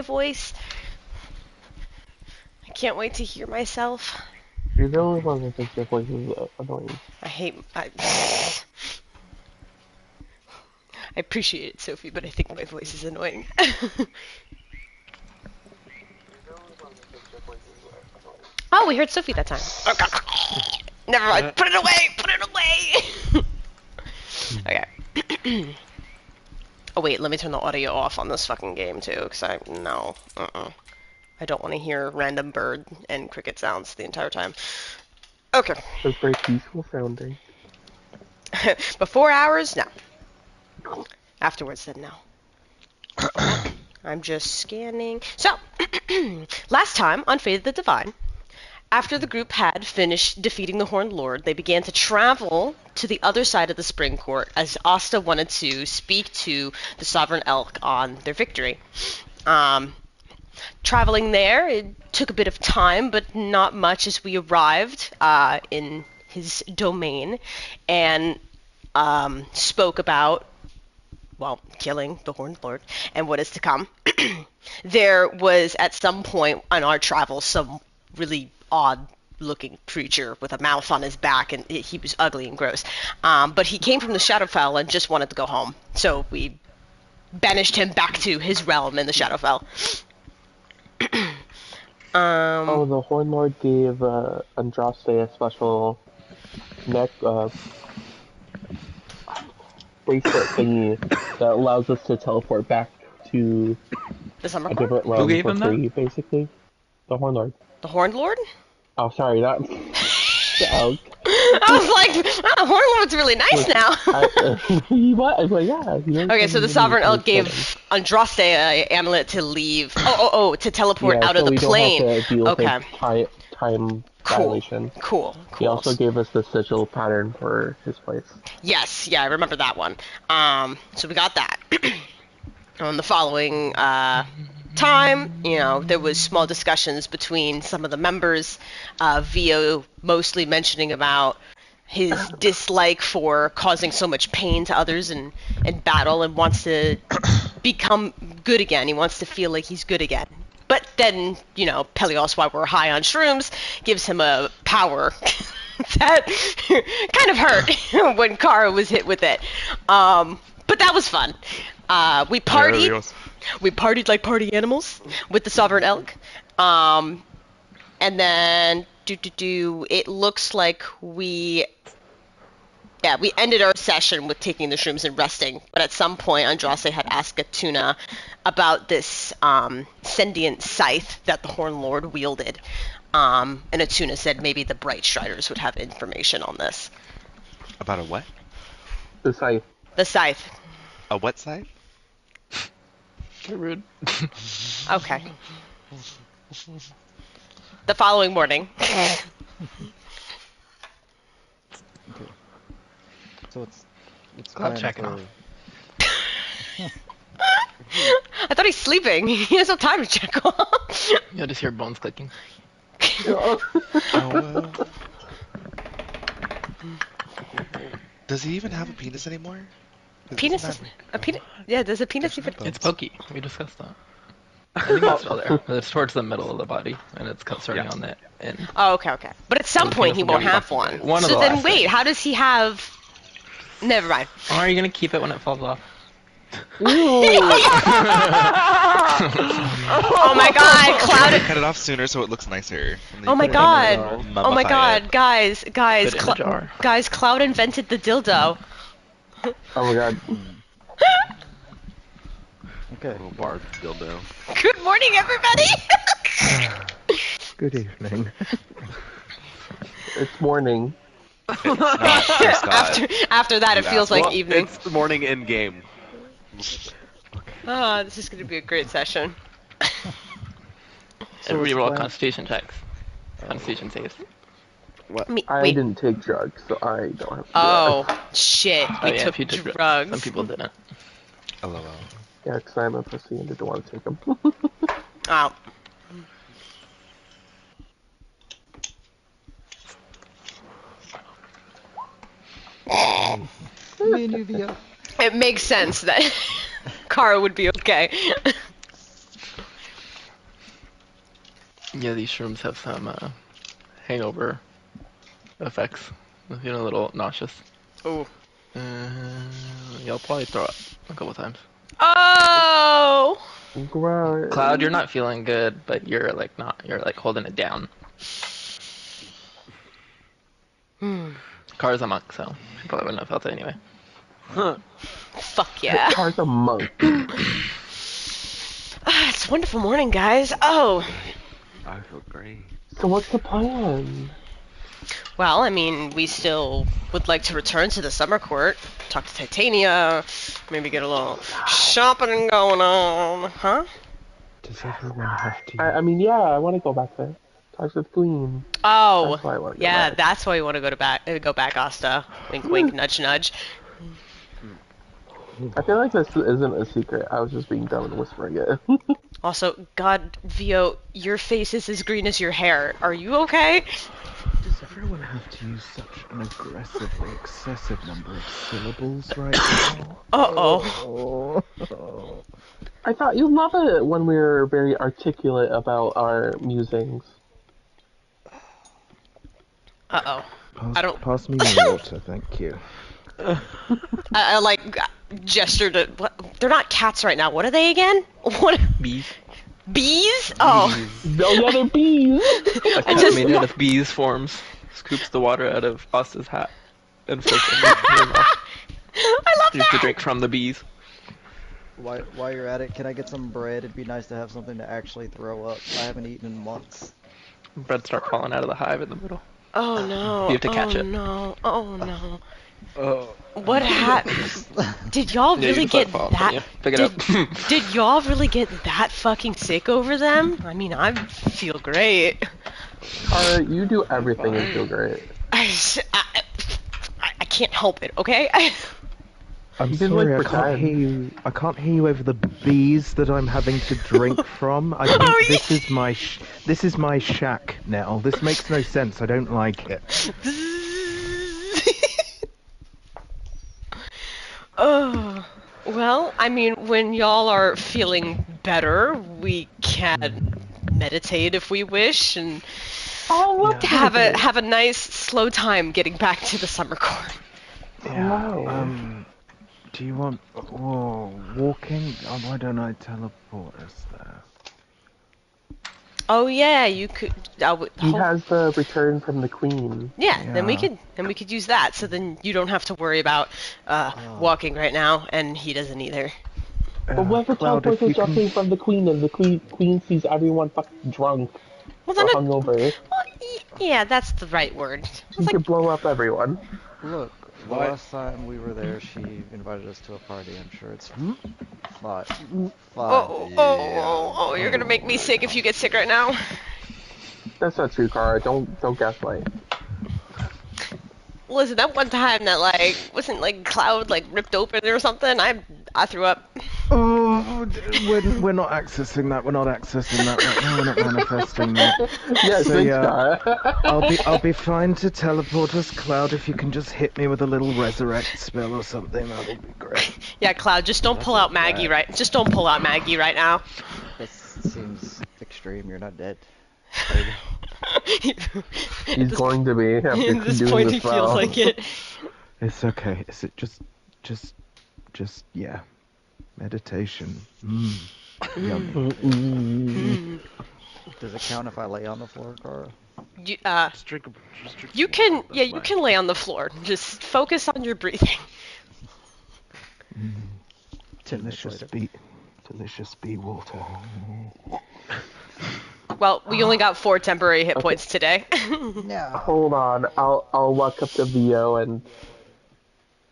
voice. I can't wait to hear myself. You're the only one that thinks your voice is annoying. I appreciate it, Sophie, but I think my voice is annoying. Oh, we heard Sophie that time. Oh, God. Never mind. Put it away! Put it away! Okay. Oh, wait, let me turn the audio off on this fucking game, too, because I don't want to hear random bird and cricket sounds the entire time. Okay. It's very peaceful sounding. Before hours? No. Afterwards, then no. I'm just scanning. So, last time on Fate of the Divine, after the group had finished defeating the Horned Lord, they began to travel to the other side of the Spring Court as Asta wanted to speak to the Sovereign Elk on their victory. Traveling there, it took a bit of time, but not much as we arrived in his domain and spoke about, well, killing the Horned Lord and what is to come. There was, at some point on our travels, some really odd-looking creature with a mouth on his back, and he was ugly and gross. But he came from the Shadowfell and just wanted to go home. So we banished him back to his realm in the Shadowfell. Oh, the Horn Lord gave Andraste a special neck bracelet thingy that allows us to teleport back to The Summer a Court? different realm for free, basically. The Horn Lord. The Horned Lord? Oh, sorry, not the elk. I was like, oh, Horned Lord's really nice now. What? I was like, yeah. Okay, so the Sovereign Elk gave Andraste an amulet to leave. To teleport out of the plane. Don't have to deal with Okay. Time dilation. Cool. He also gave us the sigil pattern for his place. Yes, yeah, I remember that one. So we got that. On the following time, there was small discussions between some of the members. Vio mostly mentioning about his dislike for causing so much pain to others in battle and wants to become good again. He wants to feel like he's good again. But then, Pelios, while we're high on shrooms, gives him a power that kind of hurt when Kara was hit with it. But that was fun. We partied. Yeah, We partied like party animals with the Sovereign Elk. And then, it looks like we ended our session with taking the shrooms and resting. But at some point, Andraste had asked Atuna about this sentient scythe that the Horn Lord wielded. And Atuna said maybe the Bright Striders would have information on this. About a what? The scythe. The scythe. A what scythe? Rude. Okay. The following morning. So it's Cloud checking off. I thought he's sleeping. He has no time to check off. You'll just hear bones clicking. Does he even have a penis anymore? Penis is a penis. Yeah, there's a penis even. It's pokey. We discussed that. I think it's still there. It's towards the middle of the body, and it's starting on that end. Oh, okay. But at some point he won't have one. So then wait, how does he have... Never mind. Or are you going to keep it when it falls off? Oh my god, Cloud... Cut it off sooner so it looks nicer. Oh my god. Oh my god, guys, Put it in the jar. guys, Cloud invented the dildo. Oh my god. Okay. Little barb dildo. Good morning, everybody! Good evening. It's morning. After that, it feels like evening. It's the morning in game. Ah, this is going to be a great session. And reroll Constitution checks. Constitution saves. What? I Wait. didn't take drugs, so I don't have to do Oh, that. shit. Oh We yeah, took if you took drugs. Some people didn't. LOL. Yeah, because I'm a pussy and didn't want to take them. Oh. It makes sense that Kara would be okay. Yeah, these shrooms have some hangover effects. I'm feeling a little nauseous. Oh. You'll probably throw up a couple times. Oh. Gross. Cloud, you're not feeling good, but you're like not. You're like holding it down. Car's a monk, so she probably wouldn't have felt it anyway. Fuck yeah. Car's a monk. It's a wonderful morning, guys. Oh. I feel great. So what's the plan? Well, I mean, we still would like to return to the summer court, talk to Titania, maybe get a little shopping going on, huh? Does everyone have to? I mean, yeah, I want to go back there. Talk to the queen. Oh, That's why I wanna go yeah, back. that's why you want to go back, Asta. Wink, wink, nudge, nudge. I feel like this isn't a secret. I was just being dumb and whispering it. Also, God, Vio, your face is as green as your hair. Are you okay? Does everyone have to use such an aggressively excessive number of syllables right now? Uh-oh. Oh. I thought you love it when we were very articulate about our musings. Uh-oh. I don't- Pass me more water, thank you. I like gestured at what? They're not cats right now. What are they again? What? Bees. Bees? Oh. No, yeah, they're bees! I just Made out of bees forms. Scoops the water out of Asta's hat and fills it in her mouth. I love You have to that. drink from the bees. While you're at it, can I get some bread? It'd be nice to have something to actually throw up. I haven't eaten in months. Bread start falling out of the hive in the middle. Oh no. You have to catch oh it. no. Oh no. Oh. What happened? Did y'all Yeah, you really just let get it fall, that? yeah. Pick it up. Did y'all really get that fucking sick over them? I mean, I feel great. Cara, you do everything and feel great. I can't help it, okay? I'm You can, sorry, like, I can't pretend. hear you. I can't hear you over the bees that I'm having to drink from. I think Oh, this is my this is my shack now. This makes no sense. I don't like it. Oh, well, I mean, when y'all are feeling better, we can meditate if we wish, and have a nice slow time getting back to the summer court. Yeah. Hello. Do you want walking? Oh, why don't I teleport us there? Oh yeah, you could. He has the return from the queen. Yeah, then we Yeah. could use that. So then you don't have to worry about walking right now, and he doesn't either. But what if the Cloud, if you teleportation can... from the queen and the queen sees everyone fucking drunk Well, or then hungover? well, yeah, that's the right word. She could blow up everyone. Look, the What? last time we were there, she invited us to a party. I'm sure it's fine. Oh, you're gonna make me sick if you get sick right now. That's not true, Cara. Don't gaslight. Listen, that one time that wasn't Cloud ripped open or something, I threw up. Oh, we're not accessing that. We're not accessing that right now. We're not manifesting that. Yes, So, thanks, yeah. Cara. I'll be fine to teleport us, Cloud. If you can just hit me with a little resurrect spell or something, that'll be great. Yeah, Cloud, just don't pull out Maggie right. Just don't pull out Maggie right now. That seems extreme. You're not dead. He's going to be after At this doing point, the he spell. feels like it. It's okay. Is it just yeah, meditation. Yummy. Does it count if I lay on the floor, Cara? You, Just drink some you can, water, yeah, that's you fine. can lay on the floor. Just focus on your breathing. 10 minutes Delicious bee water. Well, we only got 4 temporary hit points today. No. Hold on, I'll walk up to Vio and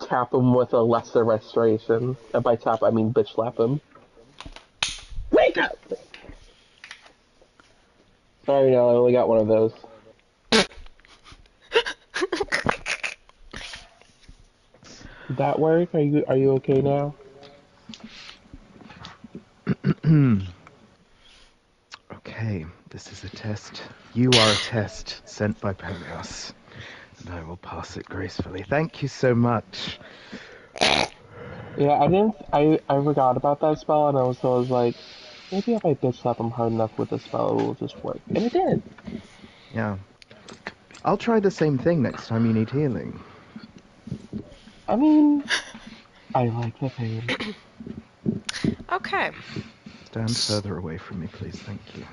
tap him with a lesser restoration. And by tap, I mean bitch slap him. Wake up! Sorry, no, I only got one of those. Did that work? Are you okay now? Okay, this is a test. You are a test sent by Pelios, and I will pass it gracefully. Thank you so much. Yeah, I forgot about that spell, and I was like, Maybe if I bitch slap him hard enough with a spell, it will just work. And it did. Yeah. I'll try the same thing next time you need healing. I mean, I like the pain. Okay. Stand further away from me, please. Thank you.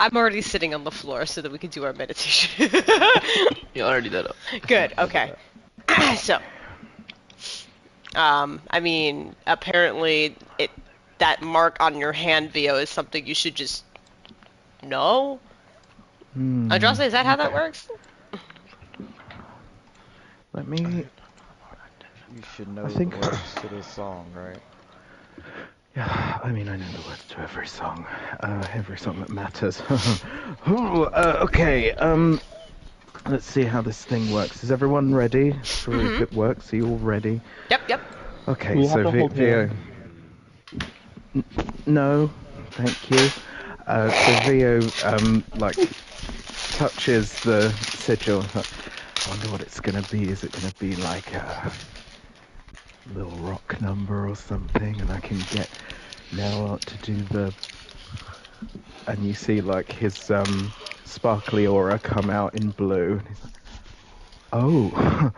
I'm already sitting on the floor so that we can do our meditation. You already did it. Good. Okay. So, I mean, apparently that mark on your hand, Vio, is something you should just know. Andraste, is that how that works? Let me... You should know I think- the words to this song, right? Yeah, I mean, I know the words to every song that matters. Okay, let's see how this thing works. Is everyone ready for if it works? Are you all ready? Yep. Okay, We have so to hold Vio... No, thank you. So Vio, touches the sigil. I wonder what it's gonna be. Is it gonna be like a little rock number or something? And I can get Nell to do the... And you see, like, his sparkly aura come out in blue. And he's like, oh.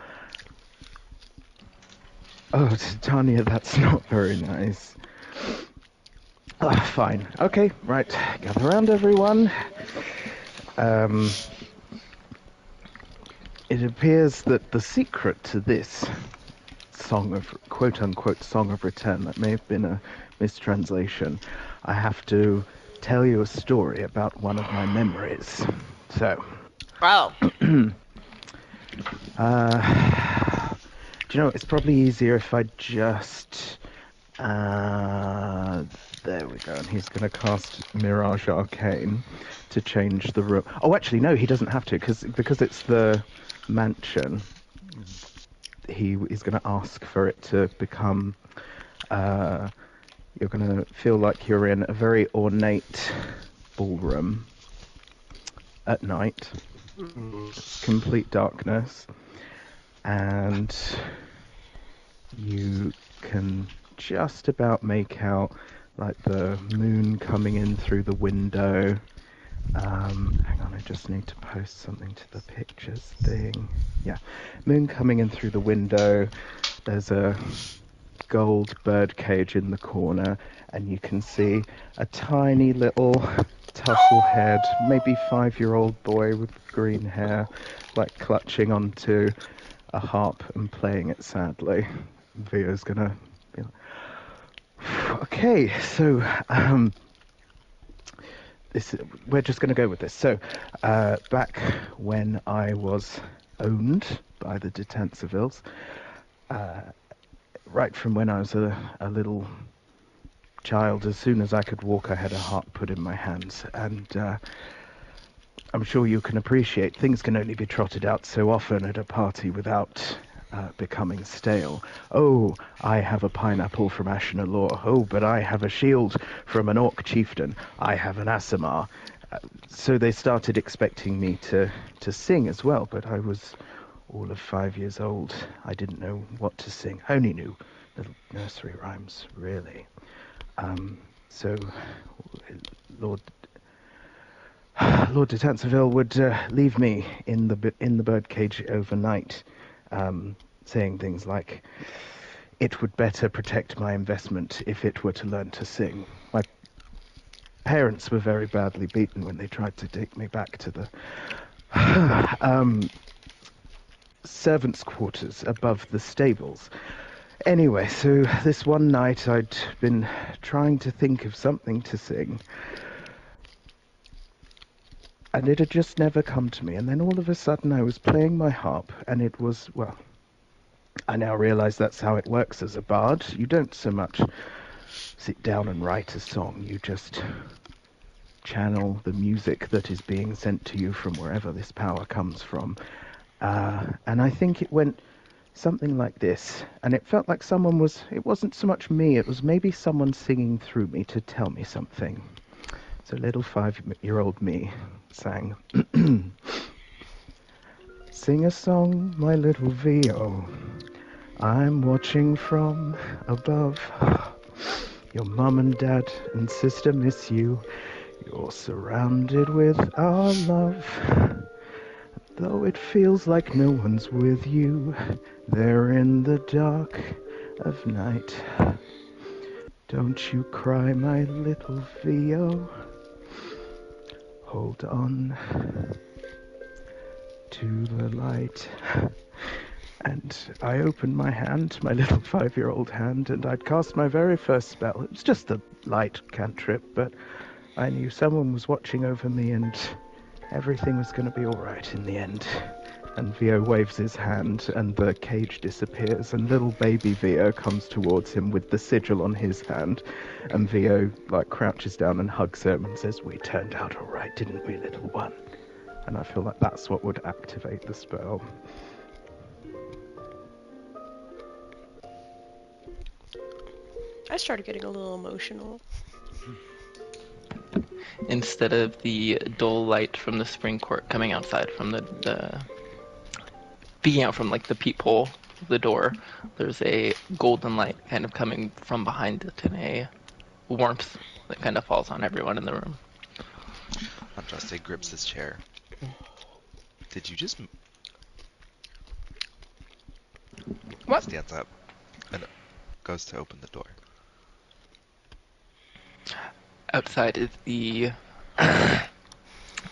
Oh, Tanya, that's not very nice. Fine. Okay, right. Gather around, everyone. It appears that the secret to this song of, quote-unquote, song of return, that may have been a mistranslation, I have to tell you a story about one of my memories. So... Wow. do you know, it's probably easier if I just... there we go. And he's going to cast Mirage Arcane to change the room. Oh, actually, no, he doesn't have to, because it's the mansion. He is going to ask for it to become... you're going to feel like you're in a very ornate ballroom at night. Complete darkness. And you can just about make out like the moon coming in through the window. Hang on, I just need to post something to the pictures thing. Yeah, moon coming in through the window. There's a gold bird cage in the corner, and you can see a tiny little tussle-haired, maybe 5-year-old boy with green hair, like clutching onto a harp and playing it sadly. Vio's gonna be like, okay, so we're just gonna go with this. So back when I was owned by the de Tansevilles, right from when I was a little child, as soon as I could walk, I had a harp put in my hands, and I'm sure you can appreciate things can only be trotted out so often at a party without becoming stale. Oh, I have a pineapple from Ashnalor. Oh, but I have a shield from an orc chieftain. I have an Asimar. So they started expecting me to sing as well, but I was all of 5 years old. I didn't know what to sing. I only knew little nursery rhymes, really. So Lord de Tanseville would leave me in the birdcage overnight, saying things like, "It would better protect my investment if it were to learn to sing." My parents were very badly beaten when they tried to take me back to the servants' quarters above the stables. Anyway, so this one night I'd been trying to think of something to sing, and it had just never come to me. And then all of a sudden I was playing my harp, and it was, well, I now realize that's how it works as a bard. You don't so much sit down and write a song, you just channel the music that is being sent to you from wherever this power comes from. And I think it went something like this, and it felt like it wasn't so much me, it was maybe someone singing through me to tell me something. So little 5-year-old me sang, "Sing a song, my little Vio. I'm watching from above. Your mum and dad and sister miss you. You're surrounded with our love. Though it feels like no one's with you, they're in the dark of night. Don't you cry, my little Vio. Hold on to the light. And I opened my hand, my little 5-year-old hand, and I'd cast my very first spell. It was just a light cantrip, but I knew someone was watching over me and everything was going to be alright in the end. And Vio waves his hand and the cage disappears and little baby Vio comes towards him with the sigil on his hand. And Vio, crouches down and hugs him and says, "We turned out alright, didn't we, little one?" And I feel like that's what would activate the spell. I started getting a little emotional. Instead of the dull light from the spring court coming outside from the peeking out from the peephole of the door, there's a golden light kind of coming from behind it and a warmth that kind of falls on everyone in the room. Andraste grips his chair. Did you just... What? Stands up and goes to open the door. Outside is the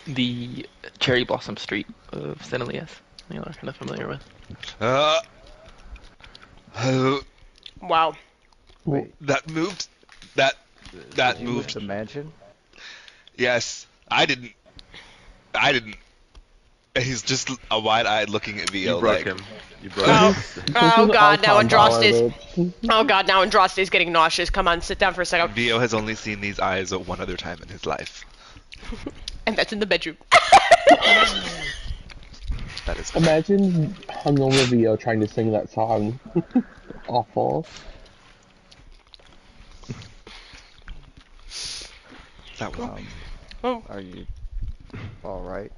the cherry blossom street of St. Elias. You are kind of familiar with. Wow. Wait, That moved. That did you move moved. the mansion? Yes, I didn't. He's just a wide-eyed looking at Vio. You broke him. You broke Oh, him. oh god, now I'll Andraste's... tolerate. Oh god, now Andraste's getting nauseous. Come on, sit down for a second. Vio has only seen these eyes at one other time in his life. And that's in the bedroom. That is. Imagine hungover Vio trying to sing that song. Awful. That was. Oh, Are you alright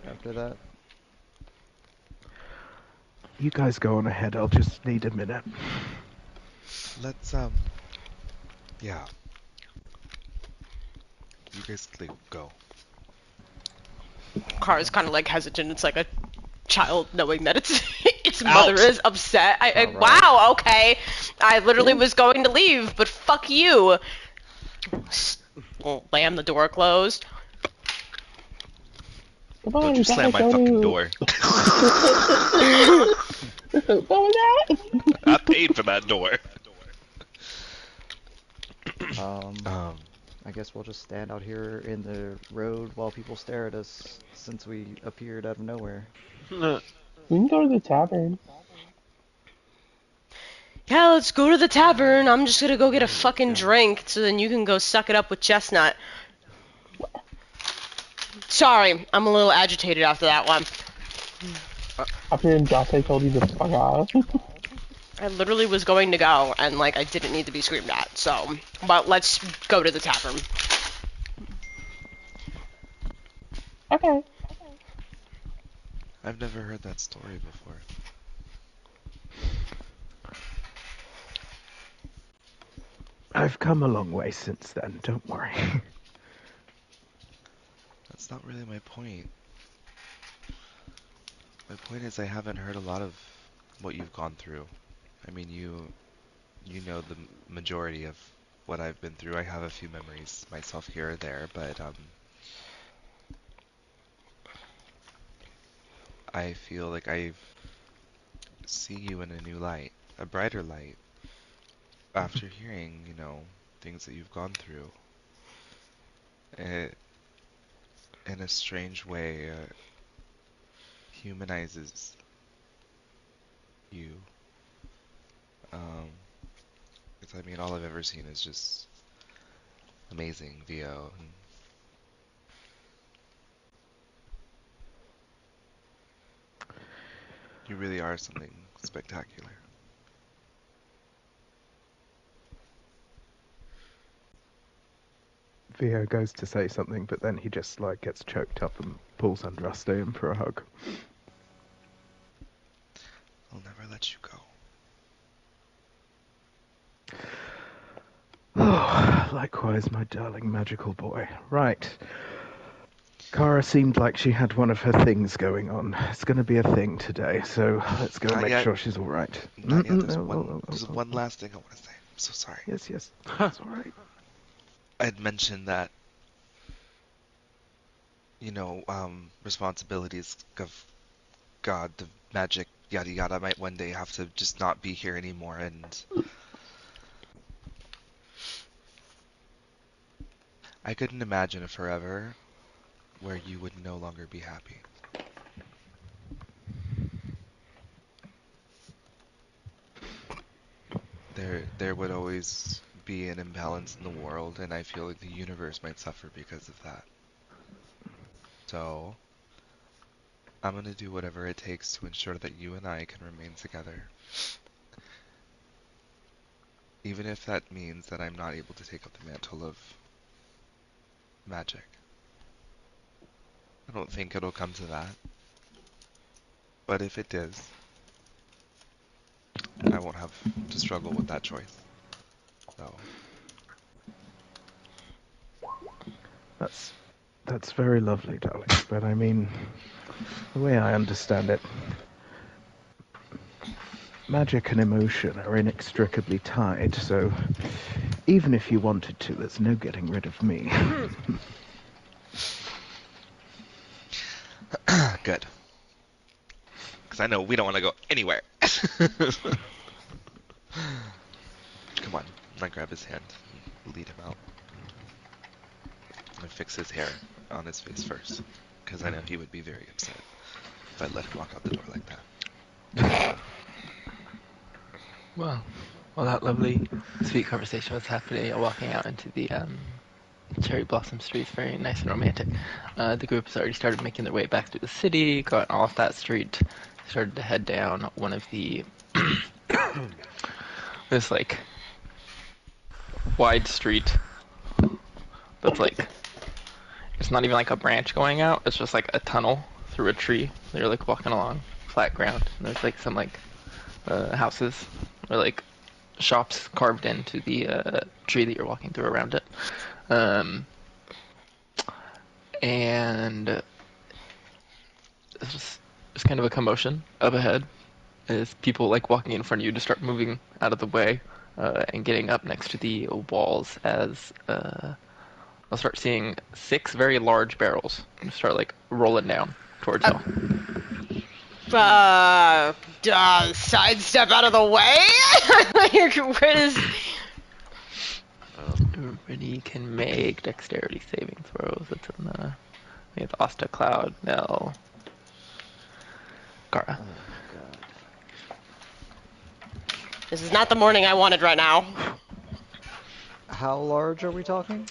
after that? You guys go on ahead, I'll just need a minute. Let's yeah. You guys go. Kara's kind of hesitant. It's like a child knowing that its mother Ouch. is upset. Alright. Wow, okay. I literally was going to leave, but fuck you. Slam the door closed. Come on, Don't you we slam gotta my go fucking to- door. What was that? I paid for that door. I guess we'll just stand out here in the road while people stare at us since we appeared out of nowhere. We can go to the tavern. Yeah, let's go to the tavern. I'm just gonna go get a fucking drink, so then you can go suck it up with Chestnut. Sorry, I'm a little agitated after that one. After Josh told you to fuck off. I literally was going to go, and I didn't need to be screamed at, so... But let's go to the tavern. Okay. I've never heard that story before. I've come a long way since then, don't worry. That's not really my point. My point is I haven't heard a lot of what you've gone through. I mean, you know the majority of what I've been through. I have a few memories myself here or there, but I feel like I see you in a new light, a brighter light, after hearing, things that you've gone through. It, in a strange way, humanizes you. Because I mean, all I've ever seen is just amazing VO. And you really are something spectacular. Vio goes to say something, but then he just gets choked up and pulls Andraste in for a hug. I'll never let you go. Likewise, my darling magical boy. Right. Kara seemed like she had one of her things going on. It's going to be a thing today, so let's go Not make yet. sure she's all right. Not yet. There's Oh. one last thing I want to say. I'm so sorry. Yes, it's all right. I had mentioned that, responsibilities of God, the magic, yada yada, might one day have to just not be here anymore, and I couldn't imagine a forever where you would no longer be happy. There would always be an imbalance in the world, and I feel like the universe might suffer because of that. So, I'm gonna do whatever it takes to ensure that you and I can remain together. Even if that means that I'm not able to take up the mantle of magic. I don't think it'll come to that. But if it does, I won't have to struggle with that choice. So. That's very lovely, darling. But I mean, the way I understand it, magic and emotion are inextricably tied, so even if you wanted to, there's no getting rid of me. Good. Because I know we don't want to go anywhere. Come on, I grab his hand and lead him out. I fix his hair on his face first, because I know he would be very upset if I let him walk out the door like that. Well, while that lovely, sweet conversation was happening, walking out into the cherry blossom streets, very nice and romantic. The group has already started making their way back through the city, got off that street, started to head down one of the this like wide street that's like, it's not even like a branch going out, it's just like a tunnel through a tree. They're like walking along flat ground, and there's like some like houses or like shops carved into the tree that you're walking through around it. And it's kind of a commotion up ahead as people like walking in front of you to start moving out of the way and getting up next to the walls as I'll start seeing 6 very large barrels start like rolling down towards y'all. Sidestep out of the way? Like, where is... Everybody can make dexterity saving throws. It's in the... I think it's Asta, Cloud, Nell, Kara. This is not the morning I wanted right now. How large are we talking?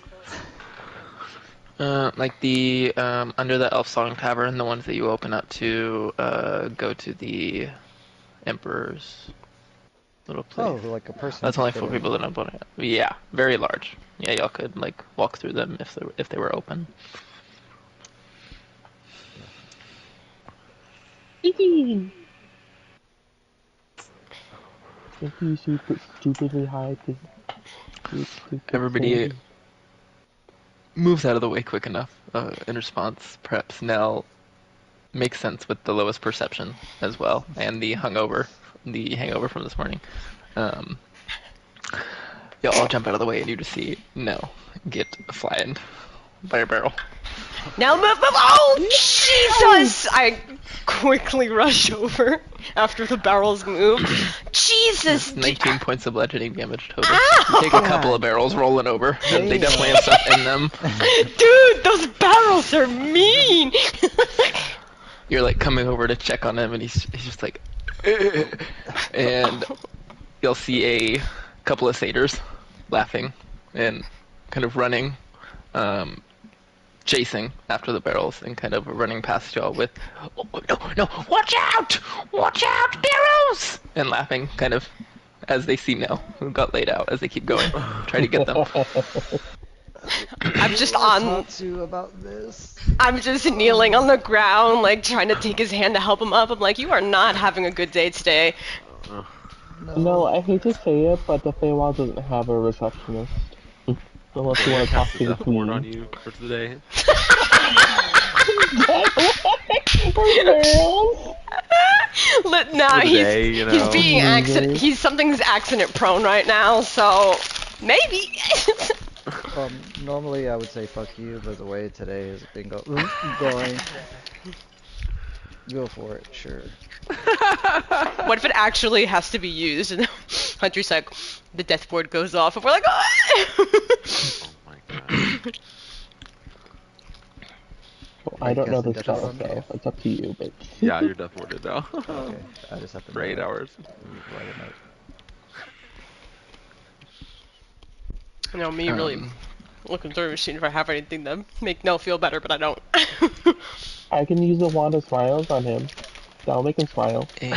Like the under the Elf Song Tavern, the ones that you open up to go to the Emperor's little place. Oh, like a person. That's only could for fit in. people that don't want it. Yeah, very large. Yeah, y'all could like walk through them if they were open. Stupidly high. Everybody moves out of the way quick enough. In response, perhaps Nell makes sense with the lowest perception as well, and the hangover from this morning. You'll all jump out of the way, and you just see Nell get flattened by a barrel. Now move! Oh, Jesus! I quickly rush over after the barrels move. Jesus! 19 points of bludgeoning damage total. You take a couple of barrels rolling over, and they definitely have stuff in them. Dude, those barrels are mean! You're like coming over to check on him, and he's just like, and you'll see a couple of satyrs laughing and kind of running, chasing after the barrels and kind of running past y'all with, oh, no, watch out, barrels, and laughing kind of as they see Nell, who got laid out, as they keep going, try to get them. I'm just Talk to you about this. I'm just kneeling on the ground, like trying to take his hand to help him up. I'm like, you are not having a good day today. No, I hate to say it, but the Feywild doesn't have a receptionist. Unless you want to talk to the Death ward on queen. you for today. Nah, For the day, you he's know. being accident. Losers. Something's accident prone right now, so maybe. Normally I would say fuck you, but the way today has been going, go for it, sure. What if it actually has to be used? And Hunter's like, the death board goes off, and we're like, oh! Oh my god. Well, I don't know the Casting spell, Death Ward? so it's up to you, but... Yeah, you're death warded now. Okay, I just have to For know 8 that. hours. Write a note. You know, me really looking through, seeing if I have anything to make Nell feel better, but I don't. I can use the Wand of Smiles on him. That'll make him smile. You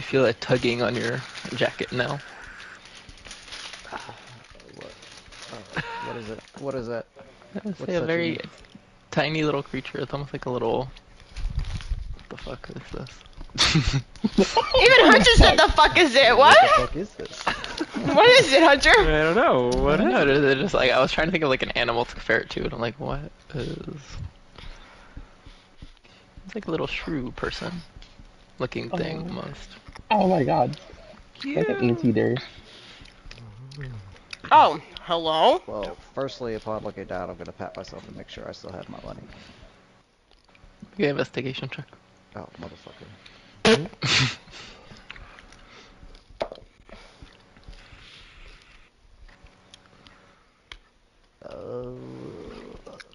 feel it tugging on your jacket now. What is it? What is that? It's What's a touching very you? tiny little creature. It's almost like a little. What the fuck is this? Even Hunter said, the fuck is it? What What? the fuck is this? What is it, Hunter? I don't know. What I is don't know. They're just like I was trying to think of like an animal to compare it to, and I'm like, what is? It's like a little shrew person looking thing almost. Oh my god. Like an anteater. Oh, hello? Well, firstly, upon looking down, I'm gonna pat myself and make sure I still have my money. Okay, investigation check. Oh, motherfucker.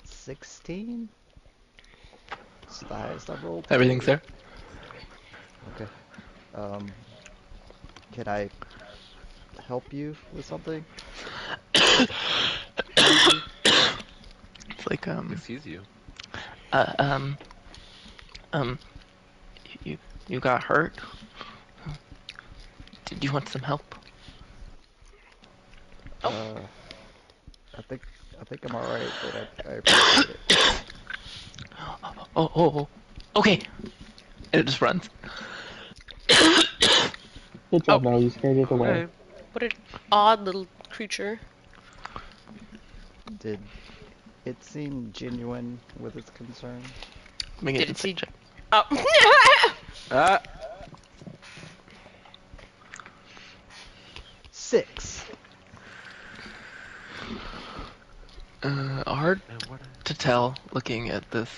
16? It's the highest I've rolled. Everything's there. Okay. Can I help you with something? It's like He sees you. you got hurt? Did you want some help? I think I'm alright, but I appreciate it. Oh, okay. And it just runs. Good job, now you scared it away. Okay. What an odd little creature. Did it seem genuine with its concern? Make Did it it see- check. Oh. Ah! 6. Hard And what? to tell looking at this.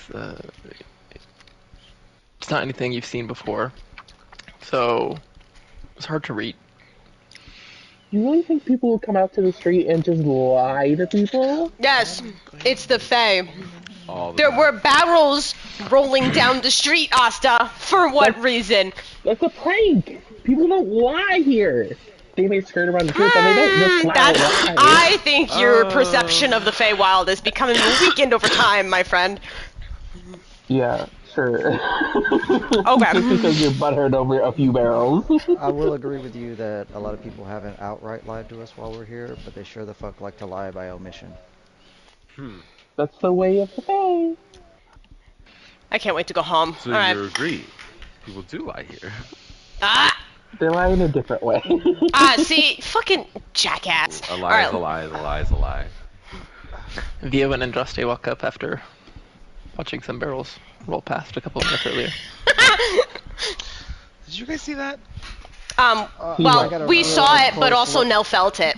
It's not anything you've seen before, so it's hard to read. You really think people will come out to the street and just lie to people? Yes, it's the Fae. All the There time. were barrels rolling down the street, Asta. For what reason? That's a prank! People don't lie here! They may skirt around the truth, but they don't just flat out lie. I think your perception of the Feywild is becoming weakened over time, my friend. Yeah, sure. Okay. Just because you're butthurt over a few barrels. I will agree with you that a lot of people haven't outright lied to us while we're here, but they sure the fuck like to lie by omission. That's the way of the Fae. I can't wait to go home. So Alright. you agree. People do lie here. Ah! They lie in a different way. See, fucking jackass. A lie is Alright. a lie is a lie is a lie. Vio and Andraste walk up after watching some barrels roll past a couple of minutes earlier. Did you guys see that? I got Well, a we real saw it, but close also look. Nell felt it.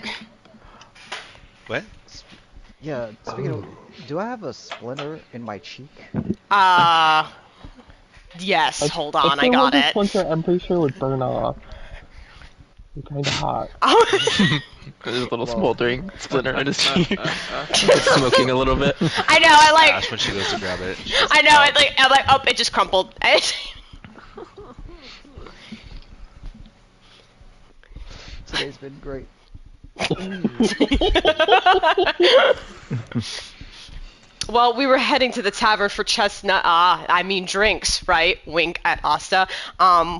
What? Yeah, speaking of, do I have a splinter in my cheek? Yes, hold on, I If there got was a it. splinter, I'm pretty sure it would burn off. You're kinda hot. There's a little smoldering splinter in his cheek. Just smoking a little bit. I know, I like, Ash, when she goes to grab it. she just- I know, I'm like, oh, it just crumpled. Today's been great. Well, we were heading to the tavern for drinks, right? Wink at Asta.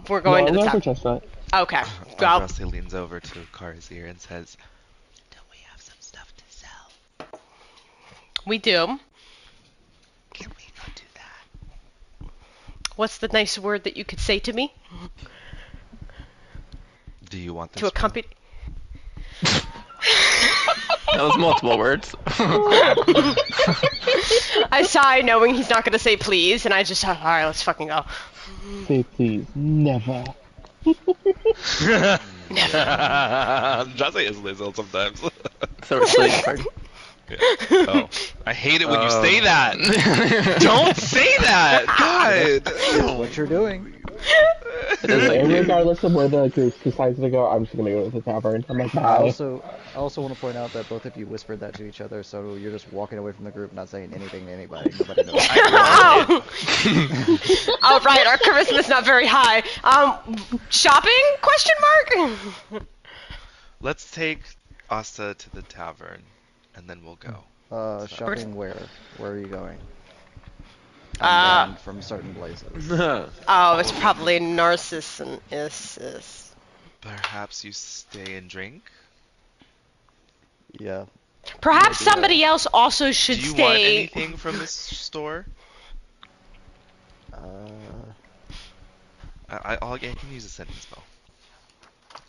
We're going to No, the I'm tavern. going for chestnut. Okay. Well, Andraste leans over to Kara's ear and says, "Don't we have some stuff to sell? we do. Can we go do that?" What's the nice word that you could say to me? Do you want this? To accompany... That was multiple words. I sigh, knowing he's not gonna say please, and I just, all right, let's fucking go. Say please, never. Jazzy is Lizzo sometimes. So we're splitting party. Oh, I hate it when you say that. Don't say that. God. That's what you're doing. It is like And weird. regardless of where the group decides to go, I'm just gonna go to the tavern. I'm like, I bye. also want to point out that both of you whispered that to each other, so you're just walking away from the group, not saying anything to anybody. Nobody knows. Oh! All right, our charisma's not very high. Shopping? Question mark? Let's take Asta to the tavern, and then we'll go. Shopping where? Where are you going? I'm banned from certain places. Oh, it's probably Narcissus and Isis. Perhaps you stay and drink. Yeah. Perhaps Maybe, somebody else also should Do you stay. want anything from this store? I can use a sending spell.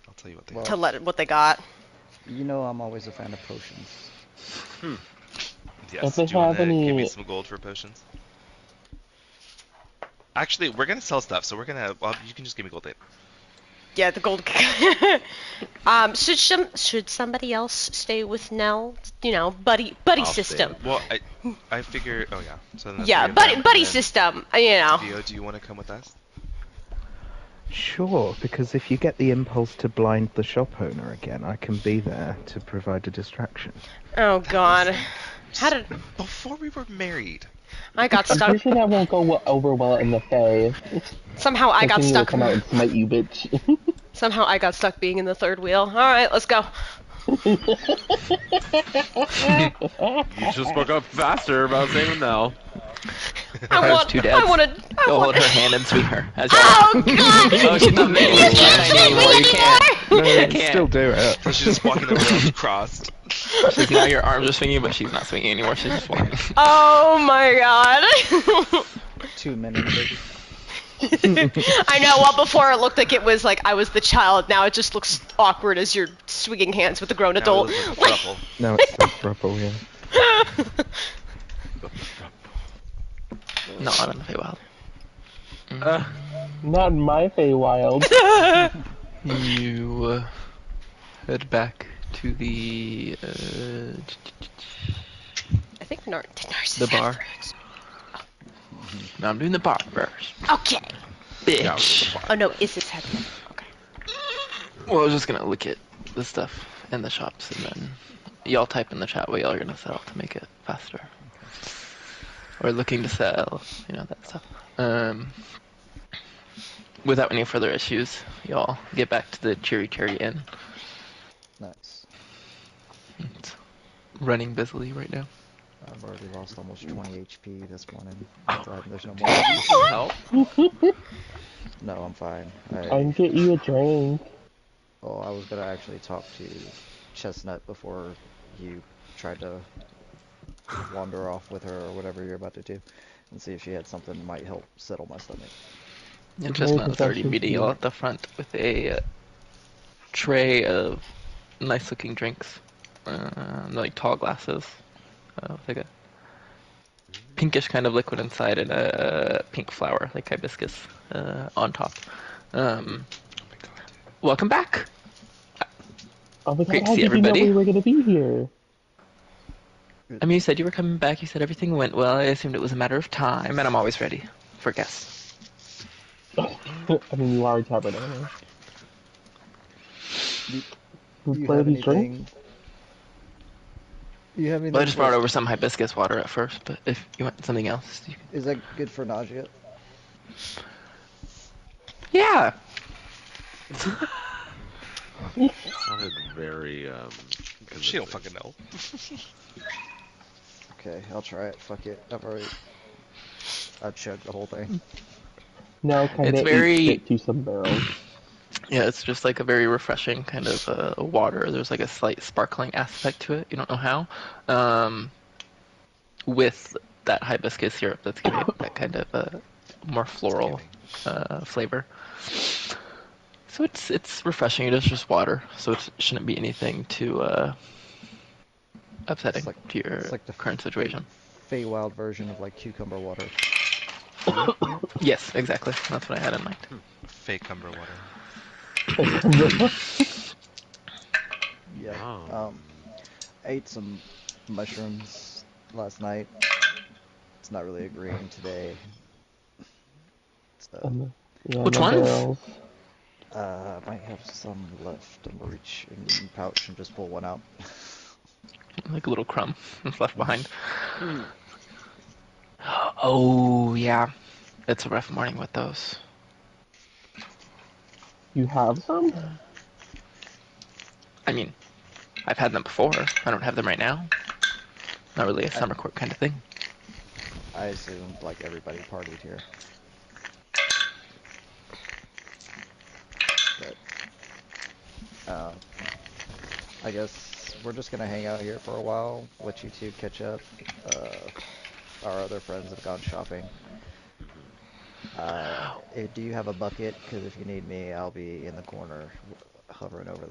I'll tell you what they Well- To let what they got. You know I'm always a fan of potions. Yes. If they Do you want have to give me any- some gold for potions? Actually, we're gonna sell stuff, so we're gonna. Well, you can just give me gold. Yeah, the gold. Should somebody else stay with Nell? You know, buddy I'll system. stay. Well, I figure. Oh yeah. So then Yeah, three of buddy them, buddy and then system. You know. Dio, do you want to come with us? Sure, because if you get the impulse to blind the shop owner again, I can be there to provide a distraction. Oh God. How did Before we were married. I got I'm stuck? pretty sure that won't go over well in the Fae. Somehow I got Continue to stuck. come out and smite you, bitch. Somehow I got stuck being in the third wheel. All right, let's go. You just spoke up faster about saying no. I want. two I dads. want to. I You'll want. hold her hand and swing her. As you Oh God! Oh, she's not making you swing anymore. You can't. No, You you can't. still do it. So she's just walking around crossed. She's now your arms are swinging, but she's not swinging anymore. She's just walking. Oh my God! 2 minutes. I know. Well, before it looked like it was like I was the child. Now it just looks awkward as you're swinging hands with a grown Now it adult. looks like a throuple. No, it's the rubble, yeah. No, I don't know if I will. Not in my Feywild. You head back to the I think Narcissus The bar. had roots. no, I'm doing the bar first. Okay. Bitch. Oh no, Isis had roots. Okay. Well, I was just gonna look at the stuff in the shops and then y'all type in the chat what y'all are gonna sell to make it faster. Or looking to sell, you know, that stuff. Without any further issues, y'all get back to the Cheery Cherry Inn. Nice. It's running busily right now. I've already lost almost 20 HP this morning. Oh. Glad there's no more. Help. No, I'm fine. I can get you a drink. Oh, I was gonna actually talk to Chestnut before you tried to wander off with her or whatever you're about to do, and see if she had something that might help settle my stomach. And Chestnut was already meeting y'all at the front with a tray of nice-looking drinks, like tall glasses, with like a pinkish kind of liquid inside and a pink flower, like hibiscus, on top. Welcome back. Oh my Great God, to how see did you know everybody. we were gonna be here? I mean, you said you were coming back. You said everything went well. I assumed it was a matter of time, and I'm always ready for guests. I mean, you are a tavern owner. Do You you play have these drinks? anything? Do you have anything? Well, I just for- brought over some hibiscus water at first, but if you want something else, you can... Is that good for nausea? Yeah. Sounded very She don't convincing. fucking know. Okay, I'll try it. Fuck it. I've chugged the whole thing. No, kind It's of very- to some barrels. Yeah, it's just like a very refreshing kind of water. There's like a slight sparkling aspect to it. You don't know how. With that hibiscus syrup that's giving it that kind of more floral flavor. So it's refreshing. It is just water, so it shouldn't be anything too upsetting to your It's like the current situation. Feywild version of like cucumber water. Yes, exactly. That's what I had in mind. Fake umber water. Yeah. Oh. I ate some mushrooms last night. It's not really agreeing today. So, Yeah, Which the ones? barrels. I might have some left. I'm gonna reach in the pouch and just pull one out. Like a little crumb that's left behind. Oh, yeah. It's a rough morning with those. You have some? I mean, I've had them before. I don't have them right now. Not really a I- summer court kind of thing. I assumed like everybody partied here. But, I guess we're just gonna hang out here for a while, let you two catch up. Our other friends have gone shopping. Do you have a bucket? Because if you need me, I'll be in the corner hovering over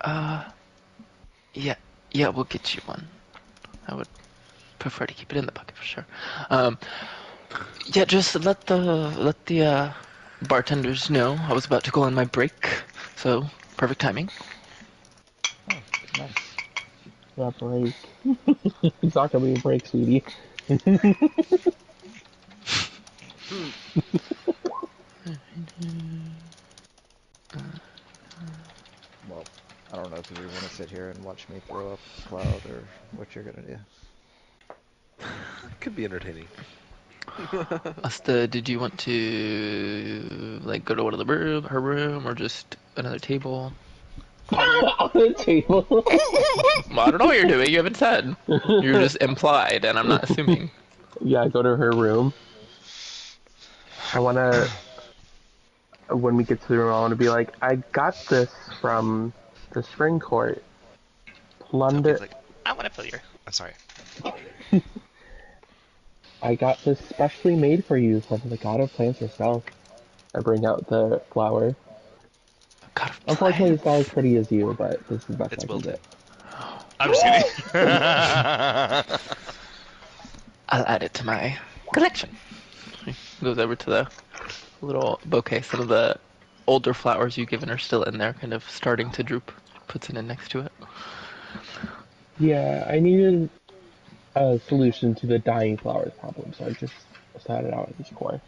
that. Yeah, yeah, we'll get you one. I would prefer to keep it in the bucket for sure. Um, yeah, just let the bartenders know I was about to go on my break, so perfect timing. Oh, nice. Yeah, break. It's not gonna be a break, sweetie. Well, I don't know if you want to sit here and watch me throw up a cloud or what you're gonna do. Could be entertaining. Asta, did you want to like go to one of her room, or just another table? On the table. Well, I don't know what you're doing. You haven't said. You're just implied, and I'm not assuming. Yeah, go to her room. I wanna, when we get to the room, I wanna be like, I got this from the spring court. Plunder. Sophie's like, I want to fill your. I'm sorry. I got this specially made for you from the god of plants herself. I bring out the flower. God, Unfortunately, it's not as pretty as you, but this is the best It's I can wilted. get. I'm just kidding. I'll add it to my collection. Goes over to the little bouquet. Some of the older flowers you've given are still in there, kind of starting to droop. Puts it in next to it. Yeah, I needed a solution to the dying flowers problem, so I just started out in this core.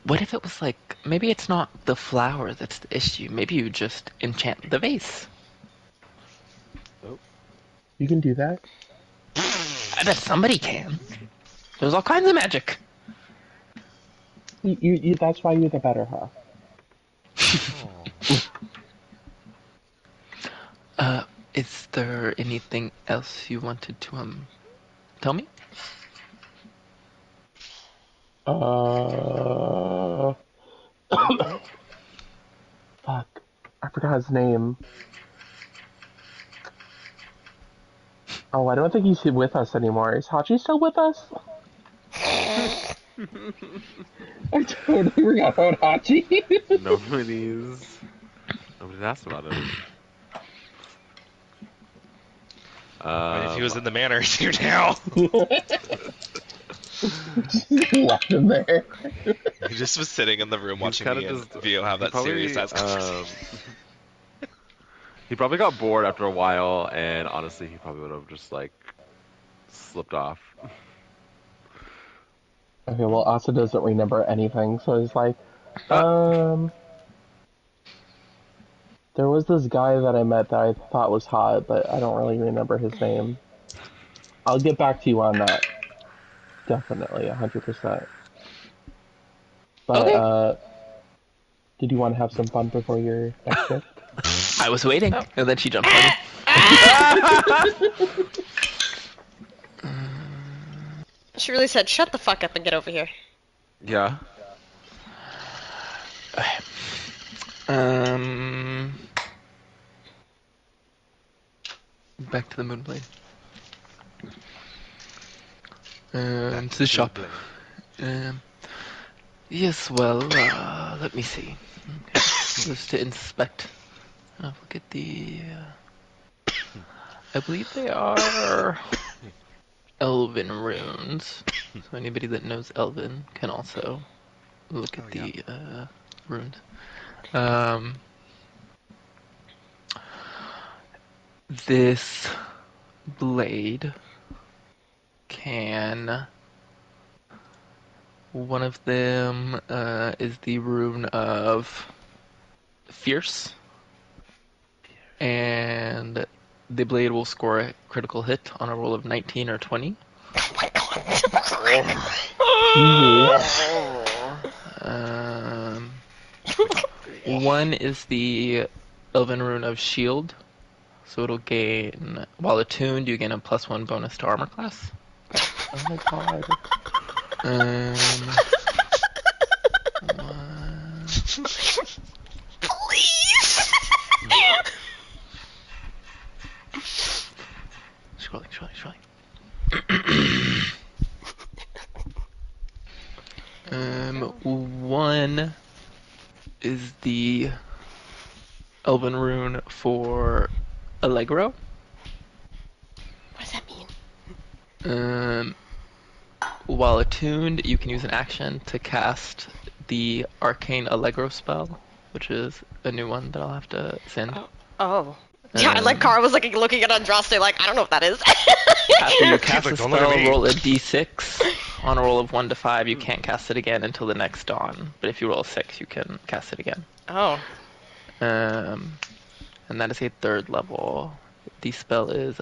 What if it was like, maybe it's not the flower that's the issue. Maybe you just enchant the vase. You can do that? I bet somebody can. There's all kinds of magic. That's why you're the better half. Is there anything else you wanted to tell me? Fuck. I forgot his name. Oh, I don't think he's with us anymore. Is Hachi still with us? I totally forgot about Hachi. Nobody's asked about him. I mean, if he was in the manor, he's here now. Left him there. He just was sitting in the room watching kinda me and just- Vio have that serious ass conversation. He probably got bored after a while, and honestly, he probably would have just like slipped off. Okay, well, Asa doesn't remember anything, so he's like, there was this guy that I met that I thought was hot, but I don't really remember his name. I'll get back to you on that. Definitely, 100%. But, Okay. did you want to have some fun before your next shift? I was waiting, and then she jumped on me. She really said, shut the fuck up and get over here. Yeah. Back to the Moonblade. To the shop. Yes, well, let me see. Okay. Just to inspect. Look at the I believe they are Elven runes. So anybody that knows Elven can also look at Oh, yeah. the runes. Um, this blade can. One of them is the rune of Fierce, and the blade will score a critical hit on a roll of 19 or 20. Oh my Um, one is the Elven rune of Shield, so it'll gain, while attuned, you gain a +1 bonus to armor class. Oh my god. Please. Scrolling. One is the Elven rune for Allegro. What does that mean? While attuned, you can use an action to cast the Arcane Allegro spell, which is a new one that I'll have to send. Oh. Yeah, like Cara was looking at Andraste like, I don't know what that is. After you cast like, a "Don't look at spell, me." roll a d6. On a roll of 1 to 5, you can't cast it again until the next dawn. But if you roll a 6, you can cast it again. Oh. And that is a 3rd level. The spell is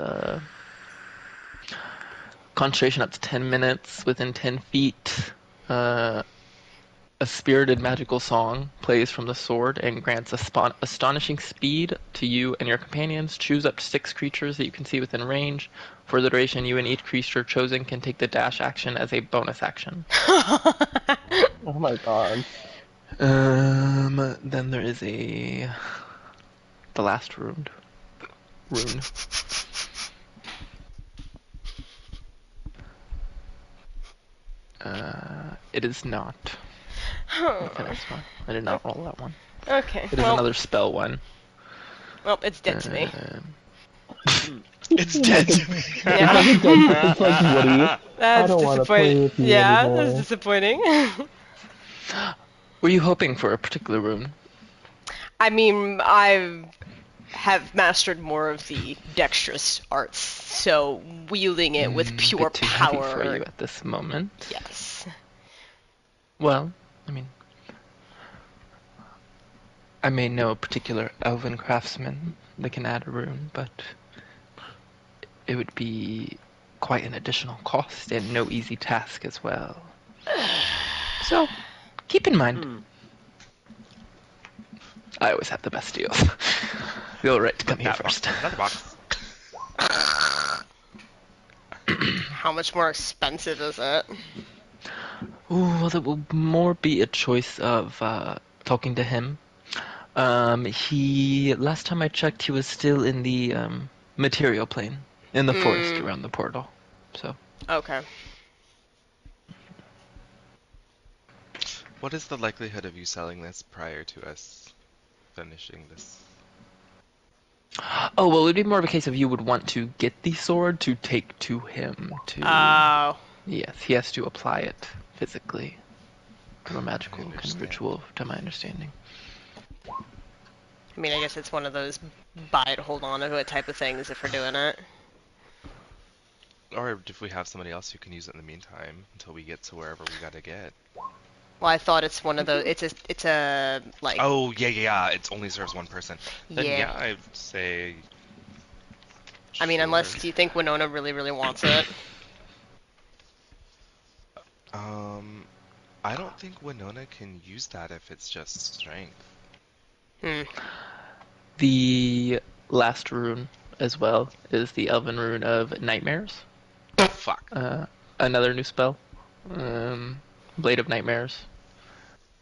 concentration up to 10 minutes within 10 feet. A spirited magical song plays from the sword and grants astonishing speed to you and your companions. Choose up to 6 creatures that you can see within range. For the duration, you and each creature chosen can take the dash action as a bonus action. Oh my god. Then there is the last rune. It is not the finished one. I did not roll that one. Okay. It is another spell one. Well, it's dead to me. It's dead to me. Yeah. It's like Woody. I That's don't want to play disappointing. with you Yeah, anymore. that's disappointing. Were you hoping for a particular rune? I mean, I have mastered more of the dexterous arts, so wielding it with pure Bit too heavy power. for you at this moment. Yes. Well, I mean, I may know a particular elven craftsman that can add a rune, but it would be quite an additional cost and no easy task as well. So, keep in mind. I always have the best deals. Feel right to come here first. Another box. How much more expensive is it? Ooh, well, that will more be a choice of talking to him. Last time I checked, he was still in the material plane, in the forest around the portal. So. Okay. What is the likelihood of you selling this prior to us finishing this? Oh, well, it would be more of a case of you would want to get the sword to take to him to... Oh. Yes, he has to apply it physically. Through a magical kind of understand. ritual, to my understanding. I mean, I guess it's one of those buy it, hold on to it type of things if we're doing it. Or if we have somebody else who can use it in the meantime until we get to wherever we gotta get. Well, I thought it's one of those. It's a like. Oh, yeah. It only serves one person. Then Yeah. yeah, I'd say. I mean, sure. unless do you think Winona really, really wants it? I don't think Winona can use that if it's just strength. The last rune, as well, is the Elven rune of Nightmares. Fuck. Another new spell. Blade of Nightmares.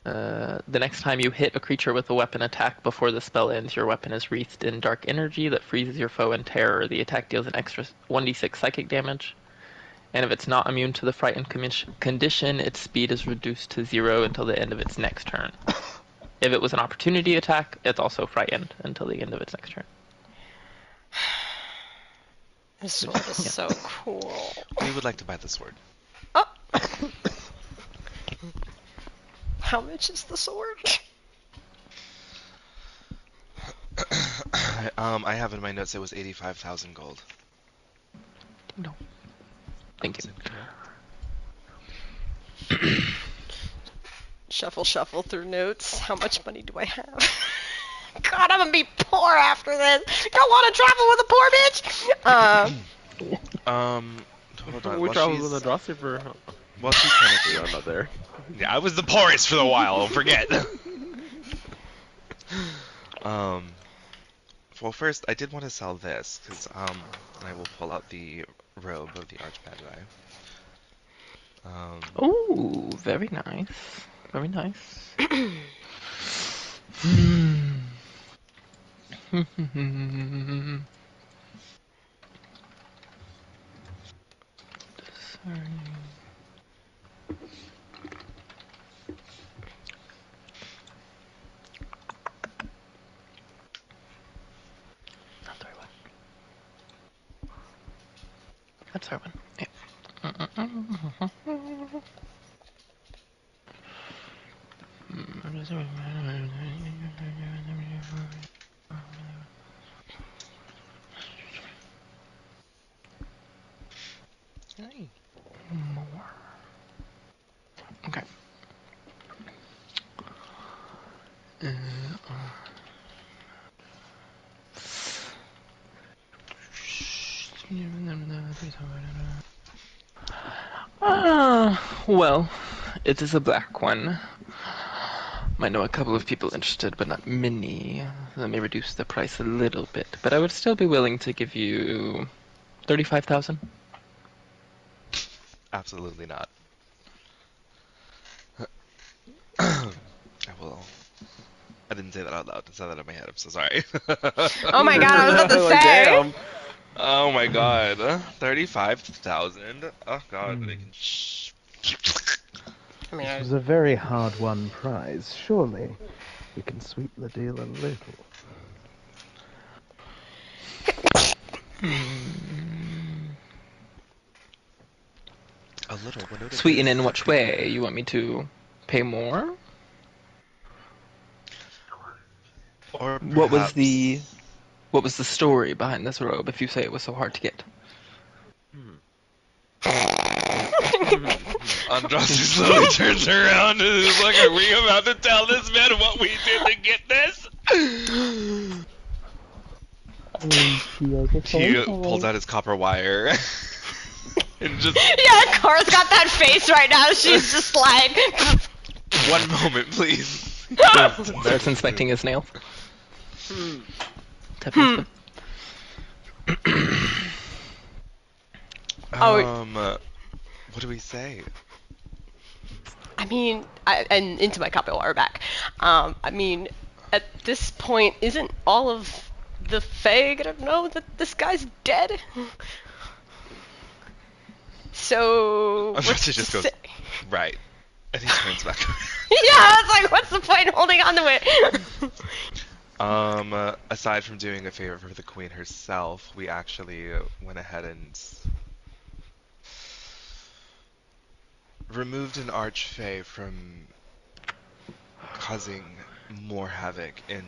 The next time you hit a creature with a weapon attack before the spell ends, your weapon is wreathed in dark energy that freezes your foe in terror. The attack deals an extra 1d6 psychic damage. And if it's not immune to the frightened condition, its speed is reduced to 0 until the end of its next turn. If it was an opportunity attack, it's also frightened until the end of its next turn. This sword is so cool. We would like to buy the sword. Oh. How much is the sword? I have in my notes it was 85,000 gold. No. Thank you. Shuffle through notes. How much money do I have? God, I'm gonna be poor after this. Don't want to travel with a poor bitch. Hold on. We While traveled she's, with a Drossi for. while she's panicking, I'm not there. yeah, I was the poorest for a while. Don't forget. Well, first I did want to sell this because I will pull out the robe of the Archmagi. Ooh, very nice. Very nice. That's our one. Yeah. More. Okay. Well, it is a black one. Might know a couple of people interested, but not many. That may reduce the price a little bit, but I would still be willing to give you 35,000. Absolutely not. I will. I didn't say that out loud. I said that in my head. I'm so sorry. Oh my god, I was about to Like, say. damn. Oh my god. 35,000. Oh god. They can I mean, This was a very hard-won prize. Surely we can sweeten the deal a little. a little. What note Sweeten is? in which way? You want me to pay more? Or What was perhaps- the story behind this robe if you say it was so hard to get? Andraste slowly turns around and is like, "Are we about to tell this man what we did to get this?" I mean, he has a He phone pulls call. out his copper wire and just yeah, Cara's got that face right now. She's just like. one moment, please. Starts inspecting his nails. Tapping his foot. What do we say? I mean, and into my copy wire back. I mean, at this point, isn't all of the Fae gonna know that this guy's dead? So. Andraste what's just to goes, say? right. And he turns back around. Yeah, it's like, what's the point in holding on to it? Aside from doing a favor for the queen herself, we actually went ahead and removed an archfey from causing more havoc in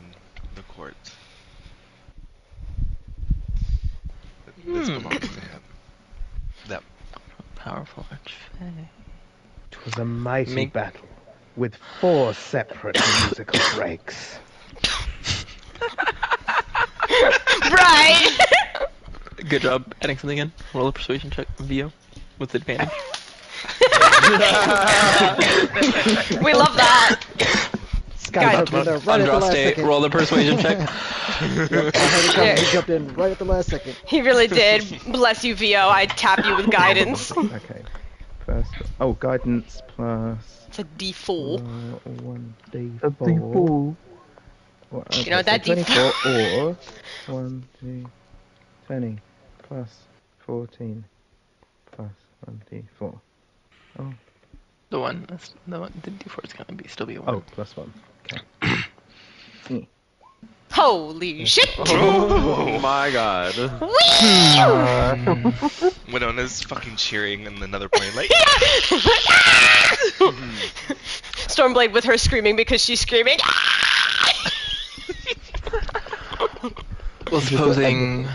the court. This belongs to him. Them. Powerful archfey. It was a mighty Make- battle with 4 separate musical breaks. Right! Good job adding something in. Roll a persuasion check, VO, with advantage. We love that. Sky jumped in there right at the last Andraste, second. roll a persuasion check. Yep, I heard it coming. Yeah. He jumped in right at the last second. He really did. Bless you, VO. I tap you with guidance. Okay. First, guidance plus It's a D4. 1d4. A D4. Well, You know what that 24 or 1, 2, 20 plus 14 plus 1d4. Oh, The D4 is gonna still be a 1. oh, plus 1. Okay. Holy shit! Oh my god. Winona's fucking cheering in another plane, like. Stormblade with her screaming because she's screaming. Well, supposing,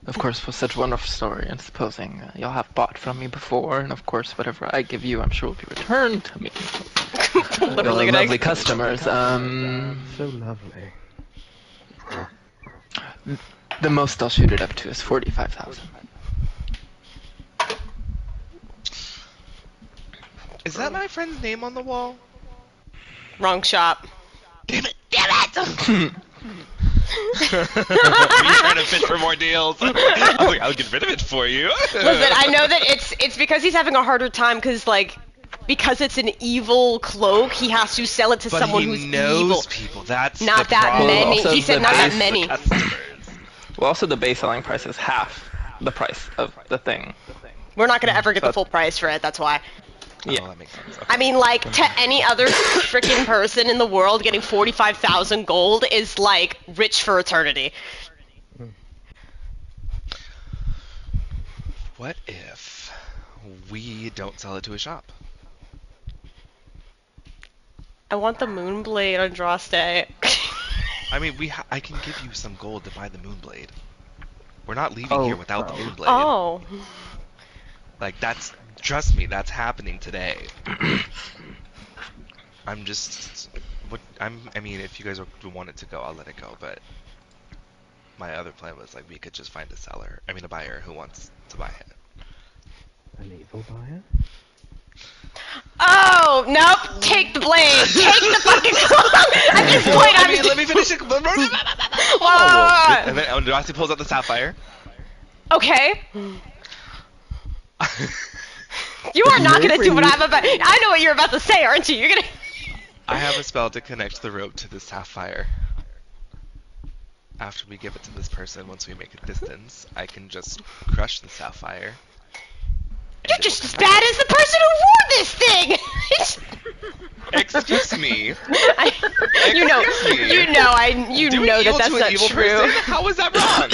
of course, with such a wonderful story, and supposing y'all have bought from me before, and of course, whatever I give you, I'm sure will be returned to me. Literally Y'all gonna are lovely customers. So lovely. The most I'll shoot it up to is 45,000. Is that my friend's name on the wall? Wrong shop. Damn it! Damn it! Were you trying to pitch for more deals? I'll get rid of it for you. Listen, I know that it's because he's having a harder time because it's an evil cloak, he has to sell it to But someone he who's knows evil. people. That's Not the that problem. many. Also, He said the not that base- many. Customers. Well, also the base selling price is half the price of the thing. We're not gonna ever get the full price for it, that's why. Yeah. Oh, that makes sense. Okay. I mean, like, to any other freaking person in the world, getting 45,000 gold is, like, rich for eternity. What if we don't sell it to a shop? I want the Moonblade Andraste. I mean, I can give you some gold to buy the Moonblade. We're not leaving here without the Moonblade. Oh. Like, trust me, that's happening today. I mean, if you guys want it to go, I'll let it go, but my other plan was, like, we could just find a buyer who wants to buy it. An evil buyer? Oh, nope. Take the blade. Take the fucking At this point, I mean, let me finish it. Whoa. And then Andraste pulls out the sapphire. Okay. You are not gonna do what I'm about. I know what you're about to say, aren't you? You're gonna. I have a spell to connect the rope to the sapphire. After we give it to this person, once we make a distance, I can just crush the sapphire. You're just as bad as the person who wore this thing. Excuse me. You know Doing evil that's to an not evil true. person? How is that wrong?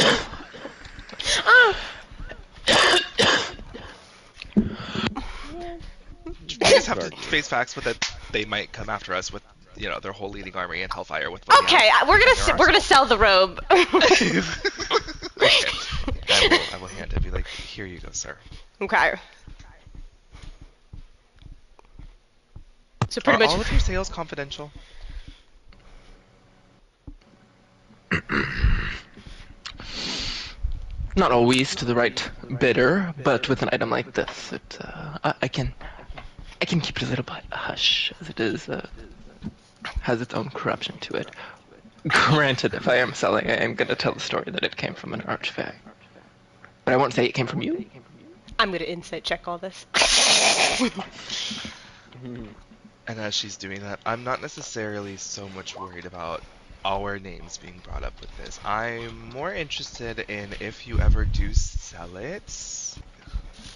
We just have to face facts with that they might come after us with, their whole leading army and hellfire with. What Okay, we're gonna sell the robe. Okay. I will hand it. Be like, here you go, sir. Okay. So Are pretty much. all of your sales confidential? Not always to the right bidder, but with an item like this, I can keep it a little bit hush, as it is has its own corruption to it. Granted, if I am selling, I am going to tell the story that it came from an archfey, but I won't say it came from you. I'm gonna insight check all this. And as she's doing that, I'm not necessarily so much worried about our names being brought up with this. I'm more interested in if you ever do sell it,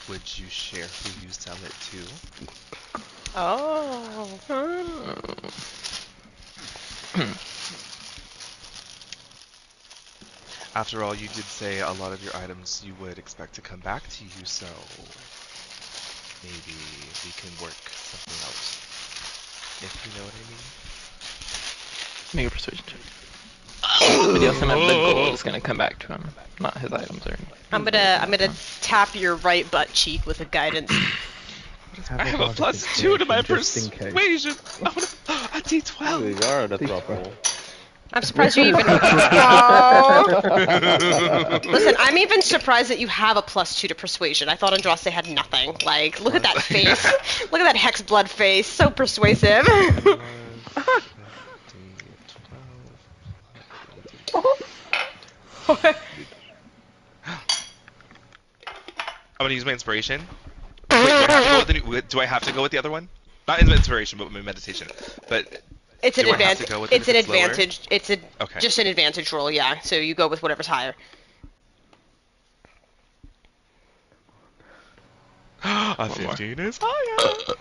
would you share who you sell it to? Oh. After all, you did say a lot of your items you would expect to come back to you, so maybe we can work something out. If you know what I mean. Make a persuasion check. But he also meant the gold is going to come back to him, not his items or anything. I'm gonna tap your right butt cheek with a guidance. I have a +2 to my persuasion. A D12. You are at a trouble. I'm surprised you even. Oh. Listen, I'm even surprised that you have a +2 to persuasion. I thought Andraste had nothing. Like, look at that face. Look at that hex blood face. So persuasive. I'm gonna use my inspiration. Wait, do I have to go with the other one? Not in inspiration, but my meditation. But It's an do I have to advantage. go with it It's if an it's lower? advantage. It's a Okay. just an advantage roll, yeah. So you go with whatever's higher. A 15 is higher.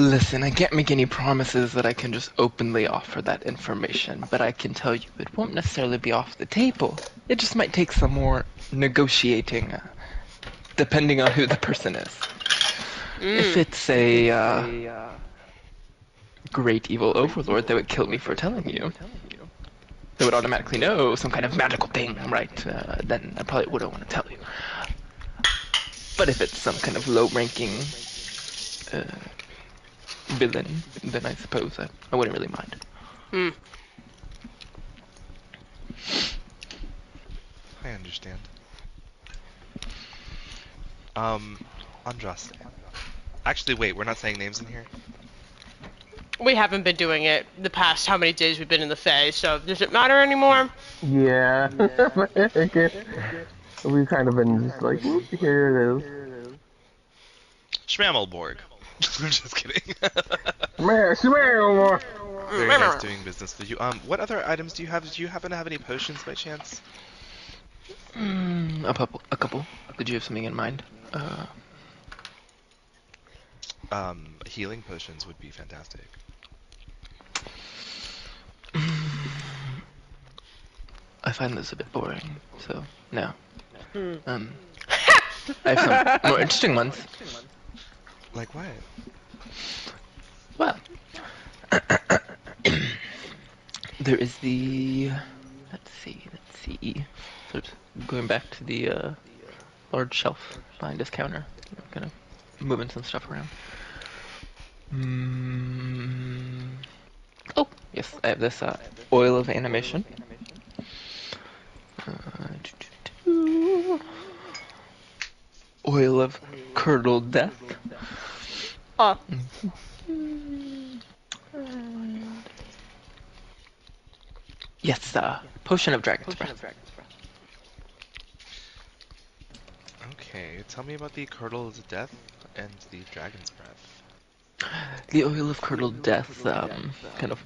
Listen, I can't make any promises that I can just openly offer that information, but I can tell you it won't necessarily be off the table. It just might take some more negotiating, depending on who the person is. If it's a great evil overlord that would kill me for telling you, they would automatically know some kind of magical thing, right? Then I probably wouldn't want to tell you. But if it's some kind of low-ranking villain, then I suppose I wouldn't really mind. I understand. Andraste. Actually, wait, we're not saying names in here? We haven't been doing it the past how many days we've been in the Fae, so does it matter anymore? Yeah. We've kind of been just like, whoop, here it is. Schmammelborg. I'm just kidding. Smell. Very nice doing business with you. What other items do you have? Do you happen to have any potions by chance? A couple. Did you have something in mind? Healing potions would be fantastic. I find this a bit boring, so no. I have some more interesting ones. Like what? Well, there is the. Let's see. Sort of going back to the large shelf behind this counter. Kind of moving some stuff around. Oh, yes, I have this oil of animation. Oil of curdled death. Yes, potion of dragon's breath. Okay, tell me about the curdled death and the dragon's breath. The oil of curdled death, kind of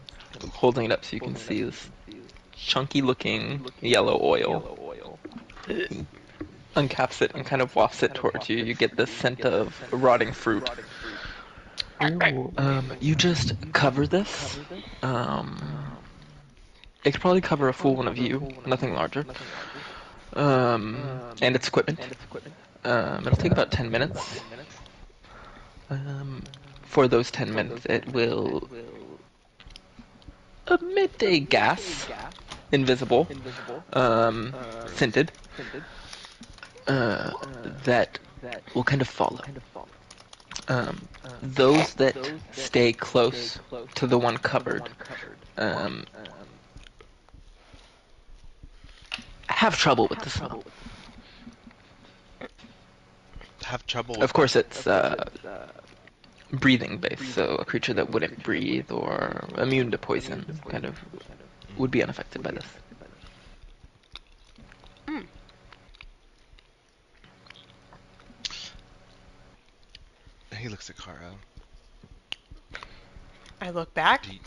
holding it up so you can see this chunky looking yellow oil. Uncaps it and kind of wafts it towards you. You get this scent of rotting fruit. You just cover this. It could probably cover a full one of you, nothing larger. And its equipment. It'll take about 10 minutes. For those 10 minutes, it will emit a gas, invisible, scented, that will kind of follow. Those that stay close to the one covered have trouble with the smell. Have trouble. Of course, it's breathing based, so a creature that wouldn't breathe or immune to poison kind of would be unaffected by this. He looks at Kara. I look back. Does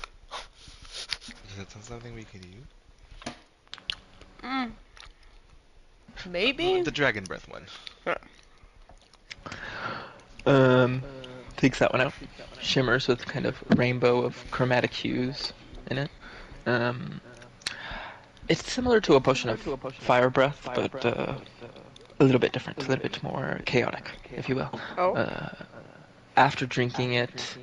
that sound something we could use? Maybe? The dragon breath one. Takes that one out. Shimmers with kind of rainbow of chromatic hues in it. It's similar to a potion of fire breath, but a little bit different, a little bit more chaotic, if you will. After drinking it,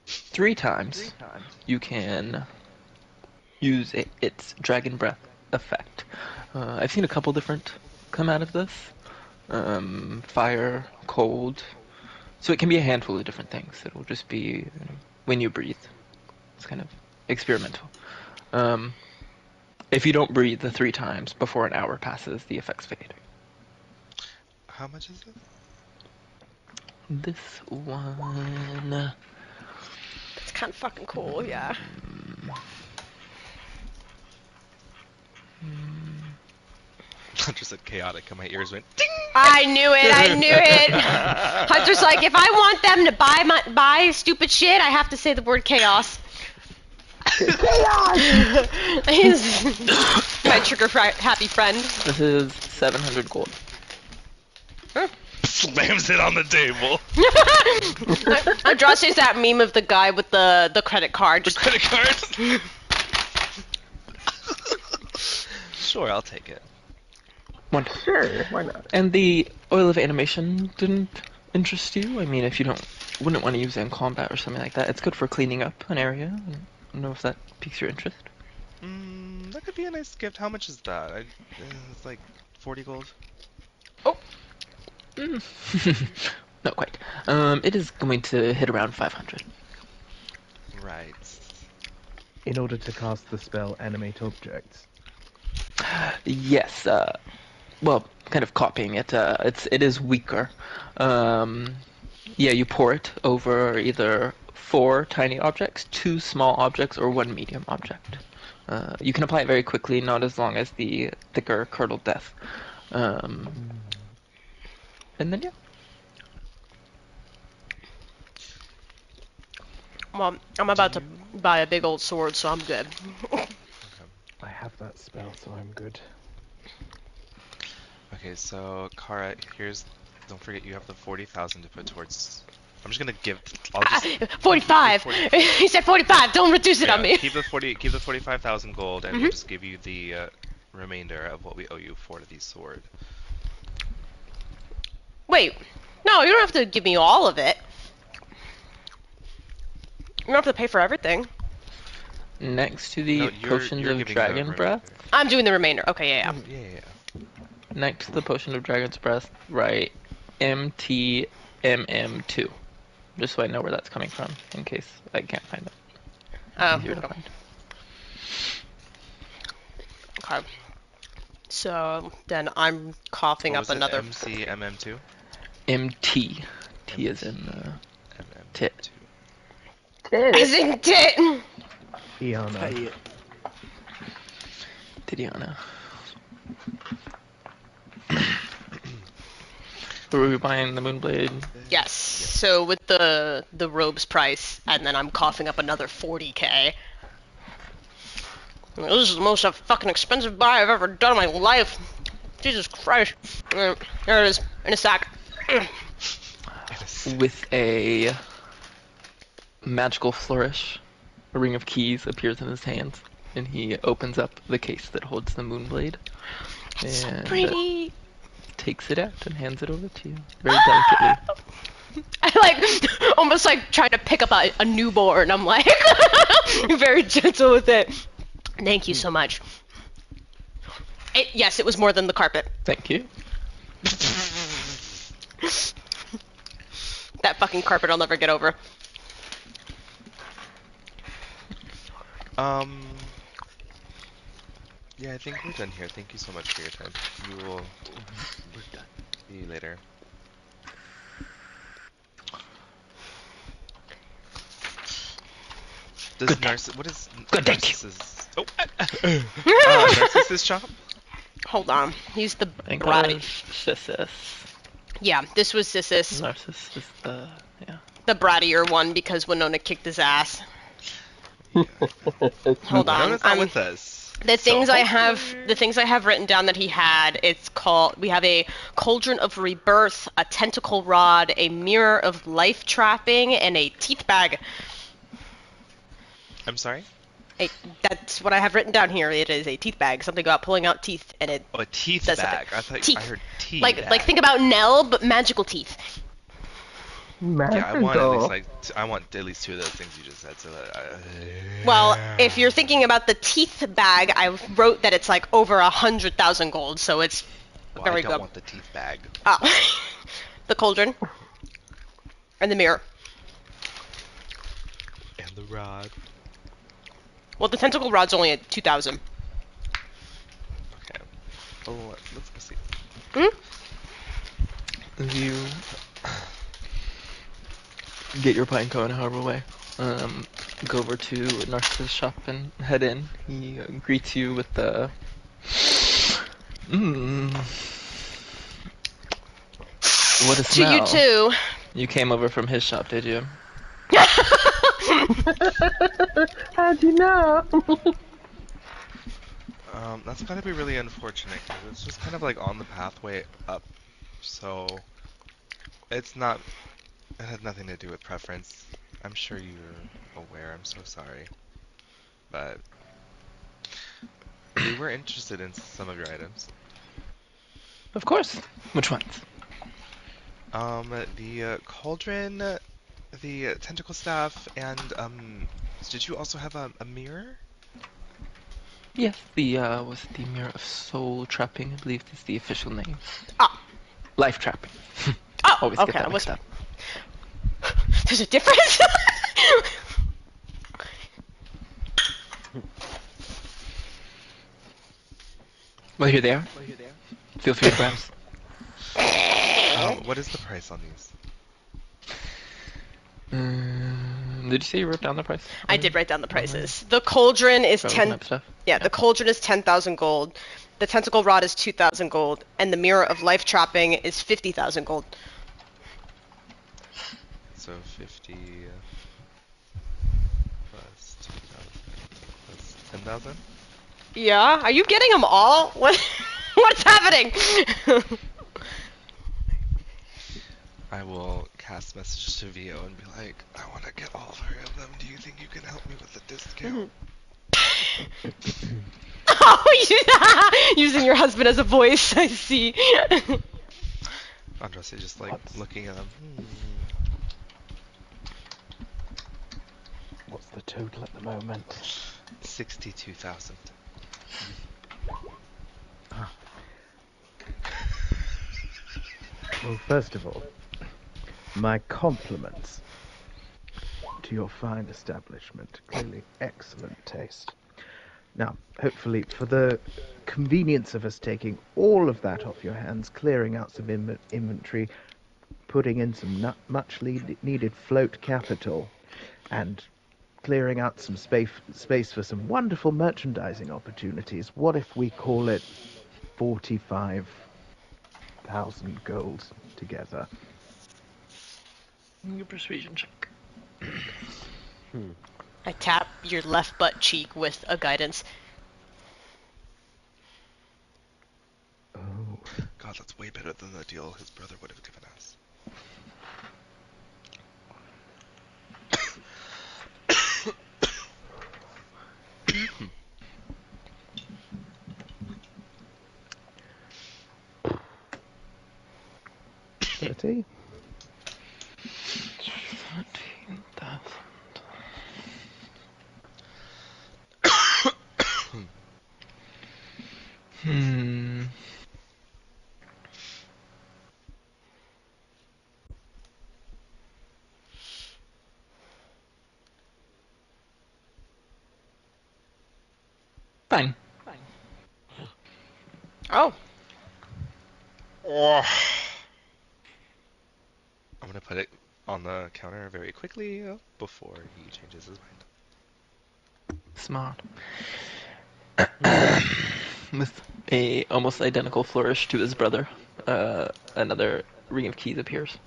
3 times, you can use its dragon breath effect. I've seen a couple different come out of this. Fire, cold. So it can be a handful of different things. It'll just be when you breathe. It's kind of experimental. If you don't breathe the 3 times before an hour passes, the effects fade. How much is it? This one... It's kind of fucking cool, yeah. Hunter said chaotic, and my ears went ding! I knew it! Hunter's like, if I want them to buy stupid shit, I have to say the word chaos. Chaos! He's my trigger happy friend. This is 700 gold. Huh. slams it on the table. Andraste's that meme of the guy with the credit card. The Just credit card. Sure, I'll take it. Wonderful. Sure, why not? And the oil of animation didn't interest you? I mean, if you wouldn't want to use it in combat or something like that, it's good for cleaning up an area. I don't know if that piques your interest. That could be a nice gift. How much is that? It's like 40 gold. Not quite. It is going to hit around 500. Right. In order to cast the spell Animate Objects. Yes. Well, kind of copying it. It is weaker. Yeah, you pour it over either 4 tiny objects, 2 small objects, or 1 medium object. You can apply it very quickly, not as long as the thicker curdled death. And then yeah. well, I'm about to buy a big old sword, so I'm good. I have that spell, so I'm good. Okay, so Kara, don't forget you have the 40,000 to put towards. I'm just gonna give. I'll just. 45. He said 45. Don't reduce it on me. Keep the 45,000 gold, and we'll just give you the remainder of what we owe you for these sword. Wait, no, you don't have to give me all of it. You don't have to pay for everything. Next to the No, potions you're of giving dragon the breath. I'm doing the remainder. Okay, yeah. Yeah. Next to the potion of dragon's breath, write MTMM2. Just so I know where that's coming from, in case I can't find it. Oh, Easier to find. okay. So then I'm coughing What up was another. it? MCMM2. MT. T is in tit. Isn't it? Iana. Tidiana. Were we buying the Moonblade? Yes. So with the robes price, and then I'm coughing up another 40k. This is the most fucking expensive buy I've ever done in my life. Jesus Christ. There it is, in a sack. With a magical flourish, a ring of keys appears in his hands, and he opens up the case that holds the Moonblade. So And pretty. takes it out and hands it over to you, very delicately. I almost like trying to pick up a newborn. I'm like, very gentle with it. Thank you so much. Yes, it was more than the carpet. Thank you. That fucking carpet I'll never get over. Yeah, I think we're done here. Thank you so much for your time. We will see you later. Does Good day. what is Good day. Narcissus? Oh, Narcissus shop? Hold on. He's the I think bratty. Sissus. Yeah, this was Sissus. Narcissus is the, yeah. The brattier one because Winona kicked his ass. Hold on. Winona's not with us. The things So I have written down that he had, we have a cauldron of rebirth, a tentacle rod, a mirror of life trapping, and a teeth bag. I'm sorry? That's what I have written down here. It is a teeth bag, something about pulling out teeth, and it Oh, a teeth does bag. something. I Teeth. heard teeth. like think about Nell, but magical teeth. Yeah, I want at least 2 of those things you just said. So Well, if you're thinking about the teeth bag, I wrote that it's like over 100,000 gold, so it's very I don't good. want the teeth bag. Oh. The cauldron. And the mirror. And the rod. Well, the tentacle rod's only at 2,000. Okay. Oh, let's go see. You get your pine cone however way. Go over to Narcissus' shop and head in. He greets you with the... What a smell. To you too. You came over from his shop, did you? How'd you know? That's gotta be really unfortunate, 'cause it's just kind of like on the pathway up, so... It's not. It had nothing to do with preference. I'm sure you're aware. I'm so sorry. But we were interested in some of your items. Of course. Which ones? The cauldron, the tentacle staff, and did you also have a mirror? Yes, was it the Mirror of Soul Trapping? I believe is the official name. Oh, Life Trapping. oh, Always okay. get that mixed up. There's a difference. Well, here they are. Feel free to browse. What is the price on these? Did you say you wrote down the price? I did write down the prices. The cauldron is For opening 10. up stuff? Yeah, the cauldron is 10,000 gold. The tentacle rod is 2,000 gold, and the mirror of life trapping is 50,000 gold. So 50 plus 2,000 plus 10,000? Yeah, are you getting them all? What? What's happening? I will cast messages to Vio and be like, I want to get all 3 of them. Do you think you can help me with the discount? Oh, using your husband as a voice. I see. Andraste just like looking at him. What's the total at the moment? 62,000. Well, first of all, my compliments to your fine establishment. Clearly excellent taste. Now, hopefully, for the convenience of us taking all of that off your hands, clearing out some inventory, putting in some much needed float capital, and clearing out some space for some wonderful merchandising opportunities, what if we call it 45,000 gold together? Your persuasion check. I tap your left butt cheek with a guidance. Oh, God, that's way better than the deal his brother would have given us. $30? 13,000. Fine. Oh. I'm gonna put it on the counter very quickly before he changes his mind. Smart. With a almost identical flourish to his brother, another ring of keys appears.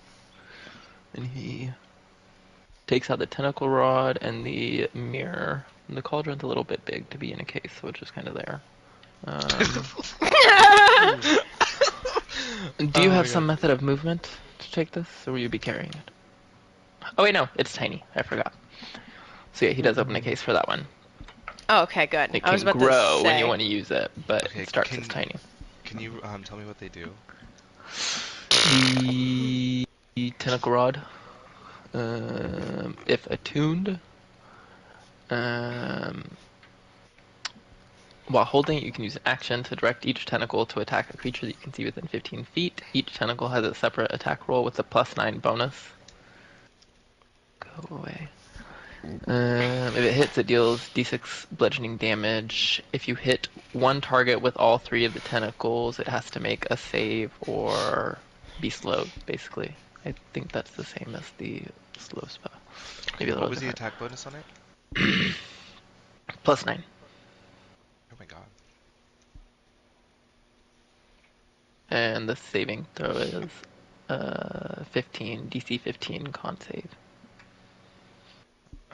And he takes out the tentacle rod and the mirror. And the cauldron's a little bit big to be in a case, so it's just kind of there. Do you Oh have my some God. method of movement to take this, or will you be carrying it? Oh wait, no, it's tiny. I forgot. So yeah, he does open a case for that one. Oh, okay, good. It I was can about grow to when say. you want to use it, but Okay, it starts as tiny. Can you tell me what they do? The tentacle rod, if attuned, while holding it, you can use action to direct each tentacle to attack a creature that you can see within 15 feet. Each tentacle has a separate attack roll with a +9 bonus. Go away. If it hits, it deals d6 bludgeoning damage. If you hit one target with all 3 of the tentacles, it has to make a save or be slowed, basically. I think that's the same as the slow spell. Maybe a What little was the different. attack bonus on it? +9. Oh my God. And the saving throw is 15, DC 15 con save.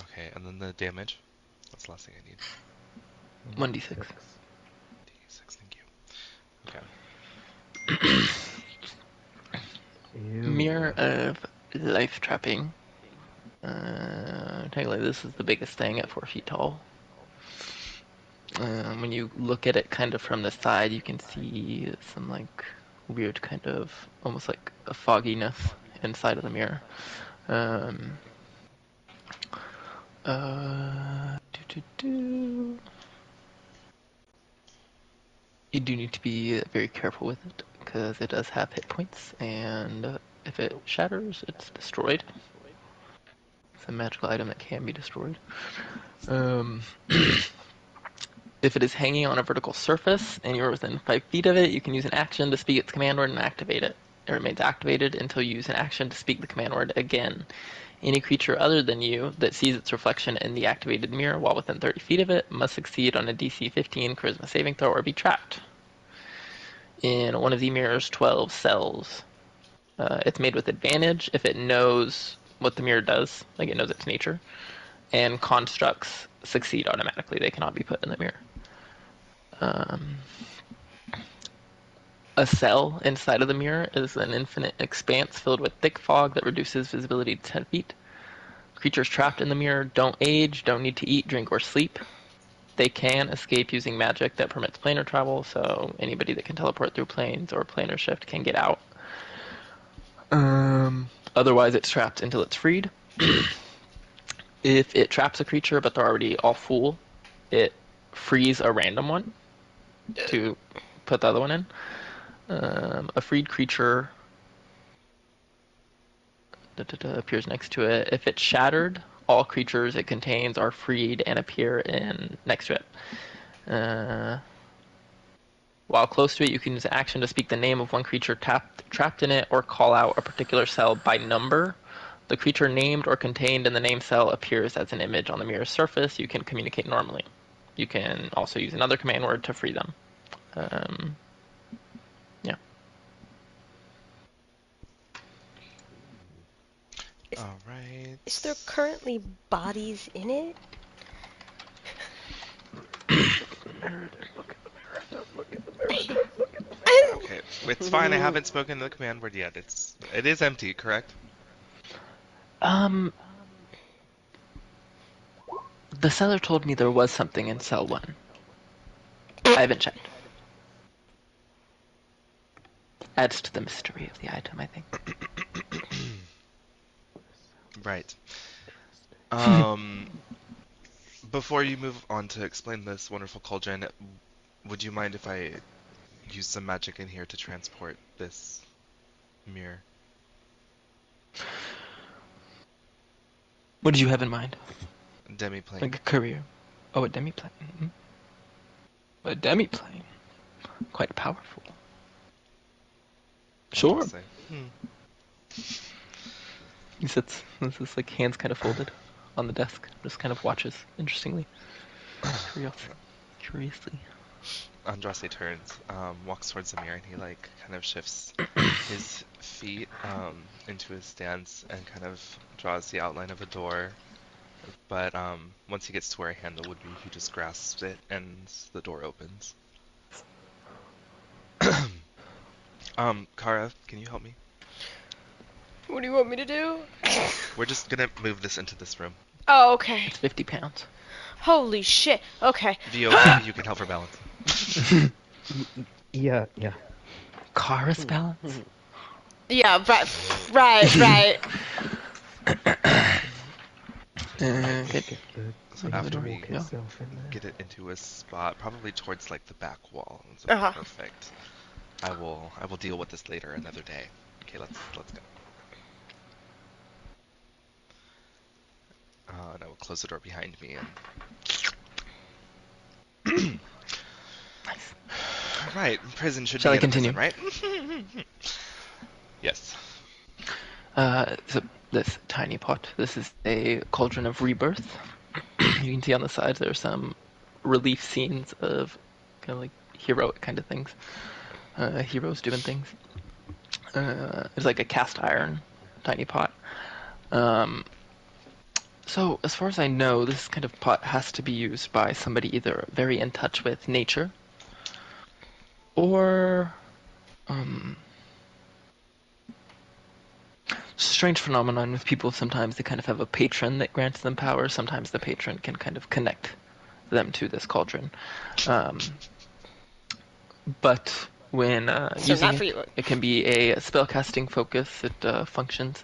Okay, and then the damage. That's the last thing I need. 1d6. D6, thank you. Okay. Ew. Mirror of life trapping. Technically, this is the biggest thing at 4 feet tall. When you look at it kind of from the side, you can see some like weird kind of almost like a fogginess inside of the mirror. Um, You do need to be very careful with it because it does have hit points, and if it shatters, it's destroyed. It's a magical item that can be destroyed. Um, If it is hanging on a vertical surface and you're within 5 feet of it, you can use an action to speak its command word and activate it. It remains activated until you use an action to speak the command word again. Any creature other than you that sees its reflection in the activated mirror while within 30 feet of it must succeed on a DC 15 Charisma saving throw or be trapped in one of the mirror's 12 cells. It's made with advantage if it knows what the mirror does, like it knows its nature, and constructs succeed automatically. They cannot be put in the mirror. A cell inside of the mirror is an infinite expanse filled with thick fog that reduces visibility to 10 feet. Creatures trapped in the mirror don't age, don't need to eat, drink, or sleep. They can escape using magic that permits planar travel, so anybody that can teleport through planes or planar shift can get out. Otherwise, it's trapped until it's freed. If it traps a creature but they're already all full, it frees a random one to put the other one in. A freed creature appears next to it. If it's shattered, all creatures it contains are freed and appear in next to it. While close to it, you can use an action to speak the name of one creature trapped in it or call out a particular cell by number. The creature named or contained in the name cell appears as an image on the mirror's surface. You can communicate normally. You can also use another command word to free them. Yeah. All right. Is there currently bodies in it? Okay, it's fine. I haven't spoken the command word yet. It is empty, correct? The seller told me there was something in cell 1. I haven't checked. Adds to the mystery of the item, I think. Right. Before you move on to explain this wonderful cauldron, would you mind if I use some magic in here to transport this mirror? What did you have in mind? Demiplane. Like a career? Oh, a demiplane. Mm-hmm. A demiplane. Quite powerful. Sure. I'll just say, He sits with his like hands kind of folded on the desk, just kind of watches interestingly. Curiously. Andraste turns, walks towards the mirror, and he like kind of shifts his feet into his stance and kind of draws the outline of a door. But once he gets to where a handle would be, he just grasps it and the door opens. Kara, can you help me? What do you want me to do? We're just gonna move this into this room. Oh, okay. It's 50 pounds. Holy shit. Okay. Vio, maybe you can help her balance. Yeah. Kara's balance? Yeah, right. Good. So after we Walk itself in there. get it into a spot, probably towards like the back wall. So Uh-huh. perfect. I will deal with this later another day. Okay, let's go. And I will close the door behind me and Nice. right, prison should Shall be I in a prison, continue? right? Yes. So this tiny pot, this is a cauldron of rebirth. You can see on the sides there are some relief scenes of kind of like heroic kind of things. Heroes doing things. It's like a cast iron tiny pot. So as far as I know, this kind of pot has to be used by somebody either very in touch with nature or strange phenomenon with people. Sometimes they kind of have a patron that grants them power. Sometimes the patron can kind of connect them to this cauldron. But when So using not for it, you. it can be a spellcasting focus. It functions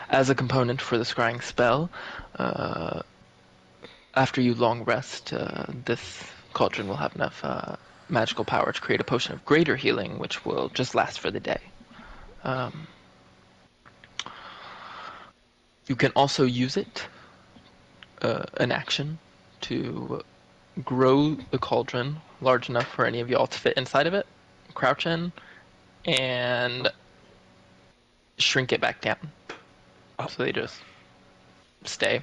as a component for the scrying spell. After you long rest, this cauldron will have enough magical power to create a potion of greater healing, which will just last for the day. You can also use it, an action, to grow the cauldron large enough for any of y'all to fit inside of it, crouch in, and shrink it back down. So they just stay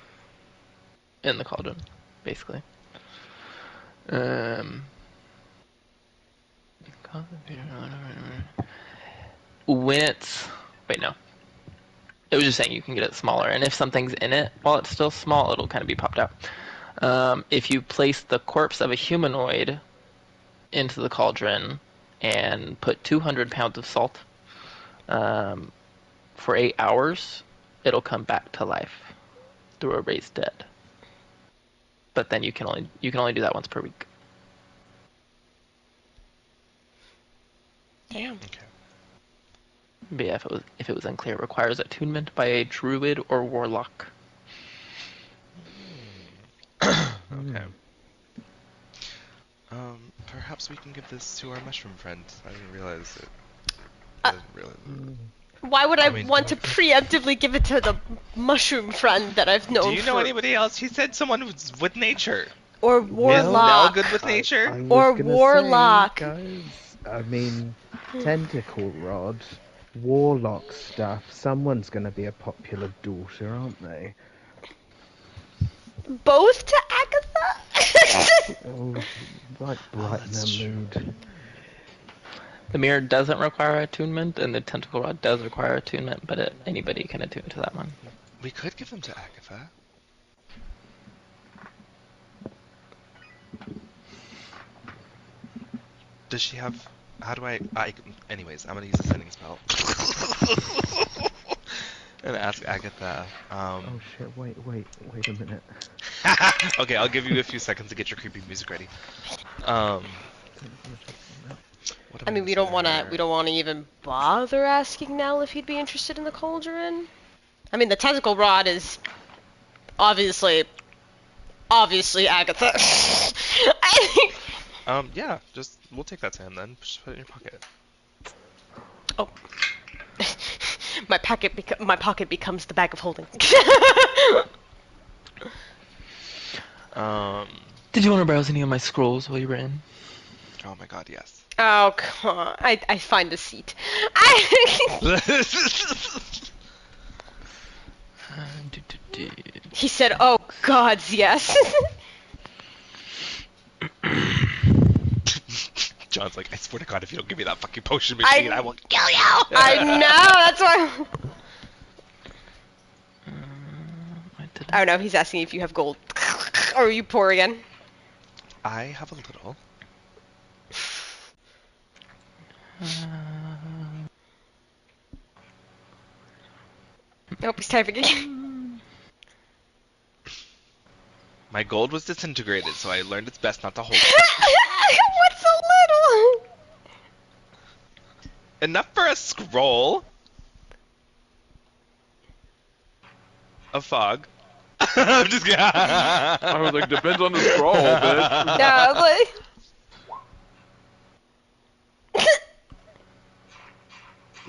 in the cauldron, basically. When it's... Wait, no. It was just saying you can get it smaller, and if something's in it while it's still small, it'll kind of be popped out. If you place the corpse of a humanoid into the cauldron and put 200 pounds of salt for 8 hours, it'll come back to life through a raised dead. But then you can only do that once per week. Damn. Okay. But yeah, if it was unclear, it requires attunement by a druid or warlock. Okay. Perhaps we can give this to our mushroom friend. I didn't realize it. I didn't realize it. Why would I mean- want to preemptively give it to the mushroom friend that I've known Do you know for... anybody else? He said someone who's with nature. Or Is Nell warlock. good with nature? I was Or gonna warlock. say, guys, I mean, tentacle rod, warlock stuff. Someone's gonna be a popular daughter, aren't they? Both to Agatha? Oh, like brighten that's the true. mood. The mirror doesn't require attunement, and the tentacle rod does require attunement, but anybody can attune to that one. We could give them to Agatha. Does she have... How do I... Anyways, I'm gonna use a sending spell. And ask Agatha. Oh shit! Wait a minute. Okay, I'll give you a few seconds to get your creepy music ready. What am I mean, we gonna don't want say to. her? We don't want to even bother asking Nell if he'd be interested in the cauldron. I mean, the tentacle rod is obviously Agatha. Yeah, just we'll take that to him then. Just put it in your pocket. Oh, my pocket becomes the bag of holding. Did you want to browse any of my scrolls while you were in? Oh my god, yes. Oh, come on. I find a seat. He said, "Oh gods, yes." John's like, I swear to God, if you don't give me that fucking potion machine, I will kill you. I know. That's why. I don't know. He's asking if you have gold. Or are you poor again? I have a little. Nope, he's typing again. My gold was disintegrated, so I learned it's best not to hold it. What's a little? Enough for a scroll. A fog. I'm just kidding. I was like, depends on the scroll, bitch. No, like...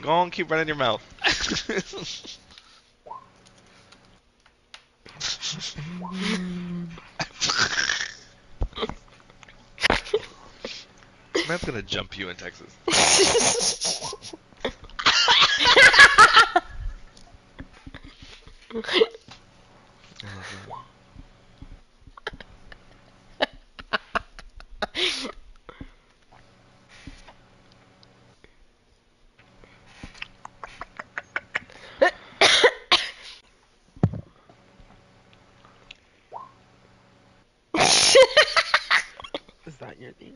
Go on, keep running your mouth. Man's gonna jump you in Texas. Is that your thing?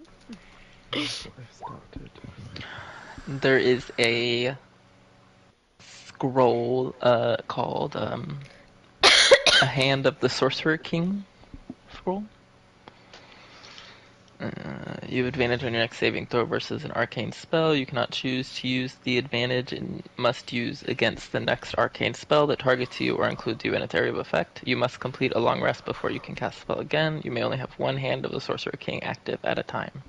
That's what I've started. There is a scroll called A Hand of the Sorcerer King scroll. You have advantage on your next saving throw versus an arcane spell. You cannot choose to use the advantage and must use against the next arcane spell that targets you or includes you in its area of effect. You must complete a long rest before you can cast the spell again. You may only have one Hand of the Sorcerer King active at a time.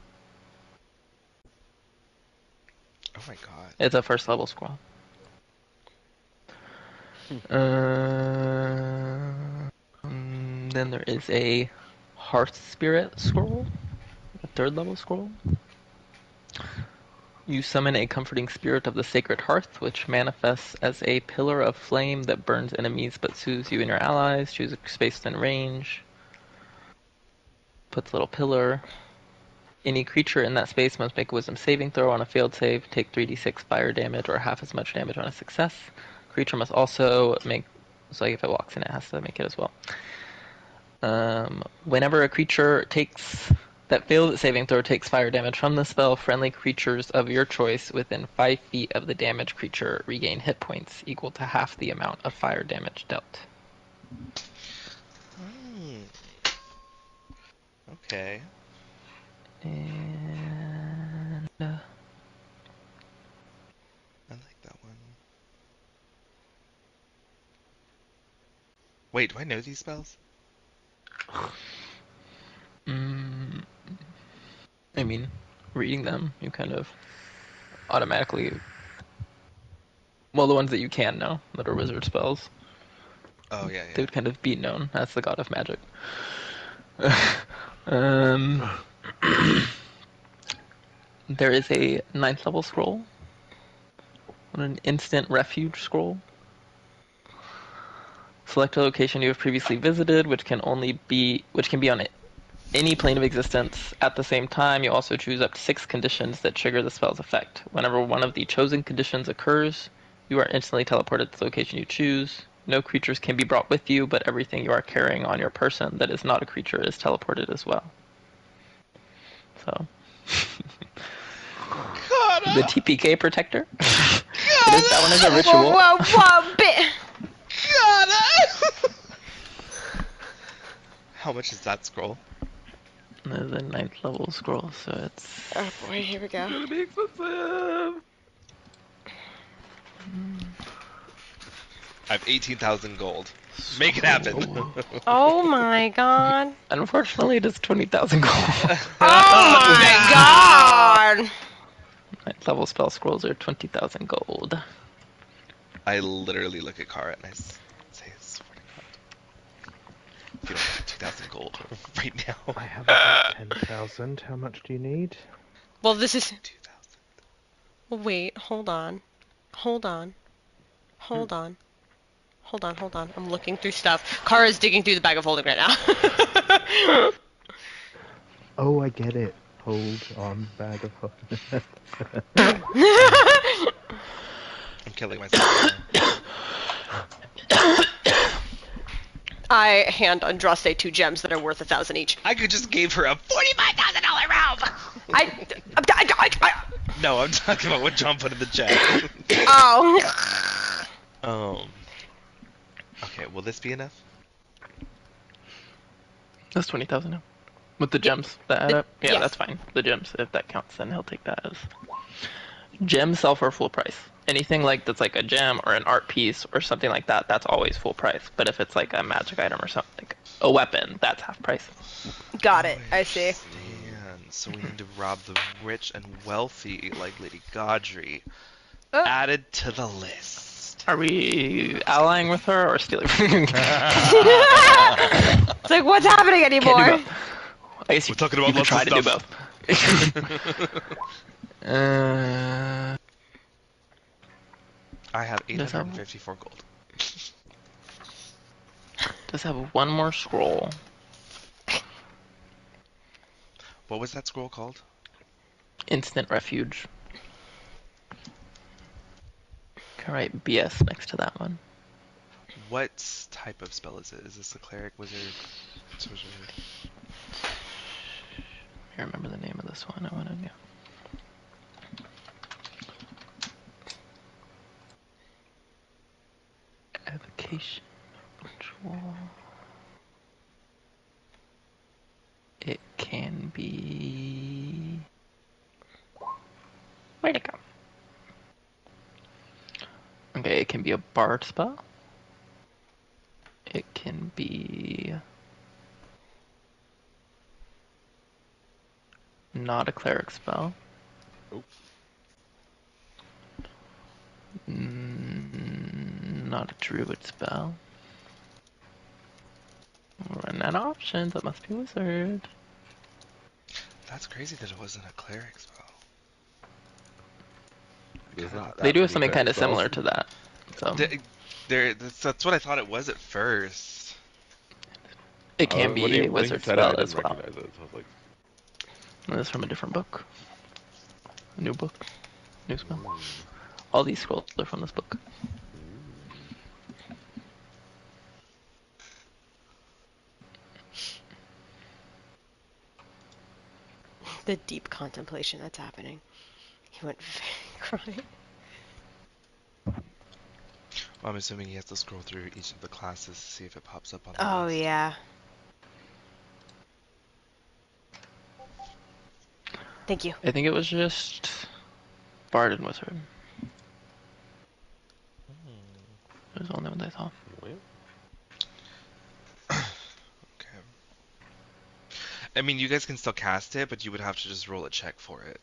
Oh my god. It's a first level scroll. Then there is a Hearth Spirit scroll, a third level scroll. You summon a comforting spirit of the sacred hearth, which manifests as a pillar of flame that burns enemies but soothes you and your allies. Choose a space within range. Puts a little pillar. Any creature in that space must make a wisdom saving throw. On a failed save, take 3d6 fire damage or half as much damage on a success. Creature must also make, so like if it walks in, it has to make it as well. Whenever a creature that failed its saving throw takes fire damage from the spell, friendly creatures of your choice within 5 feet of the damaged creature regain hit points equal to half the amount of fire damage dealt. Okay. And I like that one. Wait, do I know these spells? I mean, reading them, you kind of automatically, well, the ones that you can know that are wizard spells, Oh, yeah, they yeah. would kind of be known as the god of magic. There is a 9th level scroll, an instant refuge scroll. Select a location you have previously visited, which can be on any plane of existence at the same time. You also choose up to 6 conditions that trigger the spell's effect. Whenever one of the chosen conditions occurs, you are instantly teleported to the location you choose. No creatures can be brought with you, but everything you are carrying on your person that is not a creature is teleported as well. So, the TPK protector. That one is a ritual. Whoa, bit. How much is that scroll? There's a 9th level scroll, so it's Oh boy, here we go. gonna be expensive. I have 18,000 gold. Make it happen. Oh my god. Unfortunately, it is 20,000 gold. Oh my god. 9th level spell scrolls are 20,000 gold. I literally look at Kara and I say, I swear to God, if you don't have 2,000 gold right now. I have about 10,000. How much do you need? Well, this is. 2,000. Wait, hold on. I'm looking through stuff. Kara's digging through the bag of holding right now. Oh, I get it. Hold on, bag of I'm killing myself now. I hand Andraste 2 gems that are worth 1,000 each. I could just give her a $45,000 robe! No, I'm talking about what John put in the chat. Oh. Okay, will this be enough? That's 20,000 now. With the gems that add up? Yeah, yes. that's fine. The gems, if that counts, then he'll take that as. Gems sell for full price. Anything that's like a gem or an art piece or something like that, that's always full price. But if it's like a magic item or something, like a weapon, that's half price. Got it. I see. Understand. So we need to rob the rich and wealthy like Lady Gaudry. Oh. Added to the list. Are we allying with her or stealing from her? It's like, what's happening anymore? Can't do both. I guess We're talking about you could lots try of to do stuff. both. I have 854 gold. Does have one more scroll. What was that scroll called? Instant refuge. Can write BS next to that one. What type of spell is it? Is this a cleric, wizard, sorcerer? I remember the name of this one. I want to know. Evocation ritual. It can be. Where'd it go? Okay, it can be a bard spell. It can be not a cleric spell. Oop. Not a druid spell. We're running out of options. That must be wizard. That's crazy that it wasn't a cleric spell. There's not They that do many have something kind cleric of spells. similar to that. So That's what I thought it was at first. it can When be you- a when you wizard said it, spell I as didn't well. recognize it, so I was like, And it's from a different book. A new book. New spell. ooh. All these scrolls are from this book. The deep contemplation that's happening. He went crying. Well, I'm assuming he has to scroll through each of the classes to see if it pops up on the Oh, list. yeah. Thank you. I think it was just bard and wizard. It was the only one I saw. Well, Okay. I mean, you guys can still cast it, but you would have to just roll a check for it.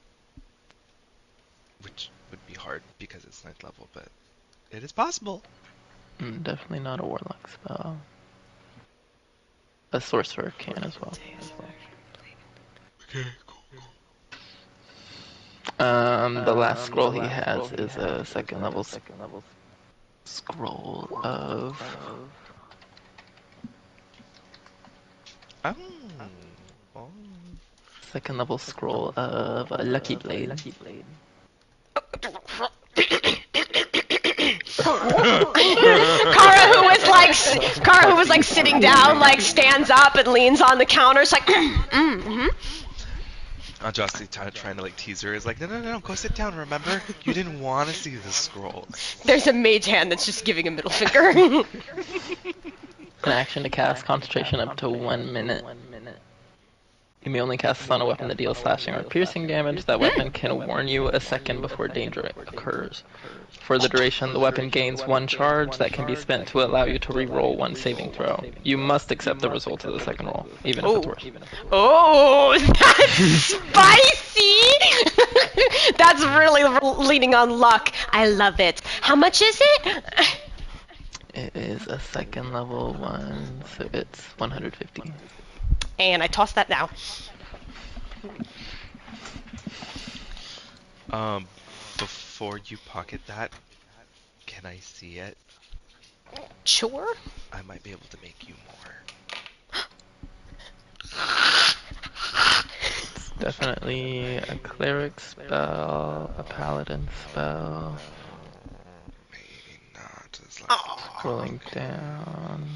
Which would be hard because it's 9th level, but it is possible. Definitely not a warlock spell. A sorcerer can as well. Okay, cool. The last scroll he has is a second level scroll of Oh. second level scroll of a lucky blade. Kara, who was like sitting down, like stands up and leans on the counter. It's like, Justy trying to like tease her is like, no, go sit down. Remember, you didn't want to see the scrolls. There's a mage hand that's just giving a middle finger. An action to cast concentration up to 1 minute. You may only cast this on a weapon that deals slashing or piercing damage. That weapon can warn you a second before danger occurs. For the duration, the weapon gains 1 charge that can be spent to allow you to re-roll 1 saving throw. You must accept the result of the second roll, even if it's worse. Oh, that's spicy! That's really leaning on luck. I love it. How much is it? It is a second level one, so it's 150. And I toss that now. Before you pocket that, can I see it? Sure. I might be able to make you more. It's definitely a cleric spell, a paladin spell. Maybe not. It's like, Scrolling down.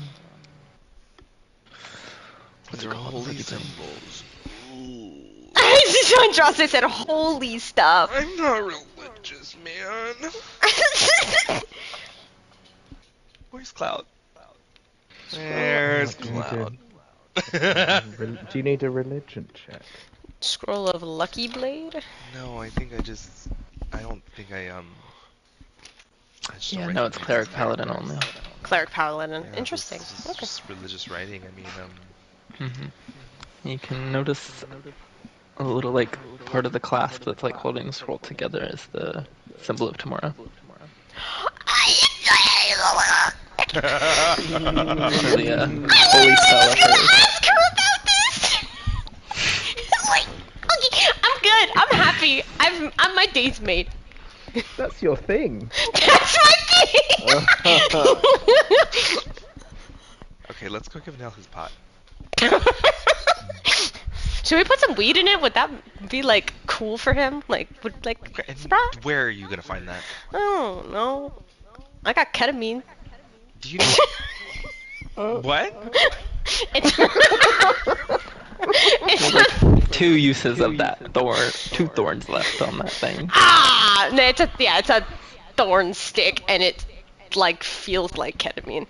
these are holy symbols. Ooh. When Jocelyn said holy stuff. I'm not religious, man. Where's Cloud? There's Do you need Cloud. Do you need a religion check? Scroll of Lucky Blade? No, I think I don't think I just Yeah, don't no, it's recognize cleric it. paladin only. Cleric Paladin. Yeah, Interesting. This is Okay. just religious writing. I mean, You can notice a little like part of the clasp that's like holding the scroll together is the symbol of tomorrow. Really a holy spell of hers. Ask her about this. Like, okay, I'm good. I'm happy. I'm my day's made. That's your thing. That's my thing. okay, let's go give Nell his pot. Should we put some weed in it? Would that be like cool for him? Like, would like Okay, and surprise? where are you gonna find that? I don't know. I got ketamine. Do you know? What? It's There's like 2 uses of that thorn, 2 thorns left on that thing. no, it's a thorn stick, and like feels like ketamine.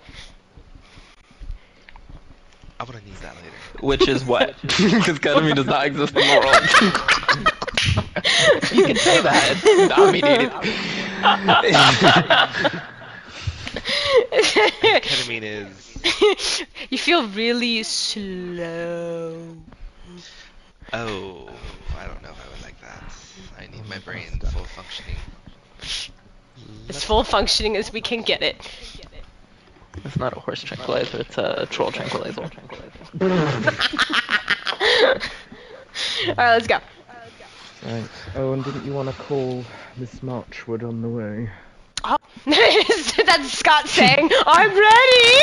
I'm gonna need that later. Which is what? Because ketamine does not exist in the world. You can say that. It's not meaning Ketamine is. You feel really slow. Oh, I don't know if I would like that. I need my brain full functioning. As full functioning as we can get it. It's not a horse tranquilizer, it's a troll tranquilizer. Alright, let's go. Right. Oh, and didn't you want to call Miss Marchwood on the way? Oh, that's Scott saying, I'm ready!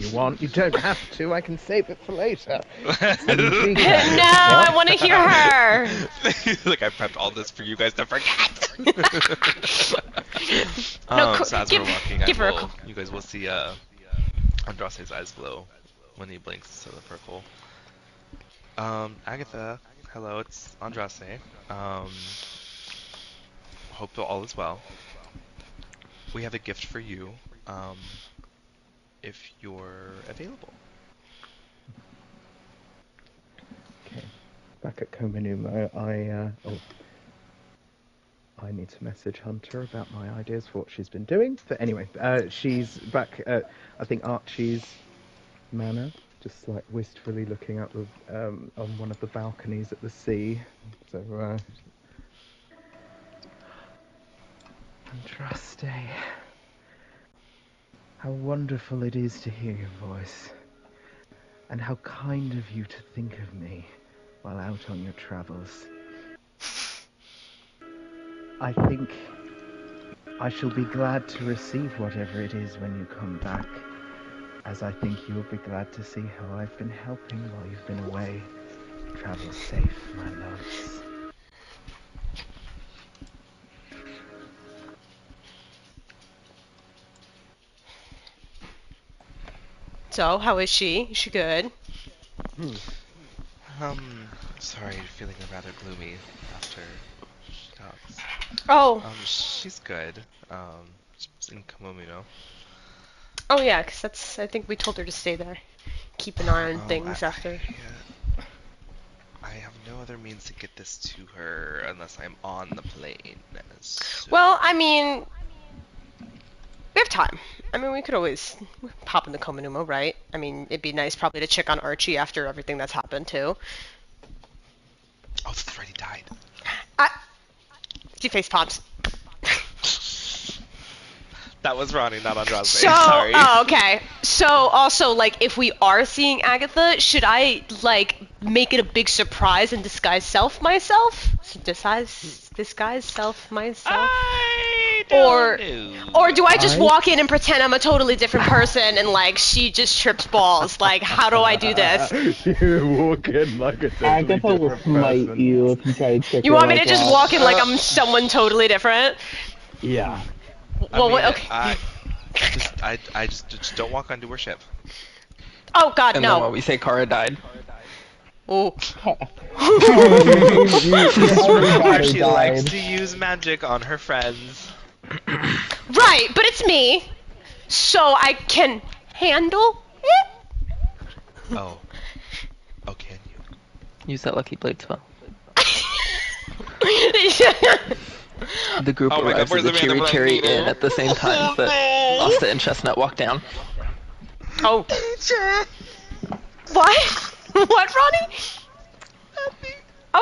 You want? You don't have to. I can save it for later. No, I want to hear her! Like, I prepped all this for you guys to forget! No, so as give- we're walking, give her a call. you guys will see Andraste's eyes glow when he blinks to the purple. Agatha, hello, it's Andraste. Hope all is well. We have a gift for you, if you're available. Okay. Back at Komanuma, I need to message Hunter about my ideas for what she's been doing. But anyway, she's back at, I think, Archie's manor, just like wistfully looking out the, on one of the balconies at the sea. So, Andraste, how wonderful it is to hear your voice, and how kind of you to think of me while out on your travels. I think I shall be glad to receive whatever it is when you come back, as I think you'll be glad to see how I've been helping while you've been away. Travel safe, my loves. So, how is she? Is she good? Sorry, feeling rather gloomy after she talks. Oh, She's good. She's in Komomi, oh yeah, because that's, I think we told her to stay there. Keep an eye on things after. Yeah. I have no other means to get this to her unless I'm on the plane. So... Well, I mean, we have time. I mean, we could always pop into Komanuma, right? I mean, it'd be nice probably to check on Archie after everything that's happened, too. Oh, that's right, he died. She face palms. That was Ronnie, not Andraste. So, Sorry. oh, okay. So, also, like, if we are seeing Agatha, should I, like, make it a big surprise and disguise myself? Disguise self myself? I don't know. Or do I just walk in and pretend I'm a totally different person and, like, she just trips balls? Like, how do I do this? You walk in like a totally Agatha will different smite person. you if you try to trick You her want me to like just that. walk in like I'm someone totally different? Yeah. Well, I mean, okay. I just don't walk onto her ship. Oh God, And then no. when we say Kara died, Ooh. Where she likes to use magic on her friends. Right, but it's me, so I can handle it. Oh. Oh, can you? use that lucky blade spell. The group Oh my God, arrives where's at the the man that Cherry runs Inn at the same time that Asta and Chestnut walk down. Oh. What? What, Ronnie?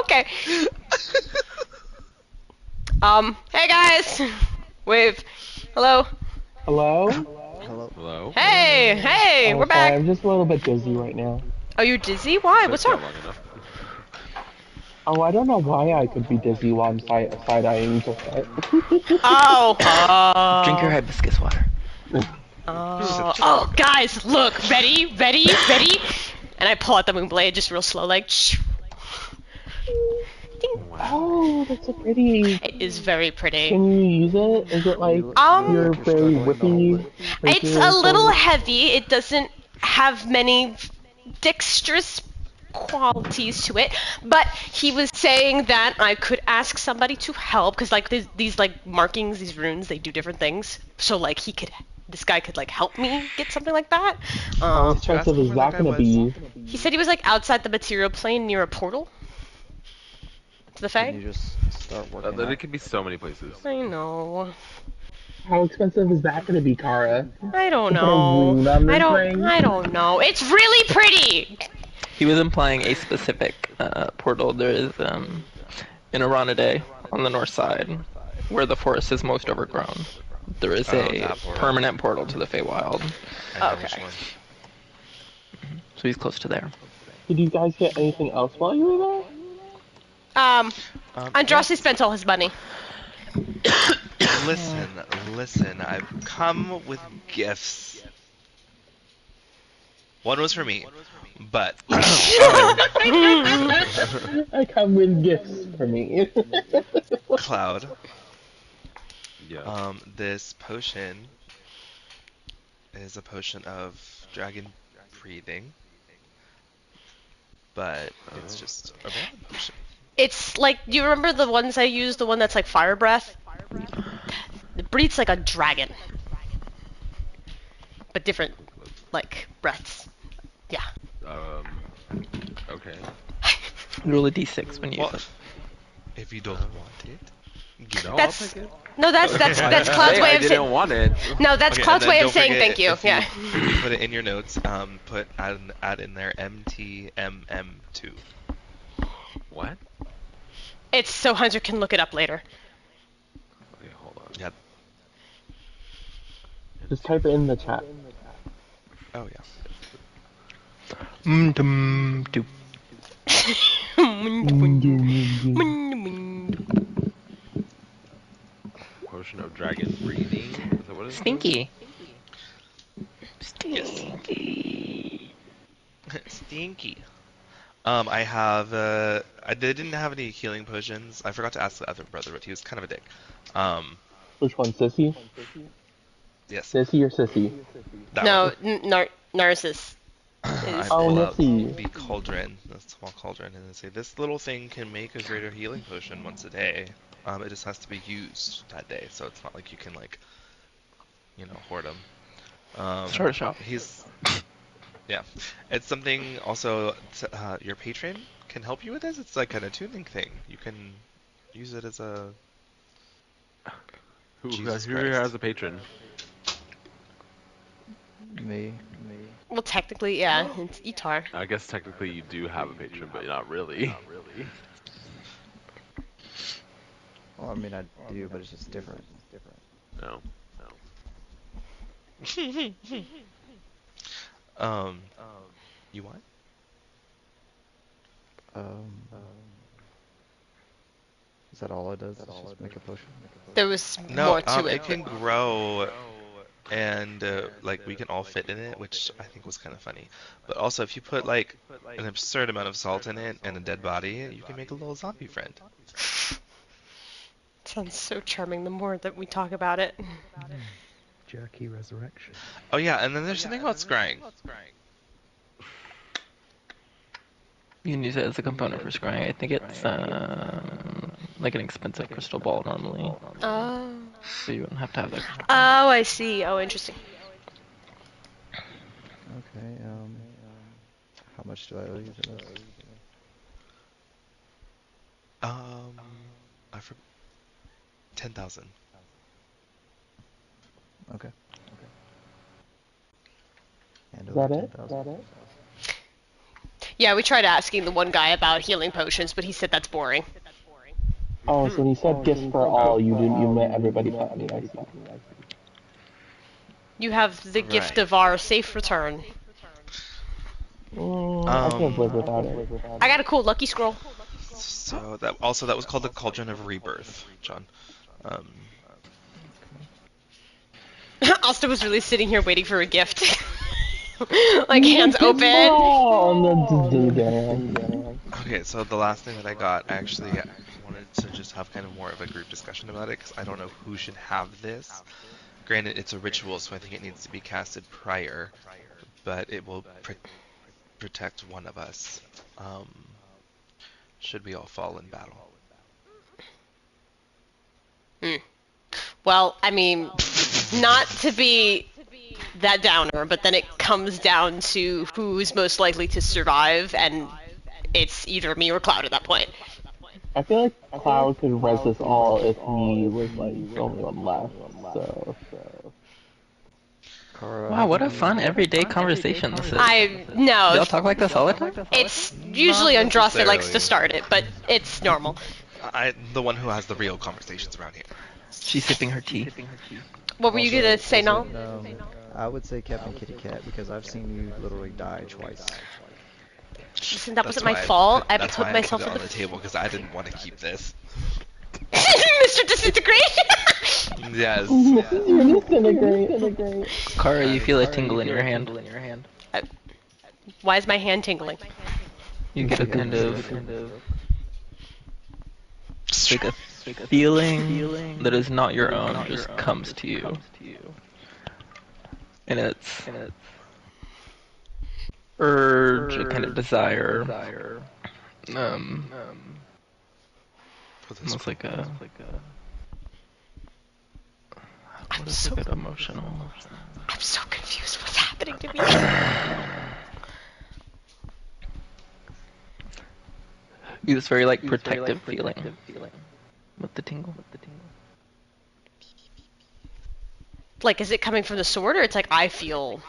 Okay. Hey guys. Wave. Hello. Hello? Hello. Hello? Hey, Oh, we're sorry, back. I'm just a little bit dizzy right now. Are you dizzy? Why? What's Took wrong? long enough. Oh, I don't know why I could be dizzy while I'm side-eyeing Josette. Oh. Drink your hibiscus water. Oh, guys, look, ready? And I pull out the moon blade just real slow, like. Oh, that's so pretty. It is very pretty. Can you use it? Is it like you're very struggling to whippy? hold It's a little heavy. It doesn't have many dexterous qualities to it, but he was saying that I could ask somebody to help because like these like markings, these runes, they do different things. So like this guy could like help me get something like that. How Did you ask expensive him is where that that guy gonna was? be? He said he was like outside the material plane near a portal to the Can Fae. you just start working There out? can be so many places. I know. How expensive is that gonna be, Kara? I don't To put a know. rune on this ring? I don't know. It's really pretty. He was implying a specific portal. There is in Aranade on the north side, where the forest is most overgrown. There is Oh, a that portal. permanent portal to the Feywild, I know Okay. which one. so he's close to there. Did you guys get anything else while you were there? Andraste spent all his money. Listen, I've come with gifts. One was for me, but I come with gifts for me. Cloud, Yeah. this potion is a potion of dragon breathing, but it's just a random potion. It's like, do you remember the ones I used? The one that's like fire breath? It breathes like a dragon, but different, like breaths. Yeah. Okay. Roll a d6 when you use Well, it. if you don't want it, give No, it. I'll That's take it. no, that's Cloud's Hey, way I of didn't saying. want it. No, that's Okay, Cloud's and then way of don't saying forget, thank you. if Yeah. If you put it in your notes, add in there MTMM2. What? It's so Hunter can look it up later. Okay, hold on. Yeah. Just type it in the chat. Oh yeah. Doop. Potion of dragon breathing. Is that what it is? Stinky. Yes. Stinky. Stinky. I have. I didn't have any healing potions. I forgot to ask the other brother, but he was kind of a dick. Which one, Sissy? Yes. Sissy or Sissy? That No, one. Narcissus. I Oh, pull out Nissy. the cauldron, the small cauldron, and then say, this little thing can make a greater healing potion once a day. It just has to be used that day, so it's not like you can, like, hoard them. Start a shop. Yeah. It's something also, your patron can help you with this. It's like an attuning thing. You can use it as a... Who Jesus here Christ. has a patron? Me. Well, technically, yeah, it's Itar. I guess technically you do have a patron, but not really. Well, I mean, I do, but it's just different. No. You want? Is that all it does? It's just make a potion? There was No, more to it it. can grow, and like we can all fit in it, which I think was kind of funny. But also, if you put like an absurd amount of salt in it and a dead body, you can make a little zombie friend. Sounds so charming the more that we talk about it. Jerky resurrection. Oh yeah, and then there's something about scrying. You can use it as a component for scrying. I think it's like an expensive crystal ball normally, Oh. so you wouldn't have to have that. Oh, I see. Oh, interesting. Okay, how much do I owe you for this? I forgot 10,000. Okay. And Is that over it? 10,000. Yeah, we tried asking the one guy about healing potions, but he said that's boring. Oh, so when you said gifts for all, you meant everybody but me. I see. You have the gift Right. of our safe return. I can live without it. I got a cool lucky scroll. So that was called the Cauldron of Rebirth, John. Oh, Asta was really sitting here waiting for a gift. Like hands open. Oh, no, Okay, so the last thing that I got, I actually wanted to just have kind of more of a group discussion about it, because I don't know who should have this. Granted, it's a ritual, so I think it needs to be casted prior, but it will protect one of us, should we all fall in battle. Well, I mean, not to be that downer, but then it comes down to who's most likely to survive, and it's either me or Cloud at that point. I feel like Cloud could res us all if he was like the only one left. So Kara, Wow, what a fun everyday conversation this is. No, Y'all talk like this all the time? it's usually Andraste that likes to necessarily. start it, but it's normal. I'm the one who has the real conversations around here. She's sipping her tea. What were you gonna say, no? Null? I would say Captain Kitty Cat because I've seen you literally die twice. Listen, that That's wasn't my why fault. I that's put why myself I in put it the on the table because I didn't want to keep this. Mr. Disintegrate. Yes. disintegrate. Kara, you feel a tingle in your hand. Why is my hand tingling? You get a kind of like a feeling that is not your own just comes to you. And it's urge, a kind of desire, For this almost like a what is so- a good emotional? I'm so confused. What's happening to me? This very like protective feeling with the tingle. Like, is it coming from the sword, or it's like I feel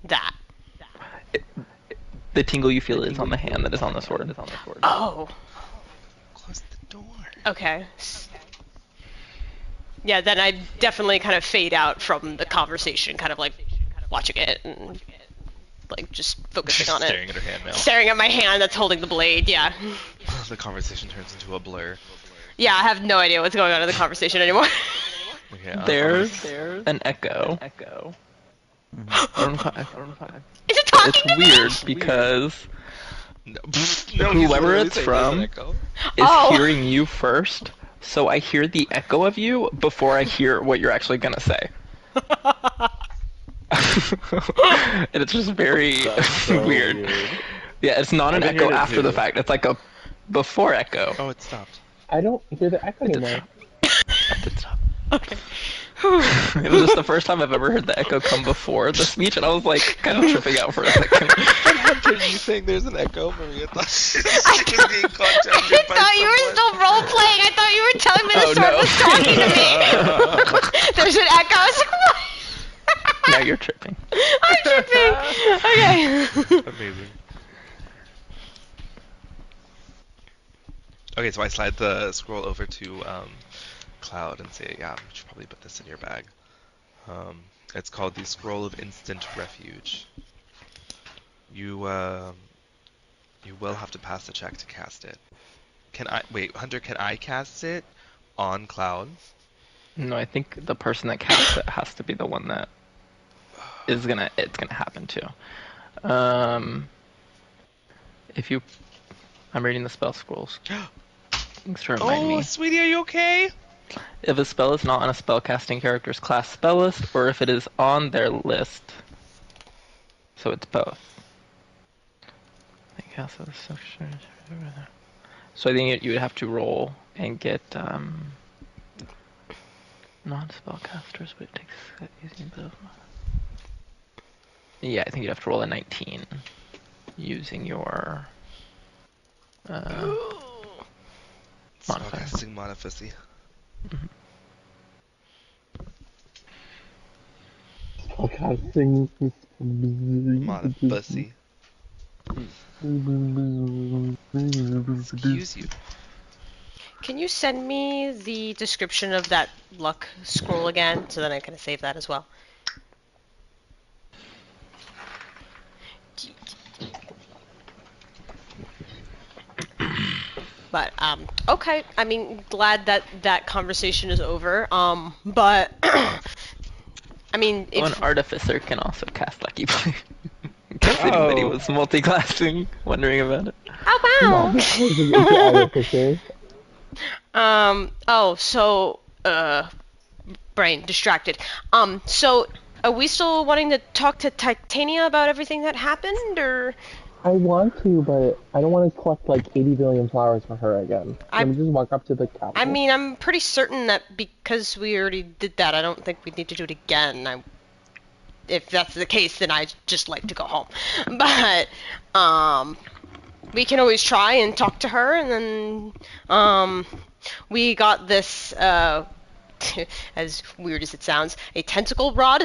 that? The tingle you feel is on the hand that is on the sword. Oh, Close the door. okay. Yeah, then I definitely kind of fade out from the conversation, kind of like watching it and like just focusing on Staring it. at her hand now. Staring at my hand that's holding the blade, yeah. The conversation turns into a blur. Yeah, I have no idea what's going on in the conversation anymore. Okay, There's an echo. I don't know if Is it talking it's to me? weird because no, whoever it's from is Oh. hearing you first, so I hear the echo of you before I hear what you're actually gonna say. And it's just very weird. Yeah, it's not an I've been echo hearing it after the too. fact. It's like a before echo. Oh, it stopped. I don't hear the echo anymore. Okay. It was just the first time I've ever heard the echo come before the speech, and I was like kind of tripping out for a second. Hunter, you saying there's an echo? Maria thought she was being I contacted by thought you were someone. still role playing. I thought you were telling me the Oh, sword no. was talking to me. There's an echo. I was like, what? Now you're tripping. I'm tripping. Okay. Amazing. Okay, so I slide the scroll over to Cloud and say, yeah, we should probably put this in your bag. It's called the Scroll of Instant Refuge. You will have to pass the check to cast it. Hunter, can I cast it on Cloud? No, I think the person that casts it has to be the one that it's gonna happen to. If you, I'm reading the spell scrolls. Thanks for reminding me. Sweetie, are you okay? If a spell is not on a spellcasting character's class spell list, or if it is on their list, so it's both. So I think you would have to roll and get non-spellcasters, but it takes using both. Yeah, I think you'd have to roll a 19 using your modifier. Spellcasting Modificy. Podcasting. Modificy. Excuse you. Can you send me the description of that luck scroll again, so then I can save that as well? But okay. I mean, glad that that conversation is over. But I mean, An if artificer can also cast Lucky Play. In case anybody was multi-classing, wondering about it. oh wow. Oh, so brain distracted. So are we still wanting to talk to Titania about everything that happened, or? I want to, but I don't want to collect like 80 billion flowers for her again. Can we just walk up to the capital? I mean, I'm pretty certain that because we already did that, I don't think we need to do it again. If that's the case, then I'd just like to go home. But, we can always try and talk to her, and then, we got this, as weird as it sounds, a tentacle rod.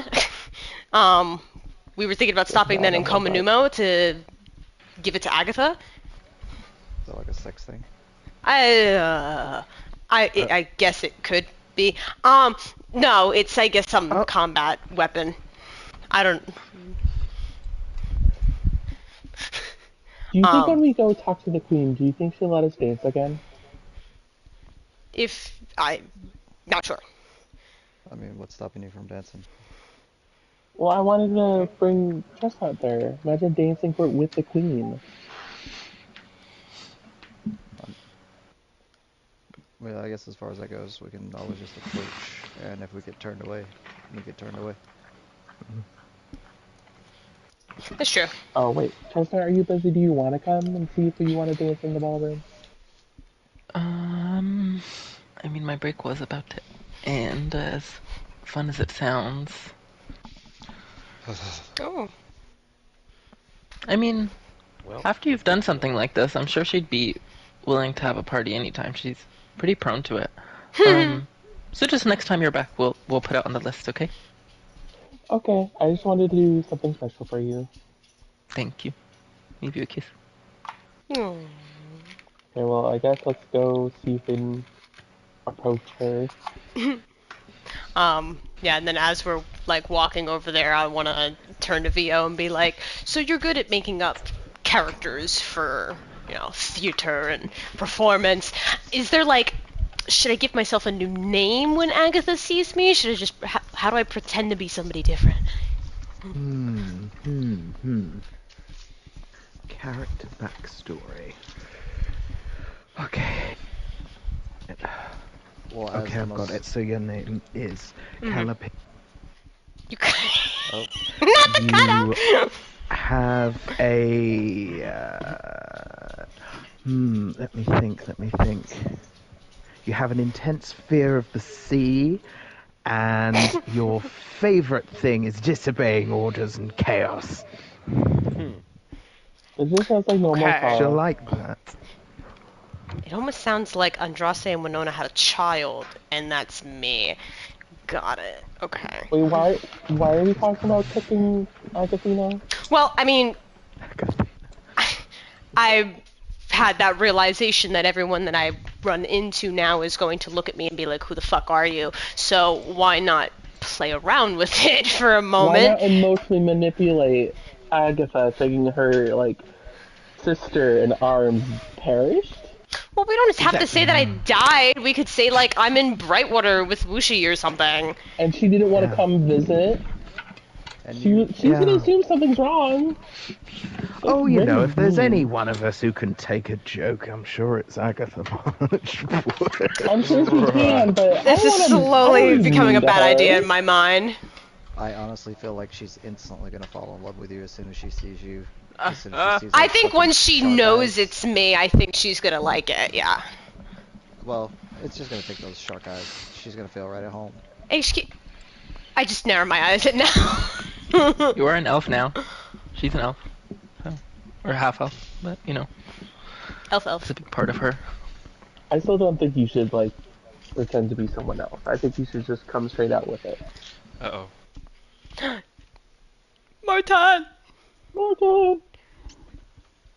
We were thinking about stopping then in Komanumo to give it to Agatha. Is that like a sex thing? I guess it could be. No, it's, I guess, some combat weapon. I don't... Do you think when we go talk to the queen, do you think she'll let us dance again? Not sure. I mean, what's stopping you from dancing? Well, I wanted to bring Chestnut there. Imagine dancing with the queen. Well, I guess as far as that goes, we can always just approach, and if we get turned away, we get turned away. That's true. Oh, wait. Chestnut, are you busy? Do you want to come and see if you want to dance in the ballroom? I mean, my break was about to end, as fun as it sounds. Oh. I mean, Well, after you've done something like this, I'm sure she'd be willing to have a party anytime. She's pretty prone to it. So just next time you're back, we'll put it on the list, okay? Okay, I just wanted to do something special for you. Thank you. Give you a kiss. Hmm. Okay, well, I guess let's go see if we can approach her. Yeah, and then as we're, like, walking over there, I want to turn to VO and be like, so you're good at making up characters for, theater and performance. Is there, like, should I give myself a new name when Agatha sees me? Should I just, how do I pretend to be somebody different? Character backstory. Okay. Well, Okay, I've got it. So your name is Calipin. You Oh. Not the cutout! You have a... let me think. You have an intense fear of the sea, and your favorite thing is disobeying orders and chaos. It just sounds like normal talk. She'll like that. It almost sounds like Andraste and Winona had a child, and that's me. Got it. Okay. Wait, why are we talking about cooking Agafino? Well, I mean, I've had that realization that everyone that I run into now is going to look at me and be like, who the fuck are you? So why not play around with it for a moment? Why not emotionally manipulate Agatha, thinking her, like, sister in arms perished? Well, we don't have to say that I died. We could say, like, I'm in Brightwater with Wushi or something. And she didn't want to come visit. And She's gonna assume something's wrong. Oh, if there's any one of us who can take a joke, I'm sure it's Agatha March. I'm sure she can, but This is slowly becoming a bad idea in my mind. I honestly feel like she's instantly gonna fall in love with you as soon as she sees you. I think when she knows it's me, I think she's gonna like it, yeah. Well, it's just gonna take those shark eyes. She's gonna feel right at home. I just narrow my eyes at now. You are an elf now. She's an elf. So, or half elf, but, Elf. it's a big part of her. I still don't think you should, like, pretend to be someone else. I think you should just come straight out with it. Uh-oh. Martin!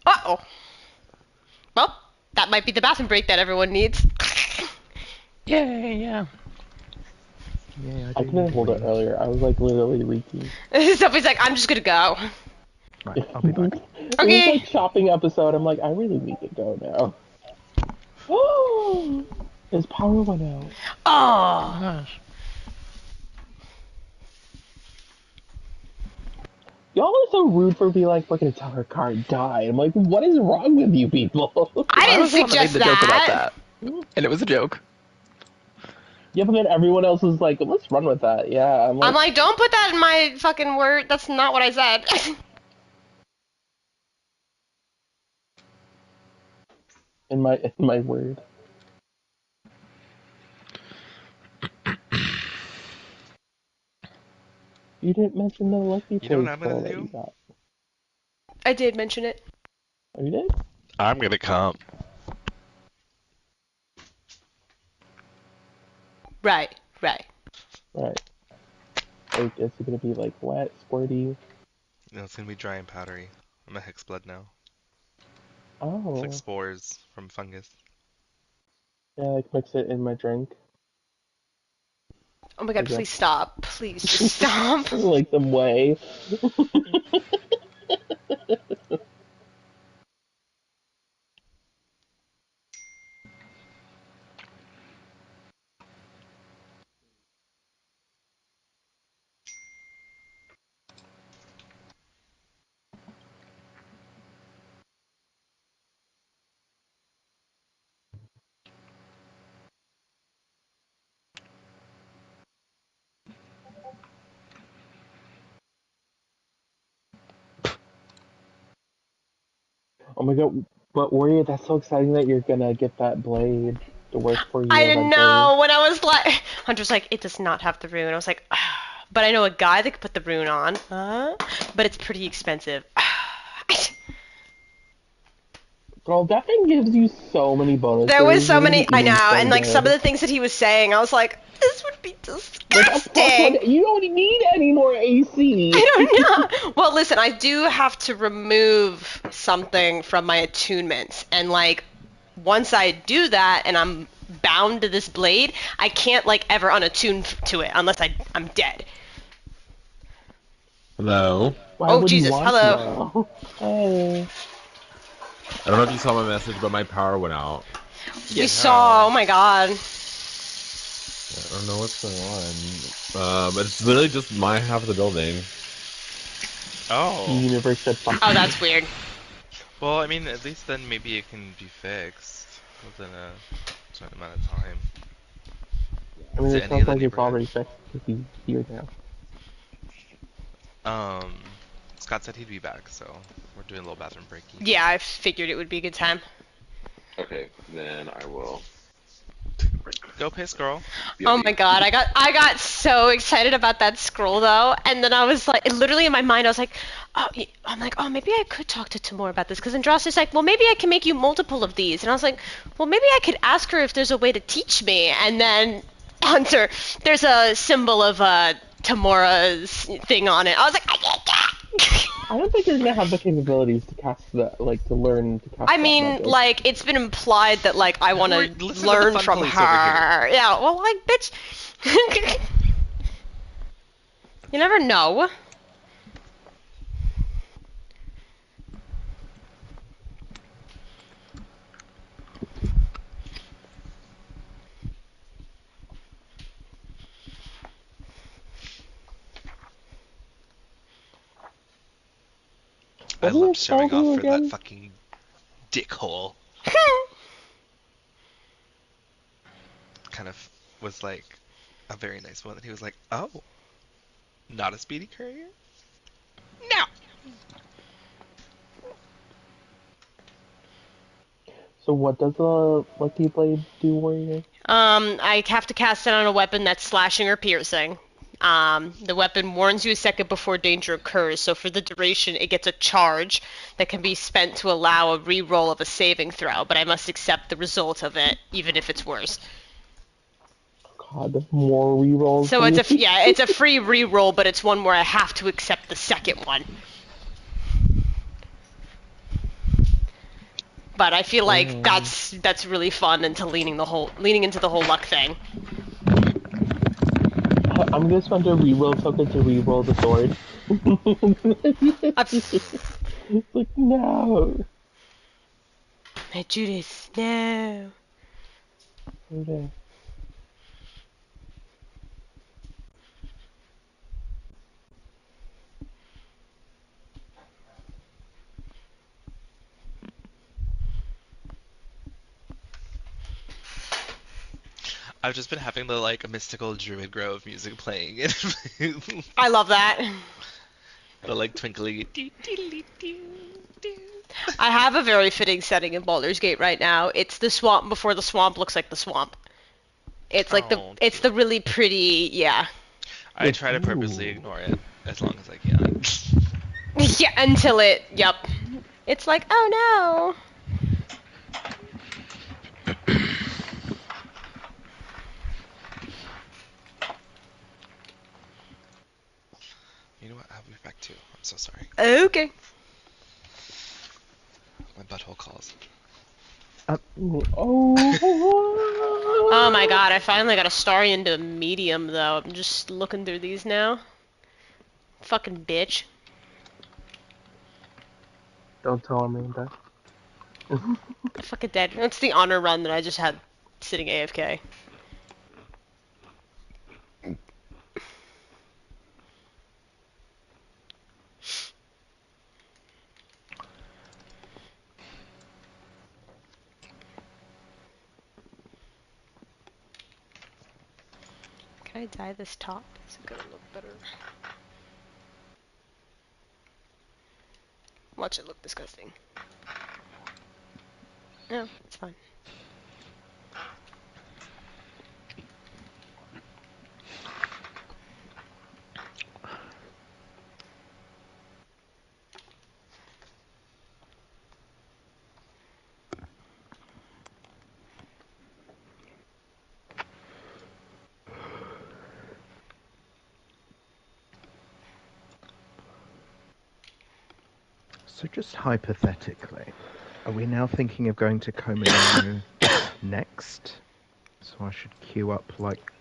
Uh-oh. Well, that might be the bathroom break that everyone needs. Yay, yeah. I couldn't hold it earlier. I was, like, literally leaking. Sophie's like, I'm just gonna go. Right, I'll be back. It Okay. was like shopping episode. I'm like, I really need to go now. Oh, his power went out. Oh. Gosh. Y'all are so rude for being like, we're gonna tell her card died. I'm like, what is wrong with you people? I didn't was the one that made suggest the joke about that. that. And it was a joke. Yeah, but then everyone else was like, let's run with that. Yeah, I'm like, don't put that in my fucking word. That's not what I said. in my word. You didn't mention the lucky You know what play I'm scroll gonna that you do? got. I did mention it. Oh, you did? I'm gonna come. Right. Right. Like, is it gonna be like wet, squirty? No, it's gonna be dry and powdery. I'm a hexblood now. It's like Oh. spores from fungus. Yeah, like mix it in my drink. Oh my god, Like that. please stop. Please just stop. Like some whey. Oh my god, but Warrior, that's so exciting that you're gonna get that blade to work for you I didn't eventually. know when I was like, Hunter's like, it does not have the rune. I was like, but I know a guy that could put the rune on, but it's pretty expensive. Girl, that thing gives you so many bonuses. There was so You're gonna many, be I eating know, so and like some of good. the things that he was saying, I was like, this would be Like a plus one, disgusting. you don't need any more AC. I don't know. Well, listen, I do have to remove something from my attunements, and like once I do that, and I'm bound to this blade, I can't like ever unattune to it unless I'm dead. Hello. Why Oh would you Jesus! want to Hello. though? Hey. I don't know if you saw my message, but my power went out. We saw. How? Oh my god. I don't know what's going on. But it's literally just my half of the building. The Oh. universe said fuck Oh, you. that's weird. Well, I mean, at least then maybe it can be fixed within a certain amount of time. I mean, Is it it any sounds of the like it's neighborhood? already fixed because he's here now. Scott said he'd be back, so we're doing a little bathroom breaky. Yeah, I figured it would be a good time. Okay, then I will. Go piss, girl. Oh my god, I got so excited about that scroll though, and then I was like, literally in my mind, I was like, oh, I'm like, oh, maybe I could talk to Tamora about this, because Andros is like, well, maybe I can make you multiple of these, and I was like, well, maybe I could ask her if there's a way to teach me, and then Hunter, there's a symbol of Tamora's thing on it. I was like, I don't think you're gonna have the capabilities to cast that, like to learn to cast I that mean, magic. like, it's been implied that, like, I want to Listen to the learn fun from police over here. her. Yeah, well, like, bitch. You never know. I What do your loved showing spells off do for that again? fucking dickhole. Kind of was like a very nice moment. He was like, oh, not a speedy courier? No! So what does the lucky blade do, Warrior? I have to cast it on a weapon that's slashing or piercing. The weapon warns you a second before danger occurs, so for the duration, it gets a charge that can be spent to allow a re-roll of a saving throw, but I must accept the result of it, even if it's worse. God, more rerolls, So it's please. it's a free re-roll, but it's one where I have to accept the second one. But I feel like that's really fun into leaning into the whole luck thing. I'm gonna spend a reroll token to reroll the sword. It's like, no. Hey, Judas, no. Okay. I've just been having the like mystical Druid Grove music playing. I love that. The like twinkly. I have a very fitting setting in Baldur's Gate right now. It's the swamp before the swamp looks like the swamp. It's like it's the really pretty, yeah. I try to purposely ignore it as long as I can. Yeah, until it, yep. It's like, oh You know what? I'll be back too. I'm so sorry. no. Okay. My butthole calls. Oh my god, I finally got a star into medium though. I'm just looking through these now. Fucking bitch. Don't tell Amanda. Fucking dead. That's the honor run that I just had sitting AFK. Can I dye this top? Is it gonna look better? Watch it look disgusting. No, it's fine. So just hypothetically, are we now thinking of going to Komanino next? So I should queue up like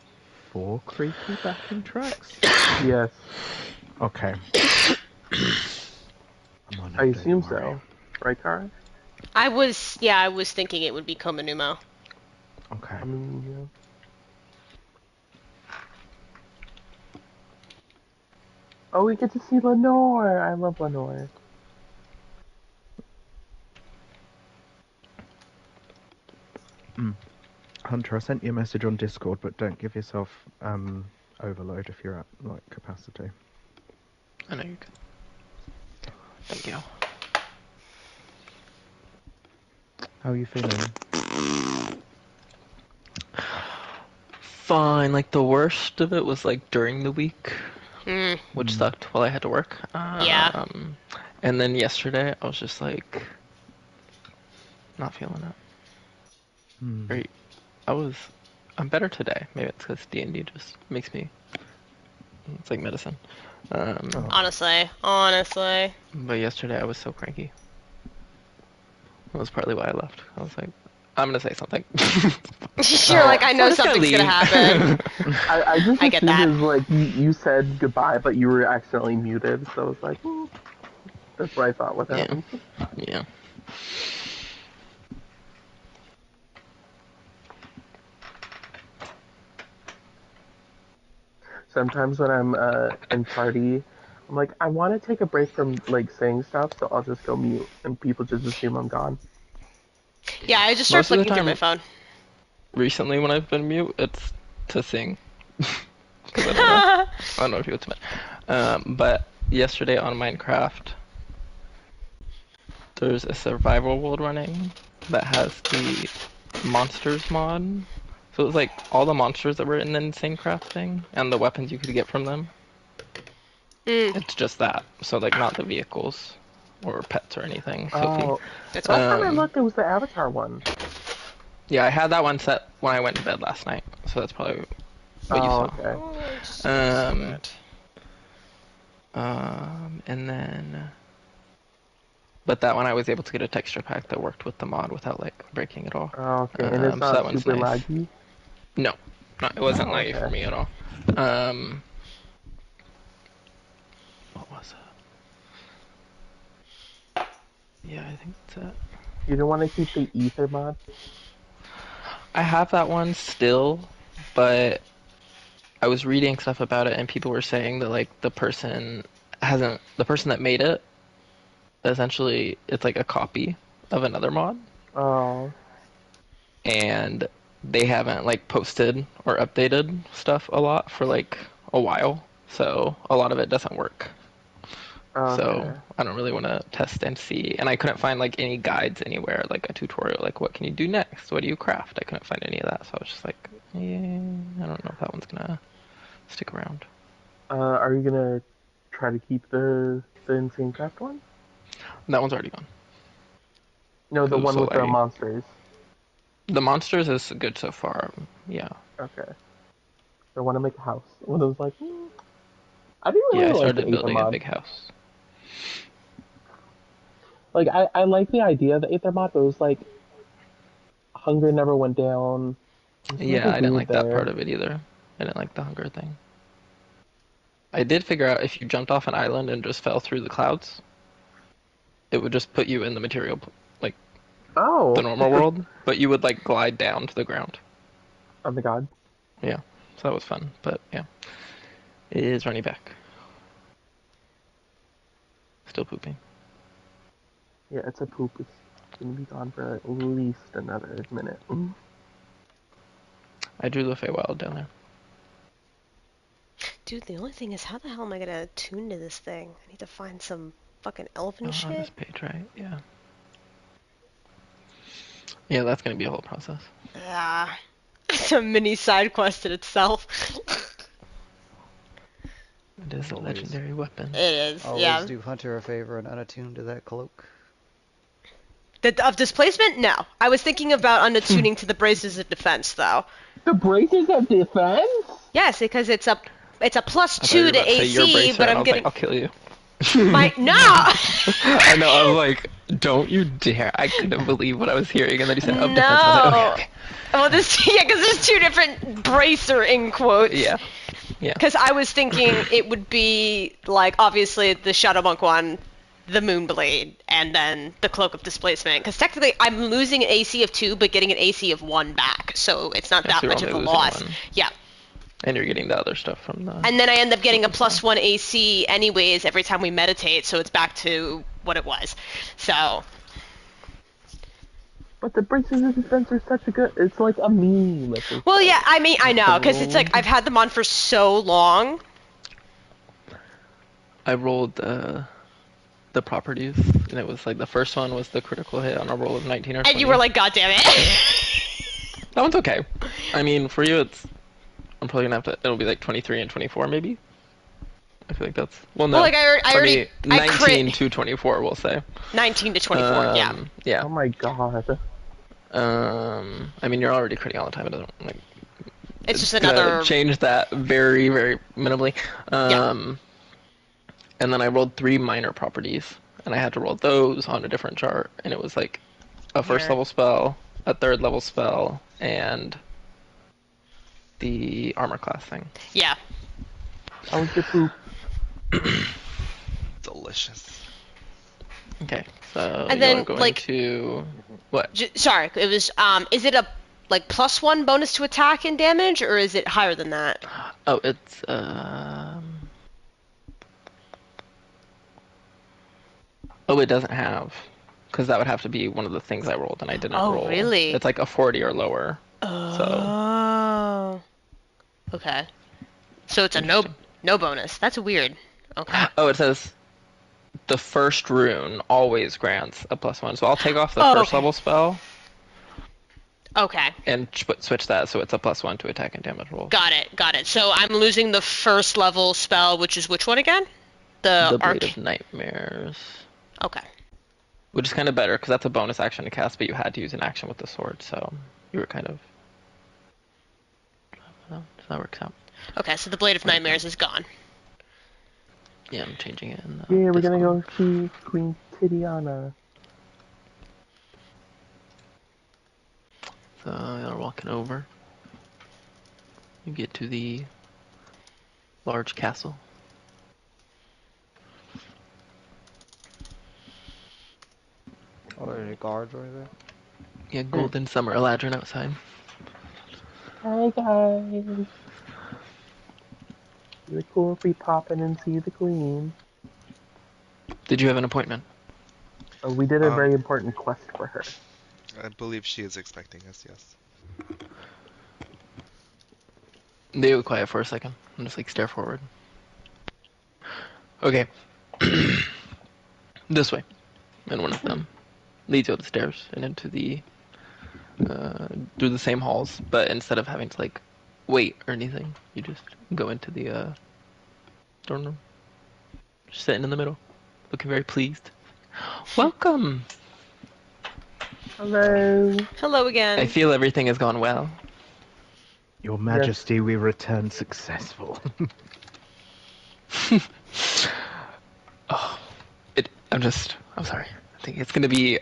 4 creepy backing tracks? Yes, Okay. I'm on it, I don't assume worry. so. Right, Kara? I was thinking it would be Komanumo. Okay. I mean, Oh, we get to see Lenore! I love Lenore. Hunter, I sent you a message on Discord, but don't give yourself overload if you're at like capacity. I know you can. Thank you. How are you feeling? Fine. Like the worst of it was like during the week, Hmm. which sucked while I had to work. Yeah. And then yesterday I was just like not feeling it. Or I'm better today. Maybe it's because D&D just makes me. It's like medicine. Honestly. But yesterday I was so cranky. That was partly why I left. I was like, I'm gonna say something. You're like, I know I'm just gonna something's gonna leave. happen. I just I get assumed that. it was like you said goodbye, but you were accidentally muted, so I was like, that's what I thought would happen. Yeah. Sometimes when I'm in party, I'm like, I want to take a break from like saying stuff, so I'll just go mute, and people just assume I'm gone. Yeah, I just start Most of the flicking through my phone. Recently, when I've been mute, it's to sing. 'Cause I don't know if you would but yesterday on Minecraft, there's a survival world running that has the monsters mod. So it was like all the monsters that were in the Insane Craft thing and the weapons you could get from them. It's just that. So like not the vehicles or pets or anything. Oh, That's last cool. time I looked, it was the Avatar one. Yeah, I had that one set when I went to bed last night. So that's probably what you saw. Okay. And then, but that one I was able to get a texture pack that worked with the mod without like breaking it all. Oh, okay, and it's So not that one's super nice. laggy. No, it wasn't Oh, laggy okay. for me at all. What was it? Yeah, I think that's it. You don't want to keep the ether mod? I have that one still, but I was reading stuff about it and people were saying that like the person that made it, essentially it's like a copy of another mod. Oh. And they haven't like posted or updated stuff a lot for like a while, so a lot of it doesn't work. So Okay. I don't really want to test and see. And I couldn't find like any guides anywhere, like a tutorial, like what can you do next? What do you craft? I couldn't find any of that, so I was just like, yeah, I don't know if that one's gonna stick around. Are you gonna try to keep the insane craft one? That one's already gone. No, the one So with the monsters. the monsters is good so far. Yeah. Okay. I want to make a house. One of those like, I didn't Yeah, really I like the started Aether building a mod. big house. Like I like the idea of the Aether mod, but it was like hunger never went down. There's Yeah, nothing I didn't weird like that there. part of it either. I didn't like the hunger thing. I did figure out if you jumped off an island and just fell through the clouds, it would just put you in the material, like the Oh, normal world, but you would like glide down to the ground. oh my god. Yeah, so that was fun, but yeah. It is running back. Still pooping. Yeah, it's a poop. It's gonna be gone for at least another minute. I drew the Feywild down there. Dude, the only thing is, how the hell am I gonna tune to this thing? I need to find some fucking elven Oh, on this shit. page, right? Yeah. Yeah, that's gonna be a whole process. Ah, it's a mini side quest in itself. It is a Always. legendary weapon. It is, Always yeah. do Hunter a favor and unattune to that cloak. Of displacement? No. I was thinking about unattuning to the braces of defense, though. The braces of defense? Yes, because it's a I thought +2 you were to about to say your AC, bracer, but and I I'm was getting like, I'll kill you. my no. I know. I was like, don't you dare! I couldn't believe what I was hearing, and then you said, "Of defense." I was like, No. okay. Well, this yeah, because there's two different bracer in quotes. Yeah. Yeah. Because I was thinking it would be like obviously the Shadow Monk one, the Moonblade, and then the Cloak of Displacement. Because technically I'm losing an AC of 2, but getting an AC of 1 back, so it's not Yeah, that so you're much of a only losing loss. 1. Yeah. And you're getting the other stuff from the. And then I end up getting a +1 AC anyways every time we meditate, so it's back to what it was. So. But the braces of defense are such a good. It's like a meme. Well, yeah, I mean, I know, because it's like I've had them on for so long. I rolled the properties, and it was like the first one was the critical hit on a roll of 19 or 20. And you were like, God damn it. That one's okay. I mean, for you, it's. I'm probably gonna have to. It'll be like 23 and 24, maybe. I feel like that's. Well, no. Well, like I already. I mean, 19 crit to 24, we'll say. 19 to 24, yeah. Yeah. Oh my god. I mean, you're already critting all the time. It doesn't like. It's just gonna another. change that very, very minimally. Yeah. And then I rolled 3 minor properties, and I had to roll those on a different chart, and it was like a first level spell, a third level spell, and the armor class thing. Yeah. How was your poop? Delicious. Okay, so And you're then, going like- to what? Sorry, it was. Is it a like +1 bonus to attack and damage, or is it higher than that? Oh, it's Oh, it doesn't have, because that would have to be one of the things I rolled, and I didn't roll. Oh, really? It's like a 40 or lower. Oh. Okay. So it's a no bonus. That's weird. Okay. Oh, it says the first rune always grants a +1. So I'll take off the Oh, first okay. level spell Okay. and switch that so it's a +1 to attack and damage rolls. Got it. So I'm losing the first level spell, which is which one again? The Arc. Blade of Nightmares. Okay. Which is kind of better, because that's a bonus action to cast, but you had to use an action with the sword, so you were kind of... So that works out. Okay, so the Blade of Nightmares is gone. Yeah, I'm changing it in the Yeah, we're gonna Discord. go see Queen Tidiana. So you're walking over. You get to the large castle. Oh, there's any guards right there? Yeah, golden summer Eladrin outside. Hi guys. Really cool if we pop in and see the queen. Did you have an appointment? Oh, we did a very important quest for her. I believe she is expecting us, yes. They go quiet for a second and just like stare forward. Okay. This way. And one of them leads you up the stairs and into the through the same halls, but instead of having to like wait or anything, you just go into the dorm room. Just sitting in the middle, looking very pleased. Welcome. Hello. Hello again. I feel everything has gone well. Your Majesty, we return successful. I'm sorry. I think it's gonna be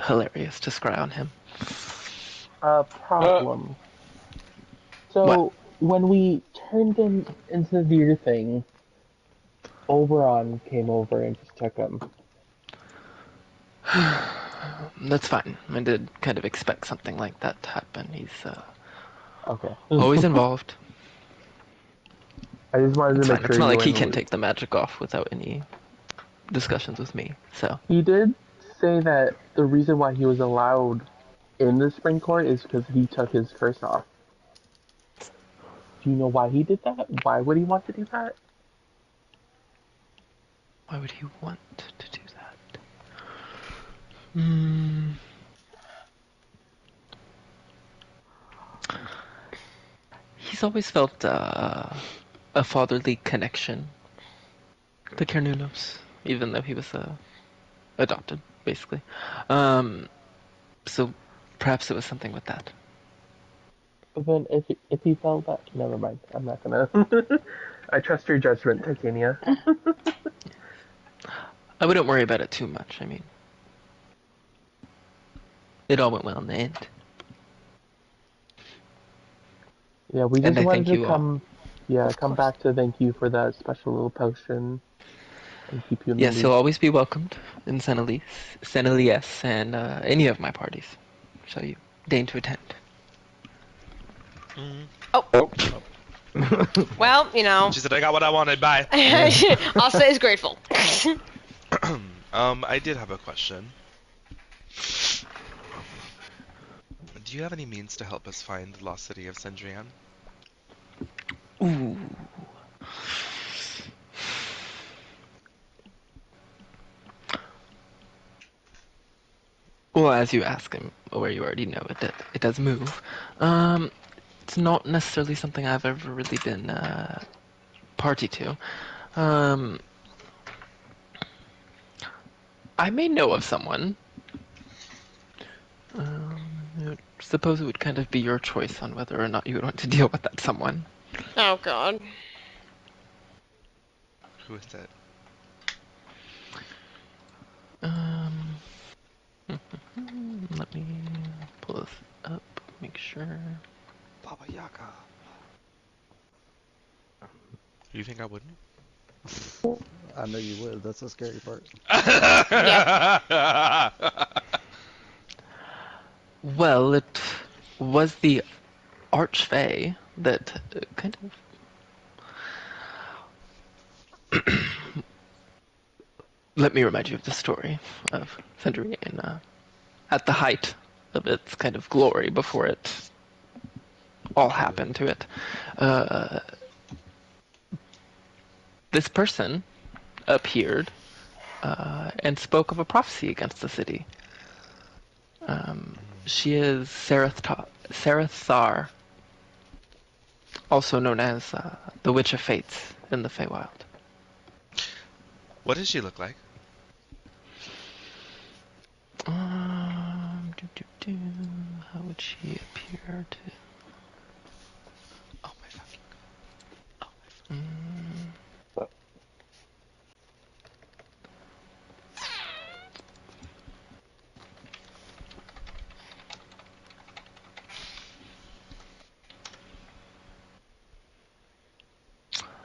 hilarious to scry on him. Problem. So, What? when we turned him into the ear thing, Oberon came over and just took him. That's fine. I did kind of expect something like that to happen. He's Okay. always involved. I just wanted It's to fine. make It's sure not you like he were in can the take the magic off without any discussions with me. So He did say that the reason why he was allowed in the spring court is because he took his curse off. Do you know why he did that? Why would he want to do that? why would he want to do that? Hmm. He's always felt a fatherly connection to Kernunos, even though he was adopted, basically. So perhaps it was something with that. But then if he felt that, never mind. I'm not gonna. I trust your judgment, Titania. I wouldn't worry about it too much. I mean, it all went well in the end. Yeah, we And just I wanted thank to you all. come. Yeah, come course. back to thank you for that special little potion and keep you in the Yes, you'll loop. always be welcomed in Senelies, and any of my parties. So you deign to attend. Well, you know, She said, I got what I wanted, bye. Asa is grateful. I did have a question. Do you have any means to help us find the lost city of Cendrillon? Ooh. Well, as you ask, I'm aware you already know it does move. It's not necessarily something I've ever really been party to. Um, I may know of someone. I suppose it would kind of be your choice on whether or not you would want to deal with that someone. Oh God. Who is it? Um, let me pull this up, make sure. Baba Yaga. You think I wouldn't? I know you would. That's the scary part. Well, it was the Archfey that kind of... Let me remind you of the story of Cendrillon at the height of its kind of glory before it all happened to it. This person appeared and spoke of a prophecy against the city. She is Sarathar, also known as the Witch of Fates in the Feywild. What does she look like? How would she appear to... Oh my fucking god.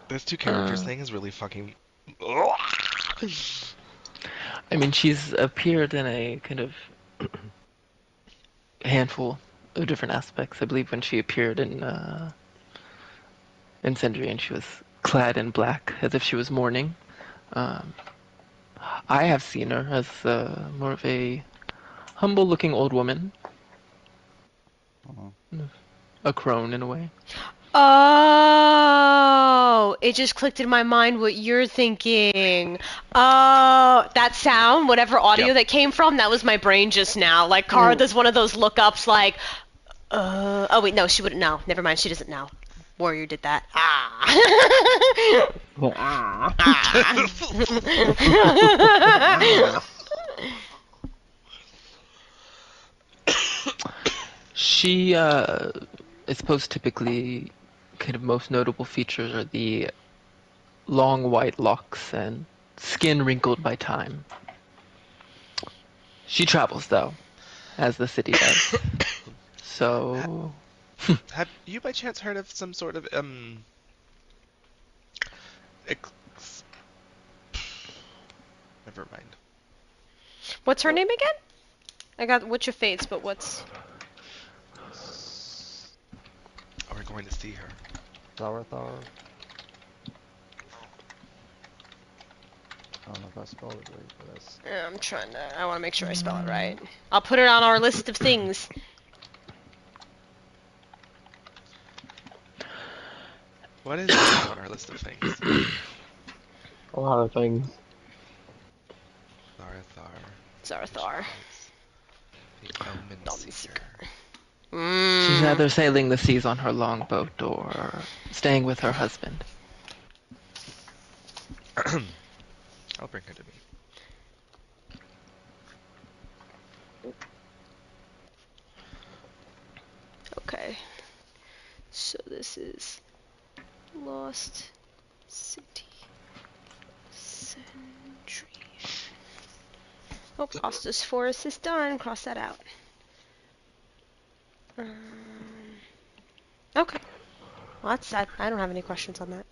This two characters thing is really fucking... I mean, she's appeared in a kind of handful of different aspects. I believe when she appeared in Cendrillon, she was clad in black, as if she was mourning. I have seen her as more of a humble-looking old woman, Uh-huh. a crone in a way. Oh, it just clicked in my mind what you're thinking. Oh, that sound, whatever audio Yep. that came from, that was my brain just now. Like, Cara does one of those lookups, like, oh wait, no, she wouldn't know. Never mind, she doesn't know. Warrior did that. Ah. Ah. She, I suppose typically, kind of most notable features are the long white locks and skin wrinkled by time. She travels, though, as the city does. So, Have you by chance heard of some sort of ex- never mind. What's her name again? I got Witch of Fates, but what's... Are we going to see her? Zarathar. I don't know if I spelled it right, but that's I'm trying to... I want to make sure I spell it right. I'll put it on our list of things. What is on our list of things? A lot of things. Zarathar. The Omen Omen Seeker. she's either sailing the seas on her longboat or staying with her husband. I'll bring her to me. Okay. So this is Lost City Sentry. Oh, Ostus Forest is done. Cross that out. Okay. Well, that's sad. I don't have any questions on that.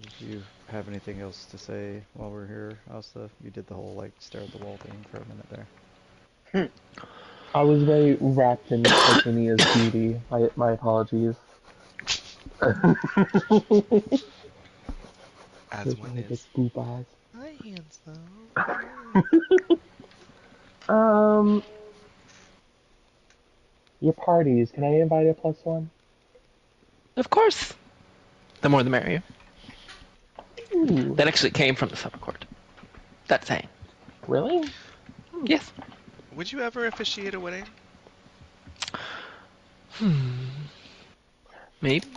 Did you have anything else to say while we're here, Asta? You did the whole, like, stare at the wall thing for a minute there. I was very wrapped in Titania's beauty. My apologies. As one Like is. scoop eyes. Hi, handsome. Your parties. Can I invite a +1? Of course. The more the merrier. Ooh. That actually came from the summer court. That's saying. Really? Yes. Would you ever officiate a wedding? Maybe.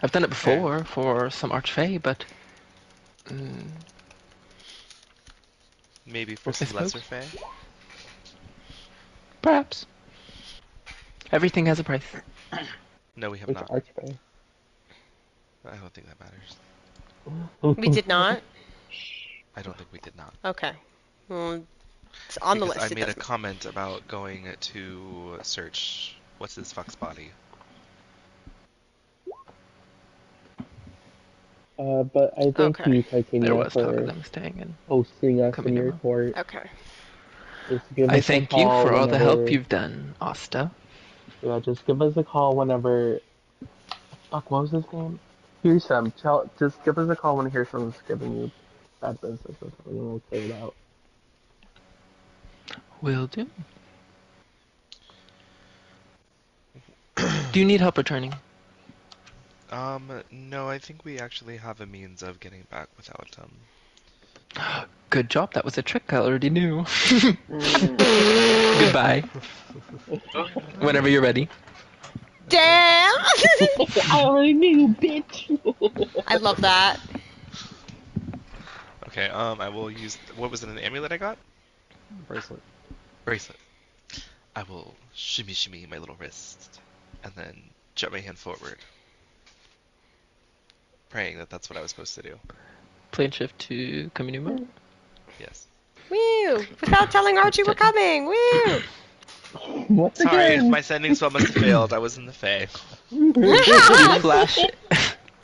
I've done it before for some archfey, but Maybe for I some suppose. lesser fae? Perhaps. Everything has a price. No, we have Which not. archway? I don't think that matters. We did not? I don't think we did not. Okay. Well, it's on the Because list. I It made a doesn't. comment about going to search what's his fuck's body. But I thank Okay. you, There Titania, was talk of for them staying in hosting us in your Communion. court. Okay. Just give I us a thank you call for all the help whenever. you've done, Asta. Yeah, just give us a call whenever. Fuck, what was his name? Hearsome. Just give us a call when Hearsome's giving you bad business or something, and we'll clear it out. Will do. Do you need help returning? No, I think we actually have a means of getting back without, Good job. That was a trick I already knew. Goodbye. Whenever you're ready. Damn! I already knew, bitch! I love that. Okay, I will use... What was it, an amulet I got? Bracelet. Bracelet. I will shimmy my little wrist, and then jut my hand forward. Praying that that's what I was supposed to do. Plane shift to communion mode. Yes. Woo! Without telling Archie we're coming. Woo! Once Sorry, again! my sending spell must have failed. I was in the Fae. You flash.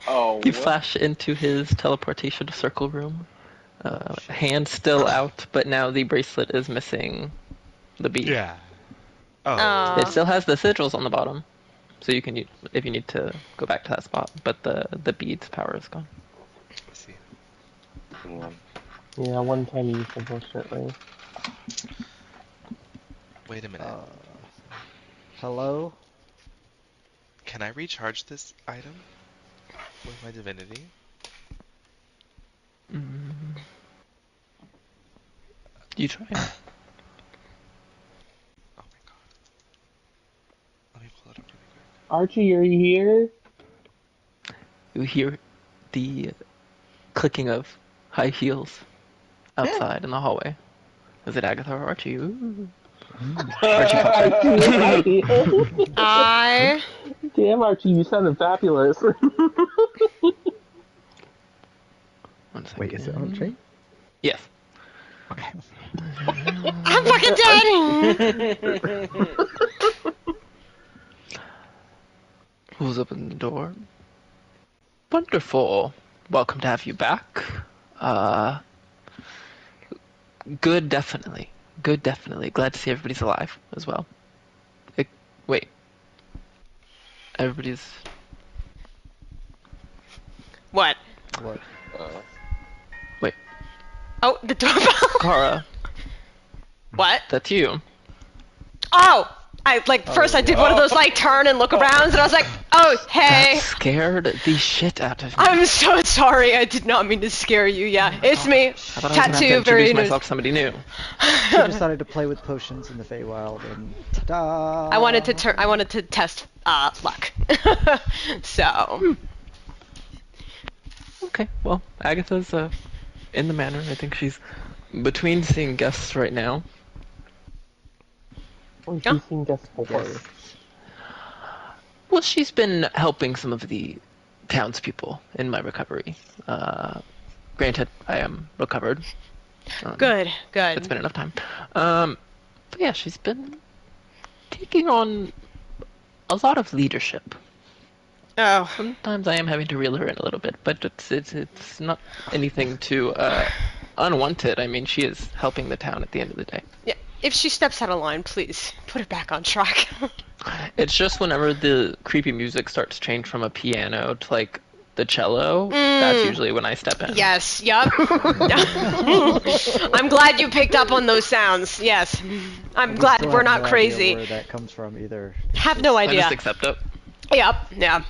Oh, You what? flash into his teleportation circle room. Hand still out, but now the bracelet is missing the bead. Yeah. Oh. Aw. It still has the sigils on the bottom, so you can use if you need to go back to that spot. But the bead's power is gone. Let's see. Yeah, one time use, unfortunately. Wait a minute. Hello? Can I recharge this item with my divinity? You try. Oh my god. Let me pull it up really quick. Archie, are you here? You hear the clicking of high heels outside in the hallway. Is it Agatha or Archie? Ooh. Archie pops out. I Damn, Archie, you sounded fabulous. One second. Wait, is it Archie? Yes. Okay. I'm fucking dead. Who's opened the door? Wonderful. Welcome to have you back. Good, definitely. Good, definitely. Glad to see everybody's alive as well. Wait. Everybody's... What? What? Wait. Oh, the doorbell. Kara, What? that's you. Oh! First I did one of those, turn and look around, and I was like, oh, hey. That scared the shit out of me. I'm so sorry. I did not mean to scare you. Yeah, it's me. I thought I was gonna have to Tattoo, very introduce new. myself to somebody new. She decided to play with potions in the Feywild, and ta-da! I wanted to test luck. So Okay, well, Agatha's in the manor. I think she's between seeing guests right now. Or she's seen guests before. Well, she's been helping some of the townspeople in my recovery. Granted, I am recovered. good. It's been enough time. But yeah, she's been taking on a lot of leadership. Oh, Sometimes I am having to reel her in a little bit, but it's not anything too unwanted. I mean, she is helping the town at the end of the day. yeah. If she steps out of line, please put her back on track. It's just whenever the creepy music starts to change from a piano to the cello, that's usually when I step in. Yes. Yup. I'm glad you picked up on those sounds. Yes. I'm glad Still we're have not no idea crazy. where that comes from either. Have no I idea. just accept it. Yep. Yeah.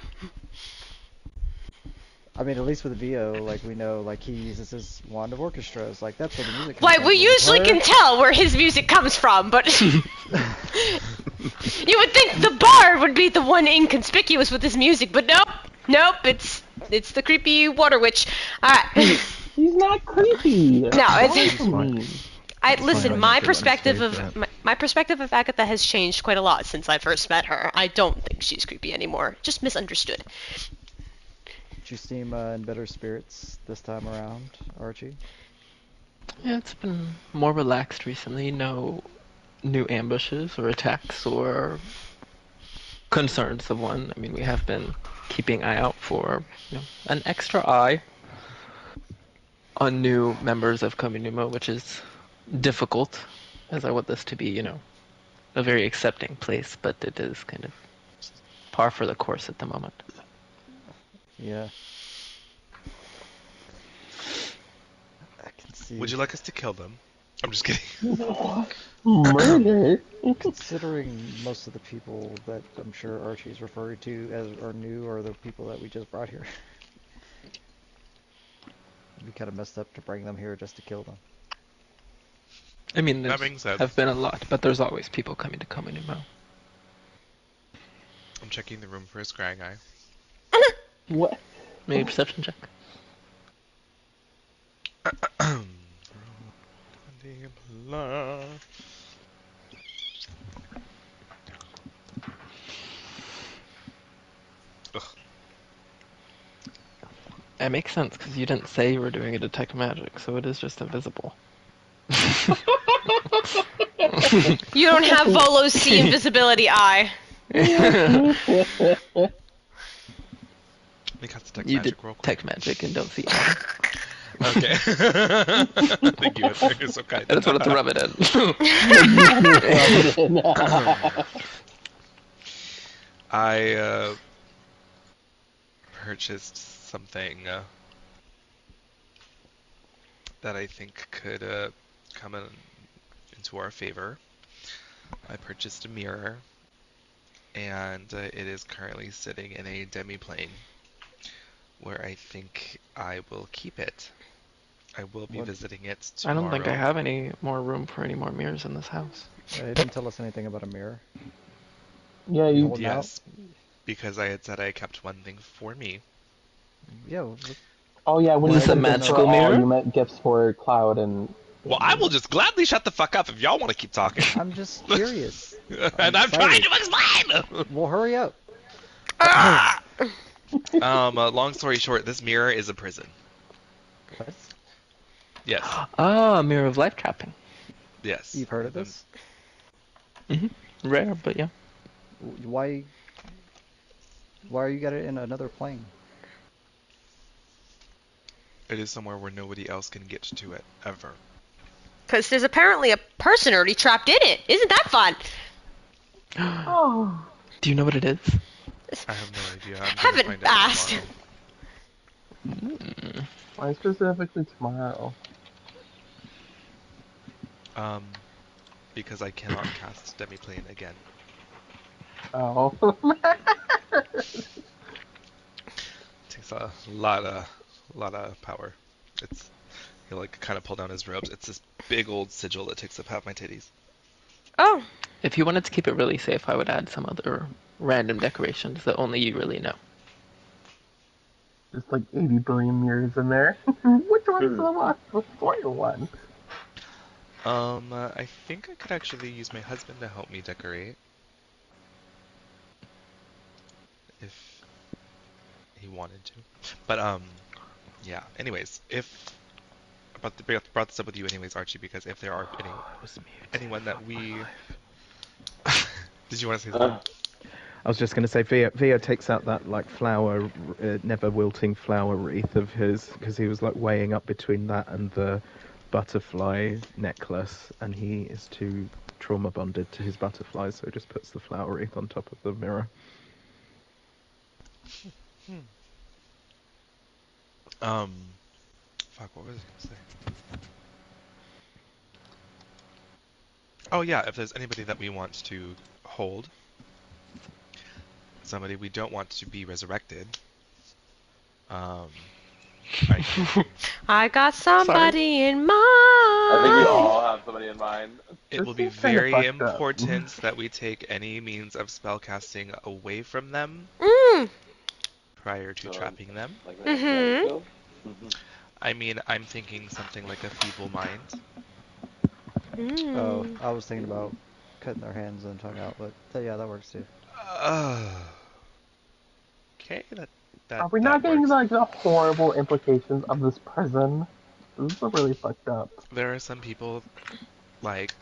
I mean, at least with VO, we know, he uses his wand of orchestras. That's where the music comes Like, from. we usually Where- can tell where his music comes from, but you would think the bard would be the one inconspicuous with his music, but nope, it's the creepy water witch. Alright. He's not creepy. No, it's Fine. listen, fine, my everyone perspective stays of there. my perspective of Agatha has changed quite a lot since I first met her. I don't think she's creepy anymore. Just misunderstood. Did you seem in better spirits this time around, Archie? Yeah, it's been more relaxed recently. No new ambushes or attacks or concerns of one. I mean, we have been keeping eye out for an extra eye on new members of Kominuma, which is difficult, as I want this to be, a very accepting place, but it is kind of par for the course at the moment. Yeah. I can see. Would you like us to kill them? I'm just kidding. Murder? Considering most of the people that I'm sure Archie's referring to as are new are the people that we just brought here. It'd be kind of messed up to bring them here just to kill them. I mean, That there being said- have been a lot, but there's always people coming to Kominuma. I'm checking the room for a scrying eye. What? Maybe perception check. Ugh. It makes sense because you didn't say you were doing a detect magic, so it is just invisible. You don't have Volo's see invisibility eye. Let me cast detect You magic real quick. detect magic and don't see. Okay. Thank you, Edgar. You're so kind. I just wanted to rub it in. I purchased something that I think could come into our favor. I purchased a mirror and it is currently sitting in a demi-plane where I think I will keep it. I will be What? visiting it I don't tomorrow. think I have any more room for any more mirrors in this house. You didn't tell us anything about a mirror. Yeah, You you. holding out? Yes, because I had said I kept one thing for me. Yeah. Oh yeah, when Is you this a said gifts for magical all, mirror? you meant gifts for Cloud and. Well, I will just gladly shut the fuck up if y'all want to keep talking. I'm just curious. And I'm trying to explain! Well, hurry up. Ah! Long story short, this mirror is a prison. What? Yes. Ah, mirror of life trapping. Yes. You've heard of this? Rare, but yeah. Why? Why are you got it in another plane? It is somewhere where nobody else can get to it, ever. Because there's apparently a person already trapped in it. Isn't that fun? Oh. Do you know what it is? I have no idea. I'm gonna Haven't find out asked. tomorrow. Why specifically tomorrow? Because I cannot cast Demiplane again. Oh. Takes a lot of power. It's he like kind of pull down his robes. It's this big old sigil that takes up half my titties. Oh. If you wanted to keep it really safe, I would add some other random decorations that only you really know. There's like 80 billion mirrors in there. Which one's the one? The spoiler one. I think I could actually use my husband to help me decorate. If he wanted to. But, yeah. Anyways, if... brought this up with you anyways, Archie, because if there are anyone that we... Did you want to say something? I was just going to say, Vio takes out that like flower, never wilting flower wreath of his, because he was like weighing up between that and the butterfly necklace, and he is too trauma bonded to his butterflies, so he just puts the flower wreath on top of the mirror. Fuck, what was I gonna say? Oh yeah, if there's anybody that we want to hold, somebody we don't want to be resurrected, I got somebody in mind. I think we all have somebody in mind. it will be This is kinda very fucked up. important that we take any means of spellcasting away from them prior to trapping them. Like Mhm. I mean, I'm thinking something like a feeble mind. Oh, I was thinking about cutting their hands and tongue out, but yeah, that works too. Okay, that Are we not getting works. like the horrible implications of this prison? This is really fucked up. There are some people, like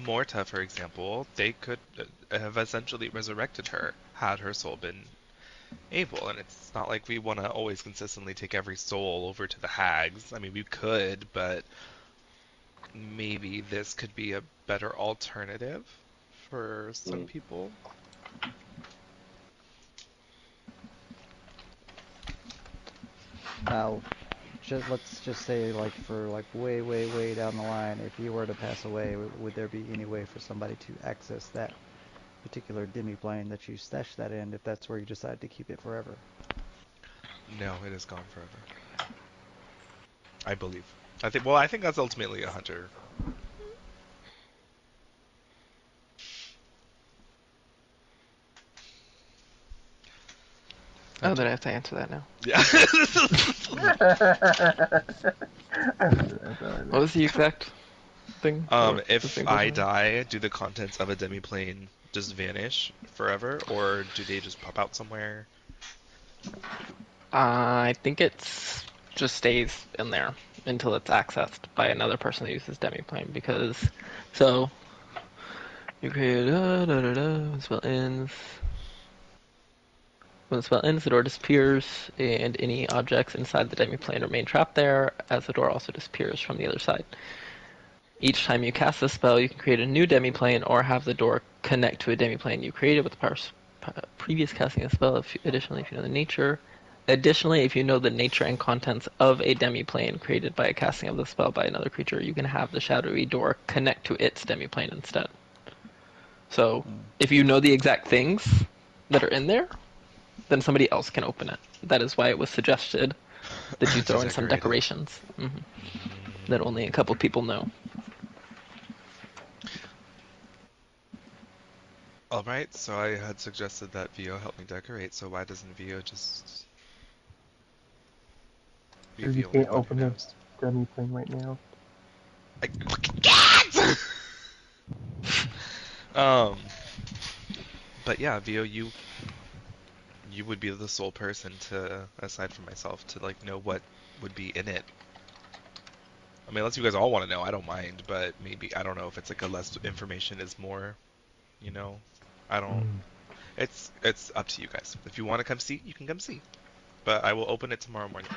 Morta, for example, they could have essentially resurrected her had her soul been able, and it's not like we want to always consistently take every soul over to the hags. I mean, we could, but maybe this could be a better alternative for some people. Now, let's just say, like, for like way, way, way down the line, if you were to pass away, would there be any way for somebody to access that particular demi-plane that you stashed that in, if that's where you decide to keep it forever? No, it is gone forever. I believe. I think that's ultimately a hunter. Oh, then I have to answer that now. Yeah. What was the exact thing? If I die, do the contents of a demi-plane just vanish forever, or do they just pop out somewhere? I think it's just stays in there until it's accessed by another person that uses demiplane, because so you create when the spell ends. When the spell ends, the door disappears, and any objects inside the demiplane remain trapped there, as the door also disappears from the other side. Each time you cast this spell, you can create a new demiplane or have the door connect to a demiplane you created with the previous casting of the spell. Additionally, if you know the nature. Additionally, if you know the nature and contents of a demiplane created by a casting of the spell by another creature, you can have the shadowy door connect to its demiplane instead. So if you know the exact things that are in there, then somebody else can open it. That is why it was suggested that you To throw in some decorate it. decorations that only a couple people know. Alright, so I had suggested that Vio help me decorate, so why doesn't Vio just be You the only can't one open who the knows? dummy thing right now. I fucking can't! But yeah, Vio, you would be the sole person to, aside from myself, to like know what would be in it. I mean, unless you guys all want to know, I don't mind, but maybe, I don't know if it's like a less information is more, you know? I don't, it's up to you guys. If you want to come see, you can come see. But I will open it tomorrow morning.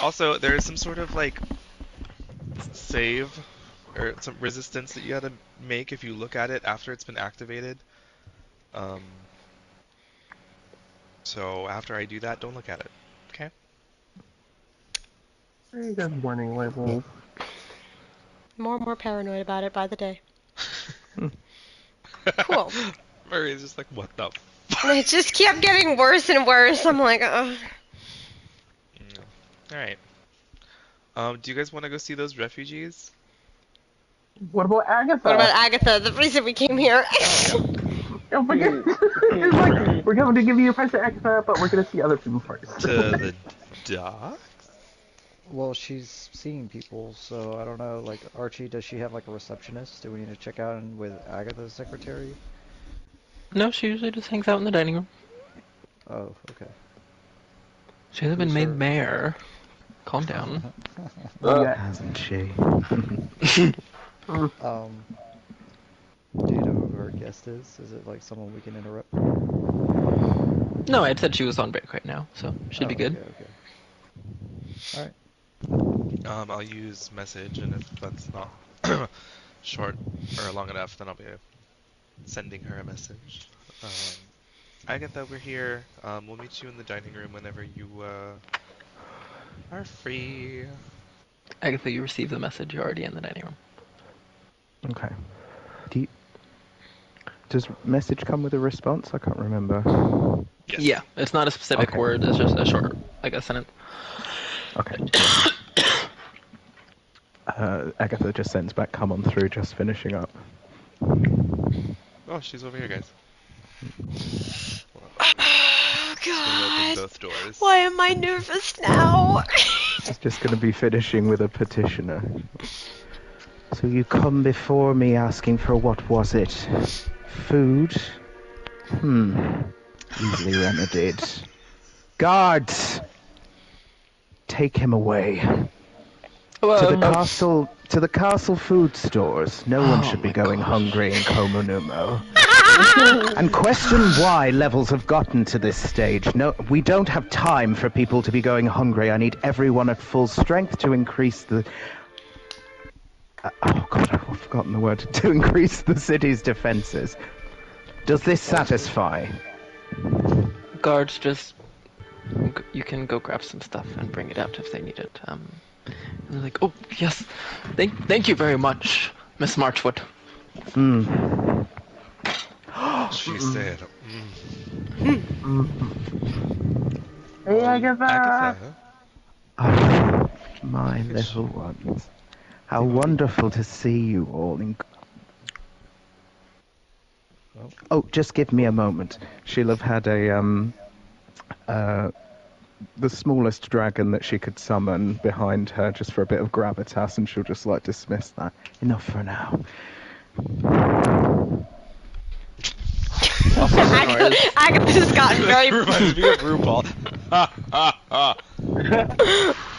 Also, there is some sort of like save or some resistance that you gotta make if you look at it after it's been activated. So after I do that, don't look at it. Okay? Hey, good morning, labels. More and more paranoid about it by the day. Cool. Murray's just like, what the And it just kept getting worse and worse. I'm like, ugh. Alright. Do you guys want to go see those refugees? What about Agatha? What about Agatha, the reason we came here? Don't forget. It's like, we're going to give you a prize to Agatha, but we're going to see other people first. To the dock? Well, she's seeing people, so I don't know. Like, Archie, does she have like a receptionist? Do we need to check out with Agatha's secretary? No, she usually just hangs out in the dining room. Oh, okay. She hasn't been Who's made her- mayor. Calm down. Hasn't she? Do you know who her guest is? Is it like someone we can interrupt? No, I said she was on break right now, so should be good. Okay. Alright. I'll use message, and if that's not short or long enough, then I'll be sending her a message. Agatha, we're here. We'll meet you in the dining room whenever you are free. Agatha, you received the message. You're already in the dining room. Okay. Does message come with a response? I can't remember. Yes. Yeah, it's not a specific Okay. word. It's just a short, like a sentence. Okay. Agatha just sends back, come on through, just finishing up. Oh, she's over here, guys. Oh, Open God. both doors. Why am I nervous now? She's just going to be finishing with a petitioner. So you come before me asking for what was it? Food? Easily remedied. Guards! Take him away. To the castle food stores. No one should be going hungry in Komonumo. And question why levels have gotten to this stage. No, we don't have time for people to be going hungry. I need everyone at full strength to increase the... oh god, I've forgotten the word. To increase the city's defenses. Does this satisfy? Guards, just you can go grab some stuff and bring it out if they need it. And they're like, oh yes, thank you very much, Miss Marchwood. She said. Hey, Agatha. Agatha. Oh, my little ones. How wonderful to see you all in... Oh, just give me a moment. She'll have had the smallest dragon that she could summon behind her just for a bit of gravitas, and she'll just like dismiss that. Enough for now. Agatha's gotten very... Reminds me of RuPaul.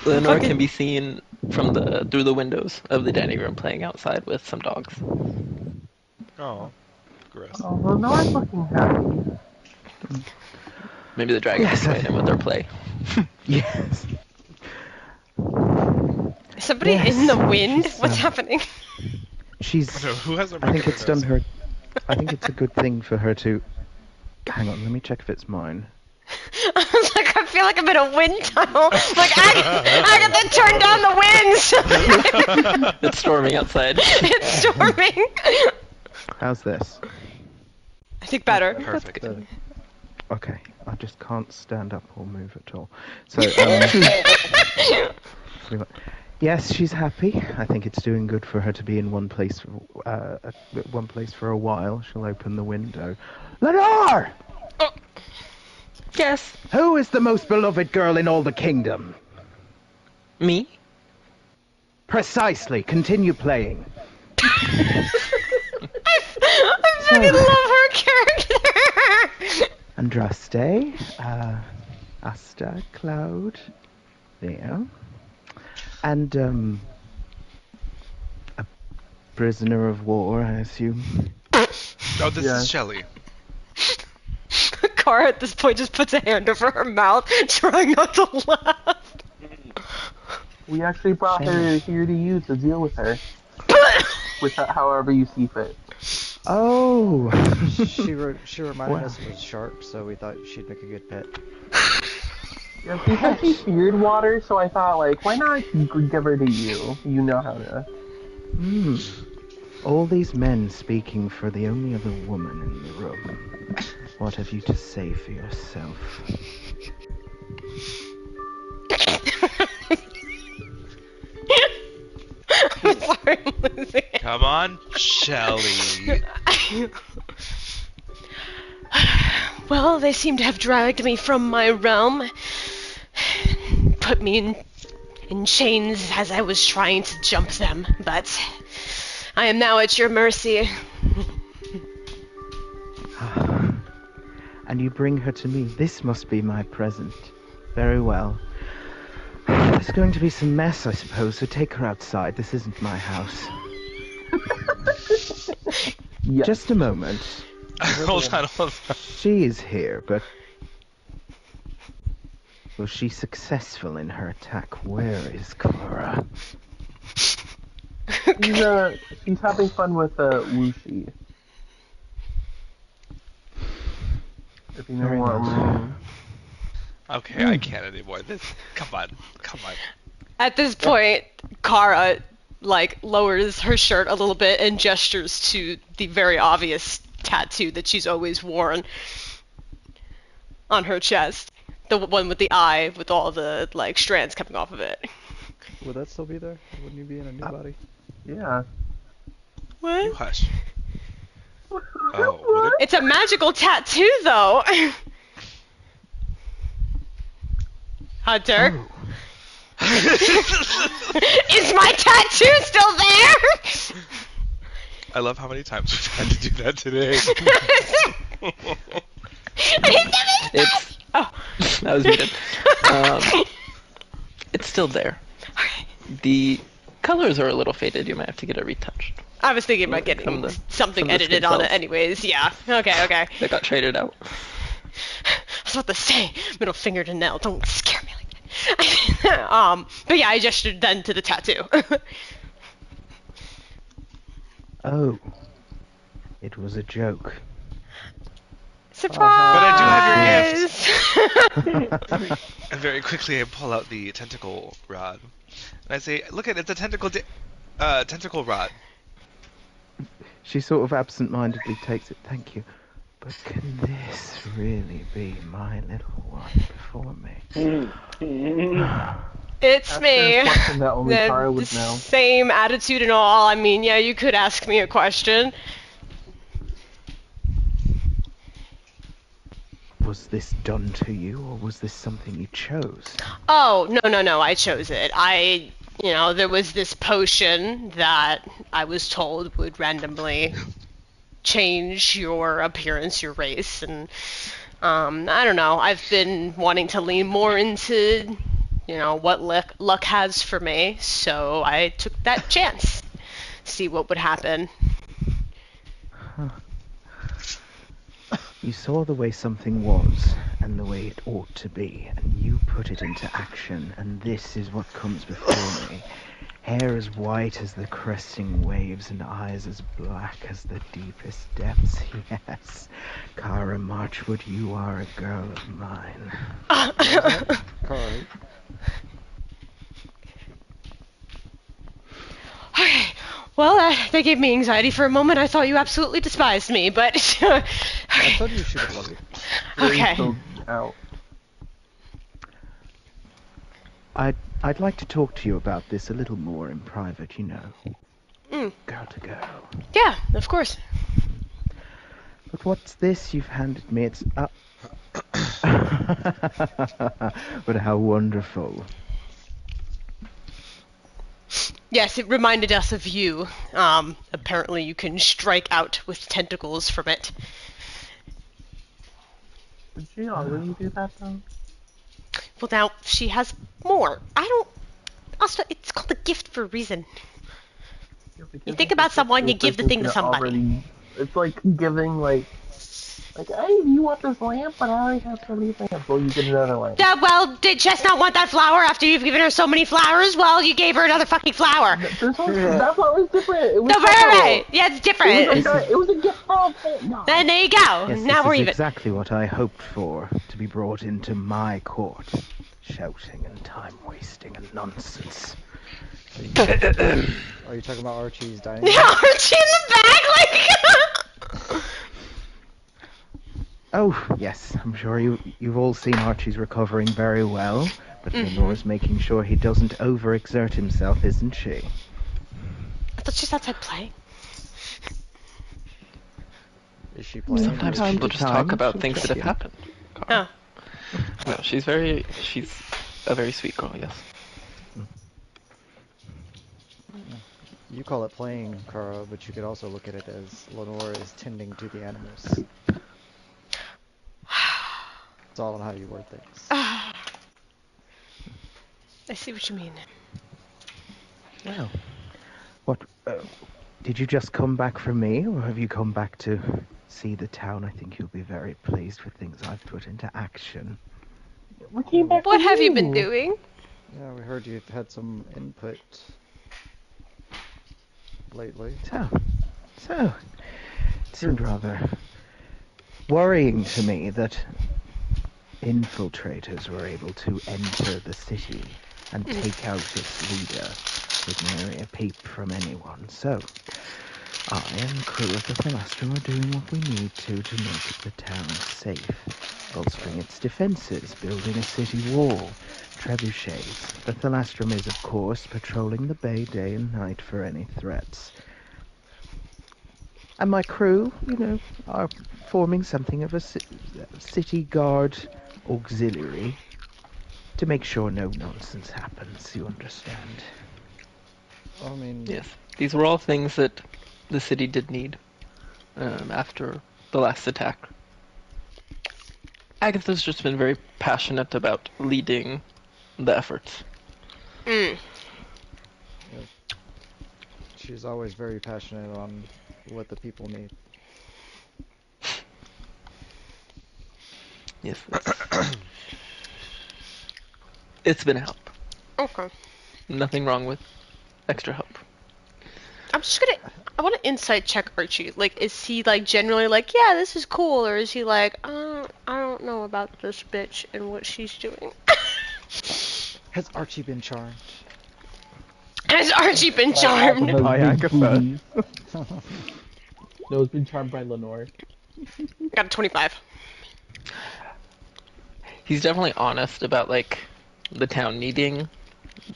Lenore can be seen from through the windows of the dining room playing outside with some dogs. Oh, gross. Oh, Lenore's looking happy. Maybe the dragons Yes, join in with their play. Yes. Is somebody Yes, in the wind? she's, What's happening? She's... No, who has a I think it's done nose? her... I think it's a good thing for her to... Hang on, let me check if it's mine. I was like, I feel like I'm in a wind tunnel. Like, I got to turn down the winds. It's storming outside. It's storming. How's this? I think better. Perfect. Okay, I just can't stand up or move at all. So, yes, she's happy. I think it's doing good for her to be in one place for a while. She'll open the window. Lenore! Oh. Yes. Who is the most beloved girl in all the kingdom? Me? Precisely. Continue playing. I fucking love her character. Andraste, Asta, Cloud, Theo, and a prisoner of war, I assume. Oh, this is Shelly. Cara at this point just puts a hand over her mouth, trying not to laugh. We actually brought her here to you to deal with her. With however you see fit. Oh! She reminded us of a shark, so we thought she'd make a good pet. Yeah, she said she feared water, so I thought, like, why not give her to you? You know how to. All these men speaking for the only other woman in the room. What have you to say for yourself? I'm sorry, I'm losing it. Come on, Shelly. Well, they seem to have dragged me from my realm, put me in chains as I was trying to jump them, but I am now at your mercy. And you bring her to me. This must be my present. Very well. There's going to be some mess, I suppose, so take her outside. This isn't my house. Yes. Just a moment. Hold on. She is here, but... was she successful in her attack? Where is Cora? She's having fun with Wuxi. If you know Very what nice. Okay, I can't anymore. Come on. At this point, Cara, like, lowers her shirt a little bit and gestures to the very obvious tattoo that she's always worn on her chest. The one with the eye with all the, like, strands coming off of it. Would that still be there? Wouldn't you be in a new body? Yeah. What? You hush. Oh, would it? It's a magical tattoo, though. Hunter? Oh. Is my tattoo still there? I love how many times we've had to do that today. It's. Oh. That was muted. It's still there. Okay. The colors are a little faded. You might have to get it retouched. I was thinking about From getting the- something from the edited skin on it cells. anyways, yeah. Okay. They got traded out. I was about to say, middle finger to nail, don't scare me like that. But yeah, I gestured then to the tattoo. Oh. It was a joke. Surprise! And very quickly I pull out the tentacle rod. And I say, look at it, it's a tentacle rod. She sort of absent-mindedly takes it. Thank you. But can this really be my little one before me? It's That's me. a question that only The Cara would know. same attitude and all. I mean, yeah, you could ask me a question. Was this done to you, or was this something you chose? Oh, no, I chose it. There was this potion that I was told would randomly change your appearance, your race, and I don't know. I've been wanting to lean more into, what luck has for me, so I took that chance. See what would happen. You saw the way something was, and the way it ought to be, and you put it into action, and this is what comes before me. Hair as white as the cresting waves, and eyes as black as the deepest depths. Yes, Kara Marchwood, you are a girl of mine. Kara. Okay. Well, that gave me anxiety for a moment. I thought you absolutely despised me, but... I told you she would love you. Okay. Out. I'd like to talk to you about this a little more in private, you know. Girl to girl. Yeah, of course. But what's this you've handed me? It's but how wonderful. Yes, it reminded us of you. Apparently you can strike out with tentacles from it. Did she already do that though? Well, now, she has more. Also, it's called a gift for a reason. You think about someone, you give the thing to somebody. It's like giving, like, hey, do you want this lamp? But I already have so many lamps. Well, you get another lamp. Well, did Chestnut want that flower after you've given her so many flowers? Well, you gave her another fucking flower. That flower was different. It was right. Yeah, it's different. It was a gift from no. Then there you go. Yes, now this we're is even. exactly what I hoped for, to be brought into my court. Shouting and time wasting and nonsense. Are you talking about Archie's dining room? Yeah, Archie in the back, like. Oh, yes, I'm sure you've all seen Archie's recovering very well, but Lenore's making sure he doesn't overexert himself, isn't she? I thought she's outside playing. Is she playing? Sometimes Time people to just time, talk about she'll things that check have in. happened. Oh. No, she's a very sweet girl, yes. You call it playing, Kara, but you could also look at it as Lenore is tending to the animals. It's all on how you word things. I see what you mean. Well, what, did you just come back from me, or have you come back to see the town? I think you'll be very pleased with things I've put into action. We came back. What have you been doing? Yeah, we heard you've had some input lately. So, it seemed rather worrying to me that infiltrators were able to enter the city and take out its leader with nary a peep from anyone. So, I and the crew of the Thalastrum are doing what we need to make the town safe, bolstering its defenses, building a city wall, trebuchets. The Thalastrum is, of course, patrolling the bay day and night for any threats. And my crew, are forming something of a city guard auxiliary to make sure no nonsense happens, you understand? I mean, Yes, these were all things that the city did need after the last attack. Agatha's just been very passionate about leading the efforts. she's always very passionate on what the people need. Yes. It's been a help. Okay. Nothing wrong with extra help. I want to insight check Archie. Like, is he, like, generally like, yeah, this is cool, or is he like, I don't know about this bitch and what she's doing? Has Archie been charmed? Has Archie been charmed? By Agatha. No, it's been charmed by Lenore. Got a 25. He's definitely honest about, like, the town needing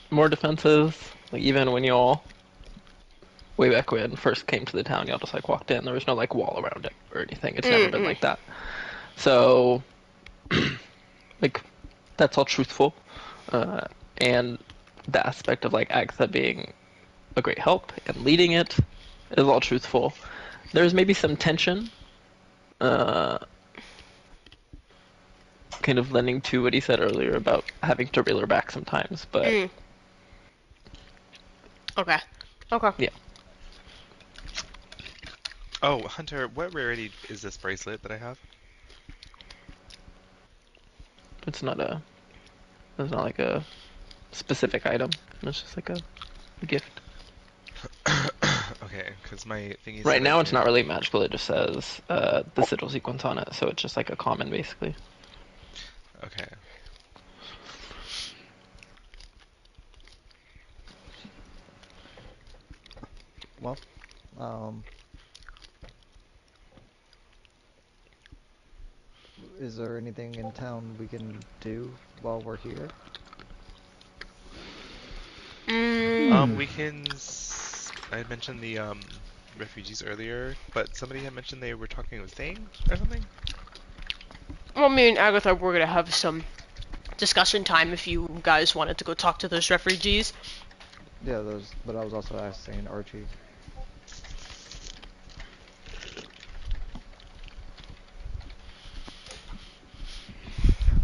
more defenses. Like, even when y'all, way back when first came to the town, y'all just, like, walked in. There was no, like, wall around it or anything. It's never been like that. So, like, that's all truthful. And the aspect of, like, Agatha being a great help and leading it is all truthful. There's maybe some tension, kind of lending to what he said earlier about having to reel her back sometimes, but Okay. yeah. Oh, Hunter, what rarity is this bracelet that I have? It's not like a specific item. It's just like a gift. Okay, because my thingy Right said I now, it's can- not really magical. It just says the sigil sequence on it, so it's just like a common, basically. Okay. Well, is there anything in town we can do while we're here? We can. I had mentioned the refugees earlier, but somebody had mentioned they were talking about staying or something. Well, me and Agatha, we're gonna have some discussion time if you guys wanted to go talk to those refugees. Yeah, those. But I was also asking Archie.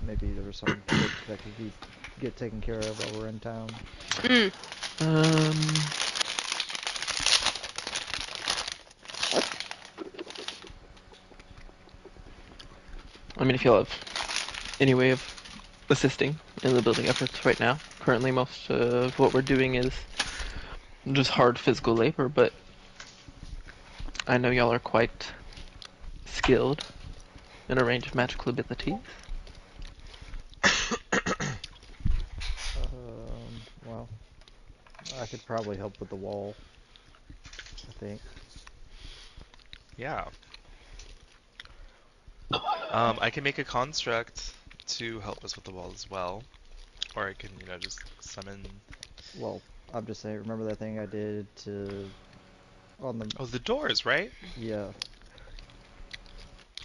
Maybe there was some shit that could get taken care of while we're in town. I mean, if you have any way of assisting in the building efforts right now, currently most of what we're doing is just hard physical labor, but I know y'all are quite skilled in a range of magical abilities. Well, I could probably help with the wall, I think. Yeah. I can make a construct to help us with the wall as well, or I can, just summon. Well, I'm just saying, remember that thing I did on the... Oh, the doors, right? Yeah.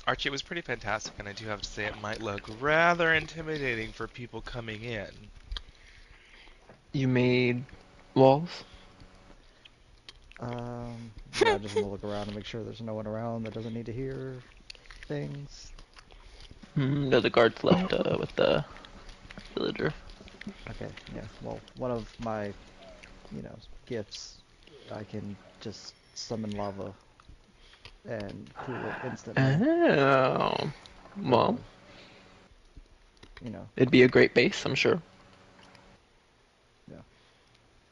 Archie, it was pretty fantastic, and I do have to say it might look rather intimidating for people coming in. You made walls? Yeah, I just want to look around and make sure there's no one around that doesn't need to hear things. No, the guards left with the villager. Okay, yeah, well, one of my, gifts, I can just summon lava and cool it instantly. Oh. Well, it'd be a great base, I'm sure. Yeah.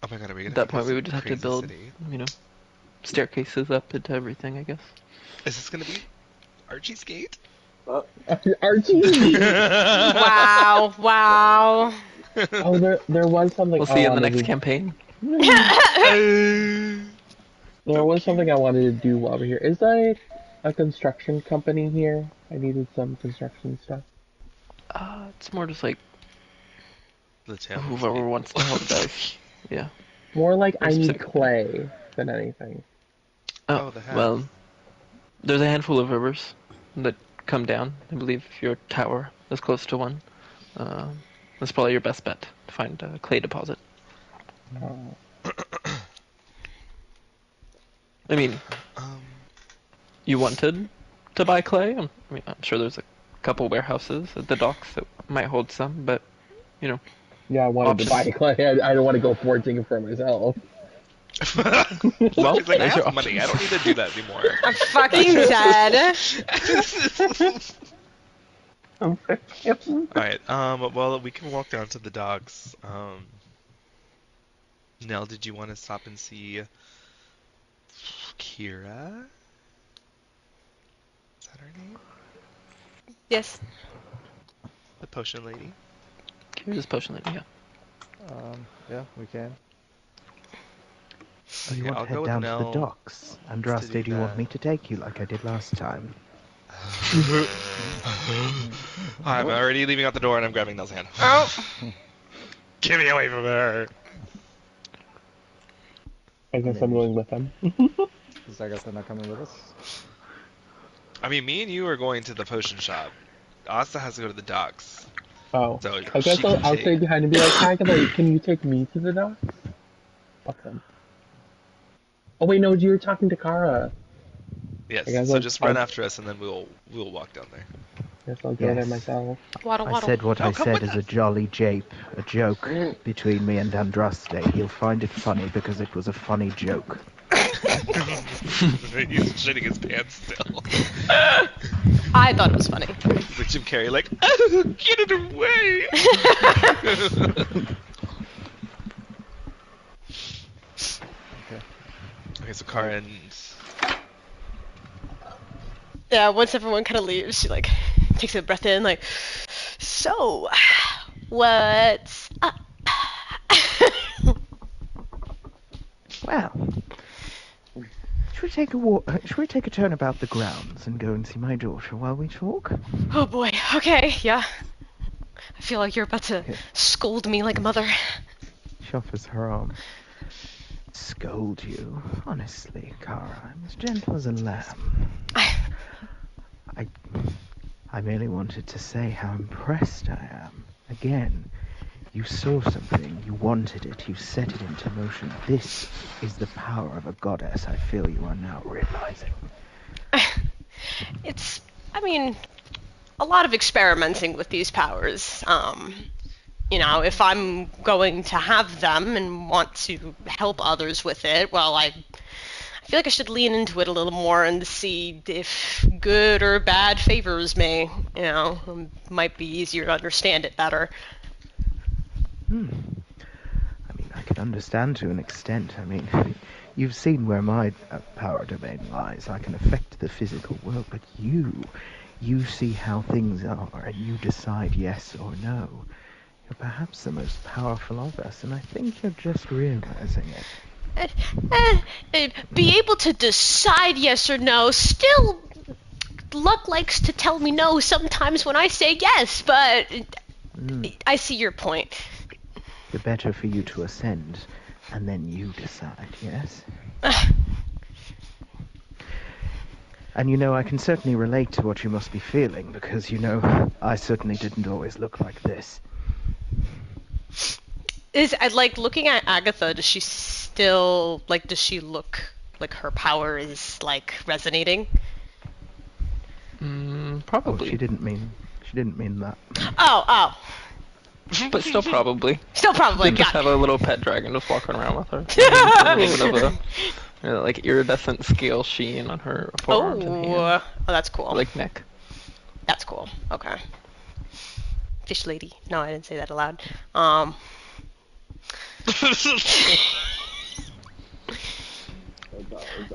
Oh my god, are we At gonna that make point, this we a would just have to crazy build, city? staircases up into everything, I guess. Is this gonna be Archie's gate? Archie! Wow, wow. Oh, there was something We'll I see you in the wanted next to... campaign. There was something I wanted to do while we're here. Is there a construction company here? I needed some construction stuff. It's more just like The town. whoever wants to help does. Yeah. More like I Very need specific. clay than anything. Oh, the hat. Well, there's a handful of rivers that come down. I believe if your tower is close to one, that's probably your best bet to find a clay deposit. Oh. I mean, you wanted to buy clay? I'm sure there's a couple warehouses at the docks that might hold some, but, Yeah, I wanted to buy clay. I don't want to go forging it for myself. well, She's like, I there's your have money. I don't need to do that anymore. I'm fucking dead. Alright, well, we can walk down to the docks. Nell, did you want to stop and see Kira? Is that her name? Yes. The potion lady? Here's this potion lady, yeah. Yeah, we can. So you Okay, want I'll to go head with down to Nell the docks? Andraste, do you want me to take you like I did last time? I'm already leaving out the door and I'm grabbing Nell's hand. Oh. Get me away from her! I guess I'm going with them. Is Agatha not coming with us? I mean, me and you are going to the potion shop. Asta has to go to the docks. Oh. So I guess she can I'll take- stay behind and be like, Agatha, can you take me to the docks? Fuck them. Oh wait, no, you were talking to Kara. Yes, I guess so I'll- just run I'll- after us and then we'll walk down there. Guess I'll go there Yes. myself. Waddle, I waddle. said what I come said with as a jolly jape, a joke between me and Andraste. He'll find it funny because it was a funny joke. He's shitting his pants still. I thought it was funny. He's like Jim Carrey, like, oh, get it away! Okay, so Karen's... Yeah, once everyone kind of leaves, she like takes a breath in, like, so, what's up? Well, should we take a walk? Should we take a turn about the grounds and go and see my daughter while we talk? Oh boy, okay, yeah. I feel like you're about to scold me like a mother. She offers her arm. Scold you? Honestly, Kara, I'm as gentle as a lamb. I merely wanted to say how impressed I am. Again, you saw something, you wanted it, you set it into motion. This is the power of a goddess I feel you are now realizing. It's, I mean, a lot of experimenting with these powers. You know, if I'm going to have them and want to help others with it, well, I feel like I should lean into it a little more and see if good or bad favors me. You know, it might be easier to understand it better. I mean, I can understand to an extent. I mean, you've seen where my power domain lies. I can affect the physical world, but you see how things are, and you decide yes or no. You're perhaps the most powerful of us, and I think you're just realizing it. Be able to decide yes or no. Still, luck likes to tell me no sometimes when I say yes, but I see your point. The better for you to ascend, and then you decide, yes? And you know, I can certainly relate to what you must be feeling, because, you know, I certainly didn't always look like this. Like looking at Agatha, does she still, like, does she look like her power is, like, resonating? Probably. Oh, she didn't mean that. Oh. But still probably. Still probably, Just got have a little pet dragon just walking around with her. A little bit of a like iridescent scale sheen on her forearms and hands. Oh, that's cool. Like neck. That's cool. Okay. Fish lady. No, I didn't say that aloud.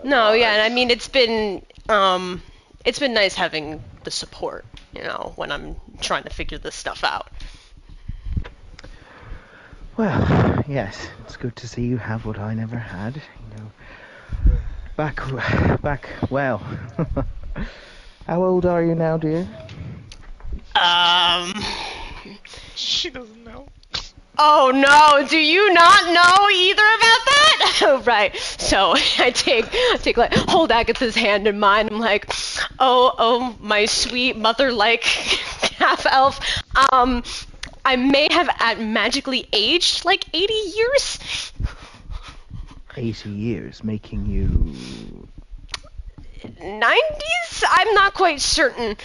No, yeah, and I mean it's been nice having the support, you know, when I'm trying to figure this stuff out. Well, yes, it's good to see you have what I never had, you know. Well. How old are you now, dear? She doesn't know. Oh no, do you not know either about that? Oh, right. So I take like, hold Agatha's hand in mine. I'm like, oh, my sweet mother-like half-elf. I may have magically aged like 80 years. 80 years, making you... 90s? I'm not quite certain.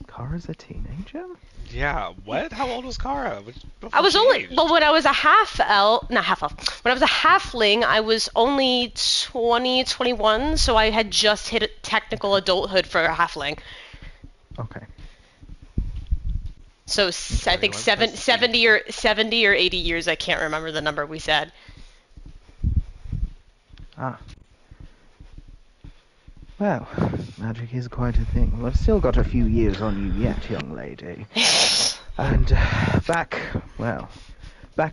Kara's a teenager? Yeah, what? How old was Kara? I was only, well, when I was a not half-elf, when I was a halfling, I was only 20, 21, so I had just hit technical adulthood for a halfling. Okay. So I think 70 or 80 years, I can't remember the number we said. Ah. Well, magic is quite a thing. Well, I've still got a few years on you yet, young lady. And back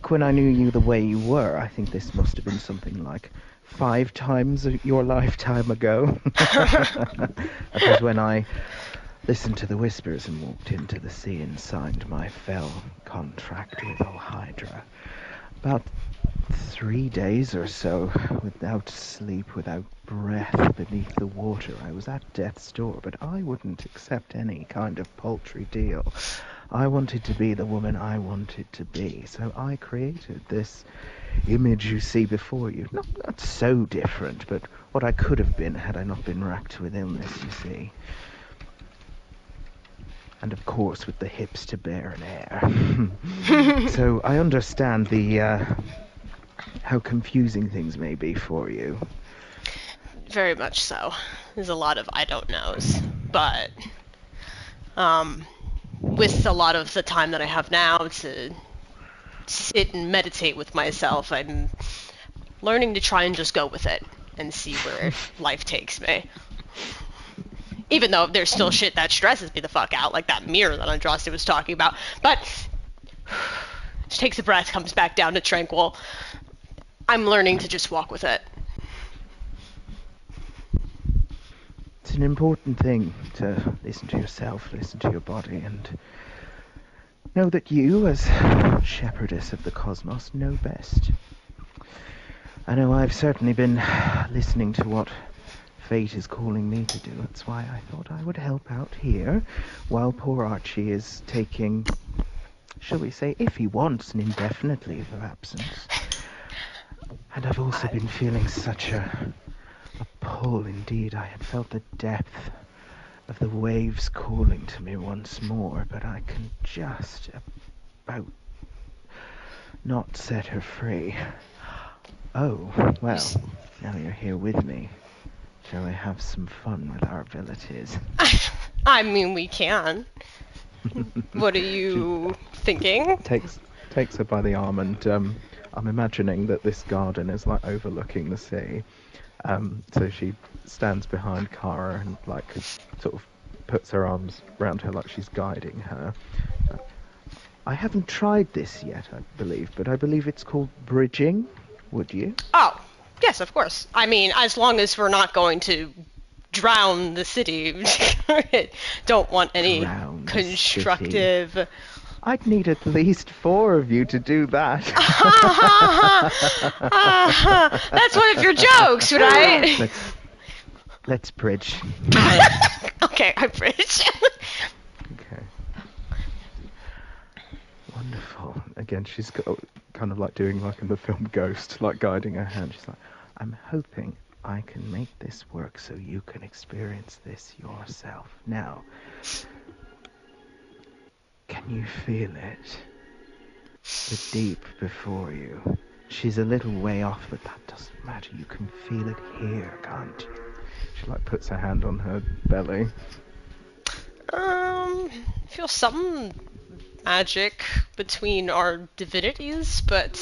when I knew you the way you were, I think this must have been something like 5 times your lifetime ago. That was when I listened to the whispers and walked into the sea and signed my fell contract with Hydra. About 3 days or so, without sleep, without breath, beneath the water. I was at death's door, but I wouldn't accept any kind of paltry deal. I wanted to be the woman I wanted to be, so I created this image you see before you. Not so different, but what I could have been had I not been racked with illness, you see. And of course with the hips to bear an heir. So I understand the how confusing things may be for you. Very much so. There's a lot of I don't knows, but with a lot of the time that I have now to sit and meditate with myself, I'm learning to try and just go with it and see where life takes me. Even though there's still shit that stresses me the fuck out, like that mirror that Andraste was talking about. But just takes a breath, comes back down to tranquil. I'm learning to just walk with it. It's an important thing to listen to yourself, listen to your body, and know that you, as shepherdess of the cosmos, know best. I know I've certainly been listening to what fate is calling me to do. That's why I thought I would help out here, while poor Archie is taking, shall we say, if he wants, an indefinite leave of absence. And I've also been feeling such a pull indeed. I had felt the depth of the waves calling to me once more, but I can just about not set her free. Oh, well, now you're here with me. Shall we have some fun with our abilities? I mean, we can. What are you thinking? Takes her by the arm, and I'm imagining that this garden is like overlooking the sea. So she stands behind Kara and like sort of puts her arms around her like she's guiding her. I haven't tried this yet, I believe, but I believe it's called bridging. Would you? Oh, yes, of course. I mean, as long as we're not going to drown the city. Don't want any constructive... I'd need at least 4 of you to do that. That's one of your jokes, right? Let's bridge. Okay, I bridge. Okay. Wonderful. Again, she's got kind of like doing like in the film Ghost, like guiding her hand. She's like, I'm hoping I can make this work so you can experience this yourself. Now, can you feel it? The deep before you. She's a little way off, but that doesn't matter. You can feel it here, can't you? She like puts her hand on her belly. Feel some magic between our divinities, but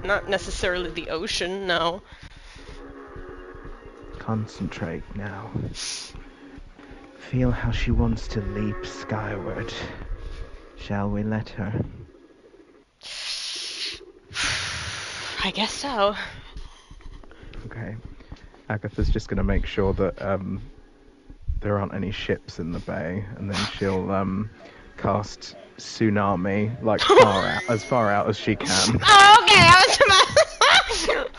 not necessarily the ocean, no. Concentrate now. Feel how she wants to leap skyward. Shall we let her? I guess so. Okay. Agatha's just going to make sure that there aren't any ships in the bay, and then she'll cast tsunami like as far out as she can. Oh, okay. I was about...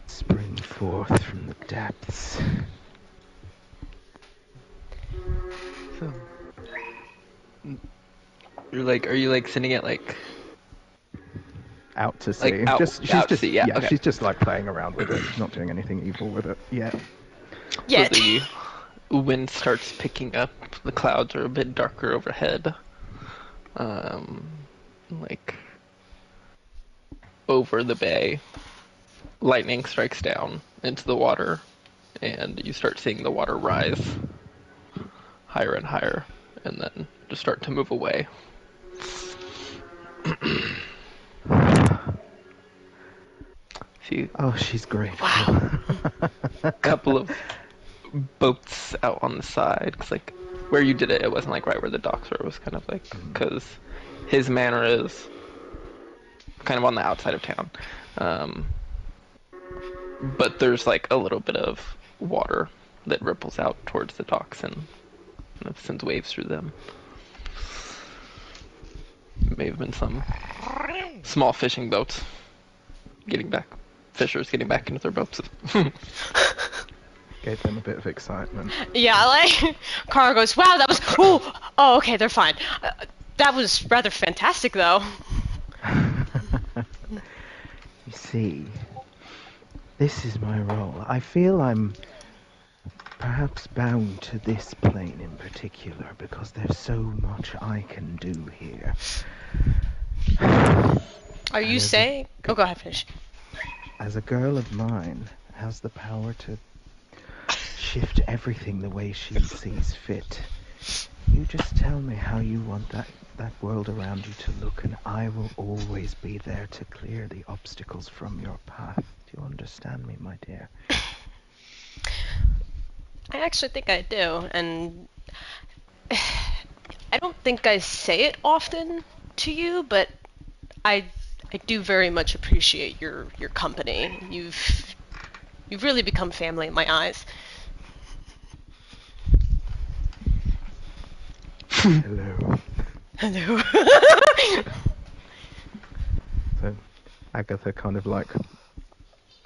Spring forth from the depths. So, are you like sending it like out to sea? Like out to sea, yeah. Okay. She's just like playing around with it. She's not doing anything evil with it yet. Yeah. So the wind starts picking up. The clouds are a bit darker overhead. Like over the bay, lightning strikes down into the water, and you start seeing the water rise higher and higher, and then just start to move away. Oh, she's great. Wow. A couple of boats out on the side, cause like where you did it, it wasn't like right where the docks were. It was kind of like, cause his manor is kind of on the outside of town, but there's like a little bit of water that ripples out towards the docks and kind of sends waves through them. May have been some small fishing boats fishers getting back into their boats. Gave them a bit of excitement. Yeah, like, Kara goes, wow, that was... Oh, okay, they're fine. That was rather fantastic, though. You see, this is my role. I feel I'm perhaps bound to this plane in particular because there's so much I can do here. Are you And saying? Oh, go ahead, finish. as a girl of mine has the power to shift everything the way she sees fit. You just tell me how you want that world around you to look, and I will always be there to clear the obstacles from your path. Do you understand me, my dear? I actually think I do, and I don't think I say it often to you, but I do very much appreciate your company. You've really become family in my eyes. Hello. Hello. So, Agatha kind of like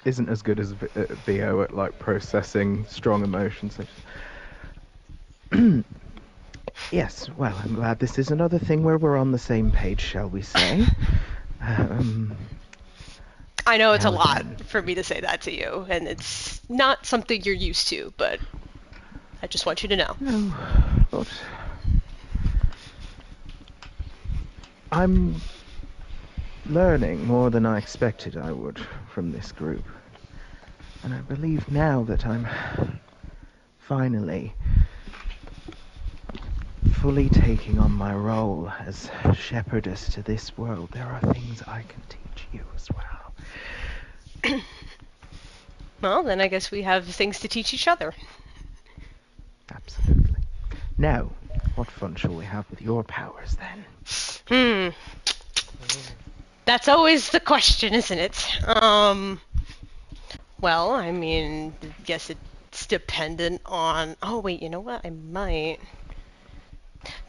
isn't as good as Theo at like processing strong emotions. Yes, well, I'm glad this is another thing where we're on the same page, shall we say? I know it's a Now lot then. for me to say that to you, and it's not something you're used to, but I just want you to know. No, but I'm learning more than I expected I would from this group. And I believe now that I'm finally fully taking on my role as shepherdess to this world, there are things I can teach you as well. Well, then I guess we have things to teach each other. Absolutely. Now, what fun shall we have with your powers then? That's always the question, isn't it? Well, I mean, I guess it's dependent on... Oh, wait, you know what? I might...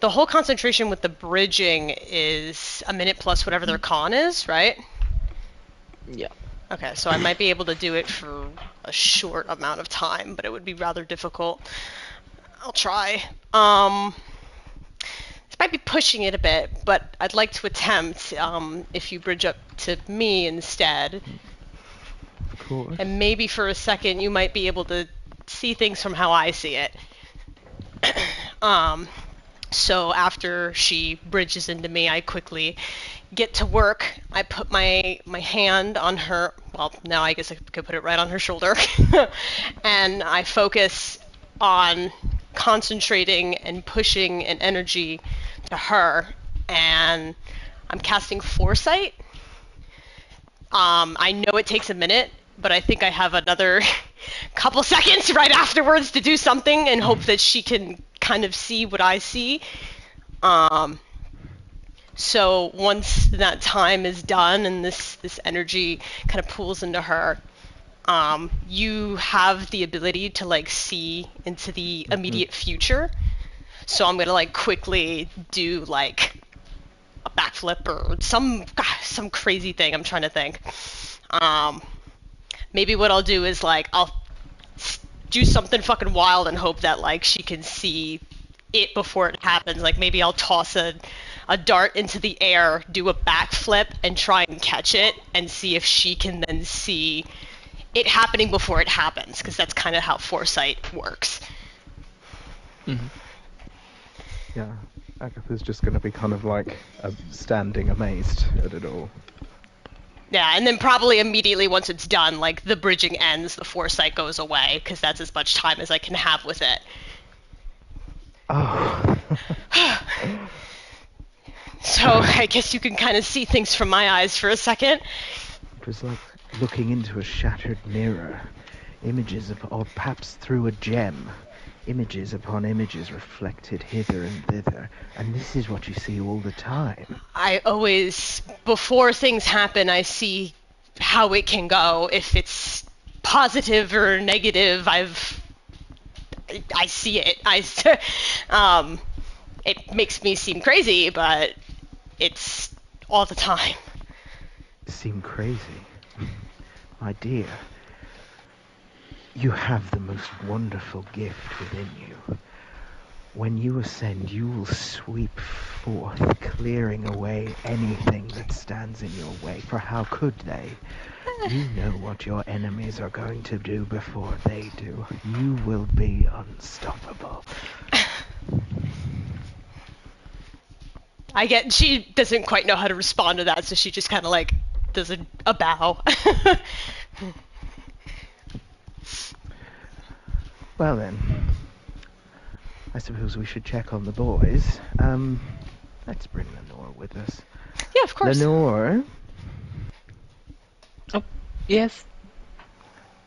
The whole concentration with the bridging is a minute plus whatever their con is, right? Yeah. Okay, so I might be able to do it for a short amount of time, but it would be rather difficult. I'll try. This might be pushing it a bit, but I'd like to attempt, if you bridge up to me instead. Of course. And maybe for a second you might be able to see things from how I see it. So after she bridges into me, I quickly get to work. I put my hand on her, well, now I guess I could put it right on her shoulder, and I focus on concentrating and pushing an energy to her, and I'm casting Foresight. I know it takes a minute, but I think I have another couple seconds right afterwards to do something and hope that she can kind of see what I see. So once that time is done and this energy kind of pools into her, you have the ability to like see into the immediate future. So I'm gonna like quickly do like a backflip or some crazy thing. I'm trying to think. Maybe what I'll do is like I'll do something fucking wild and hope that like she can see it before it happens. Like maybe I'll toss a dart into the air, do a backflip, and try and catch it, and see if she can then see it happening before it happens, because that's kind of how Foresight works. Mm-hmm. Yeah, Agatha's just going to be kind of like standing amazed at it all. Yeah, and then probably immediately once it's done, like the bridging ends, the Foresight goes away, because that's as much time as I can have with it. Oh. So I guess you can kind of see things from my eyes for a second. It was like looking into a shattered mirror. Images or perhaps through a gem. Images upon images reflected hither and thither. And this is what you see all the time. I always, before things happen, I see how it can go. If it's positive or negative, I see it. It makes me seem crazy, but it's all the time. Seem crazy? My dear, you have the most wonderful gift within you. When you ascend, you will sweep forth, clearing away anything that stands in your way. For how could they? You know what your enemies are going to do before they do. You will be unstoppable. She doesn't quite know how to respond to that, so she just kind of like there's a bow. Well then, I suppose we should check on the boys. Let's bring Lenore with us. Yeah, of course. Lenore? Oh, yes.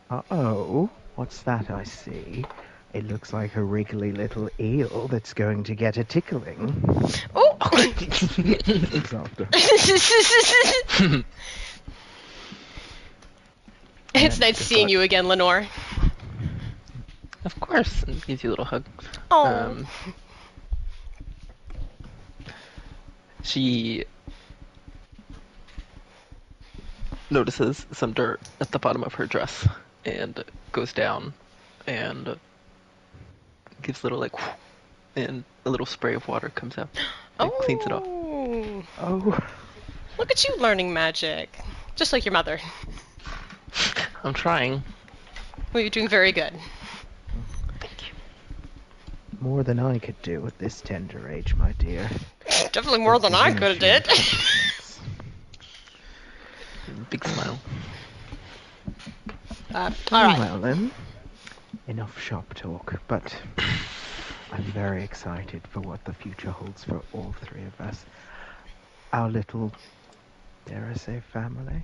Uh-oh, what's that I see? It looks like a wriggly little eel that's going to get a tickling. Oh! It's after. It's nice seeing you again, Lenore. Of course. And gives you a little hug. Oh. She notices some dirt at the bottom of her dress and goes down and gives a little like, and a little spray of water comes out and cleans it off. Oh. Look at you learning magic. Just like your mother. I'm trying. Well, you're doing very good. Thank you. More than I could do at this tender age, my dear. Definitely more than I could have did. Big smile. Alright. Well then, enough shop talk, but I'm very excited for what the future holds for all three of us. Our little, dare I say, family?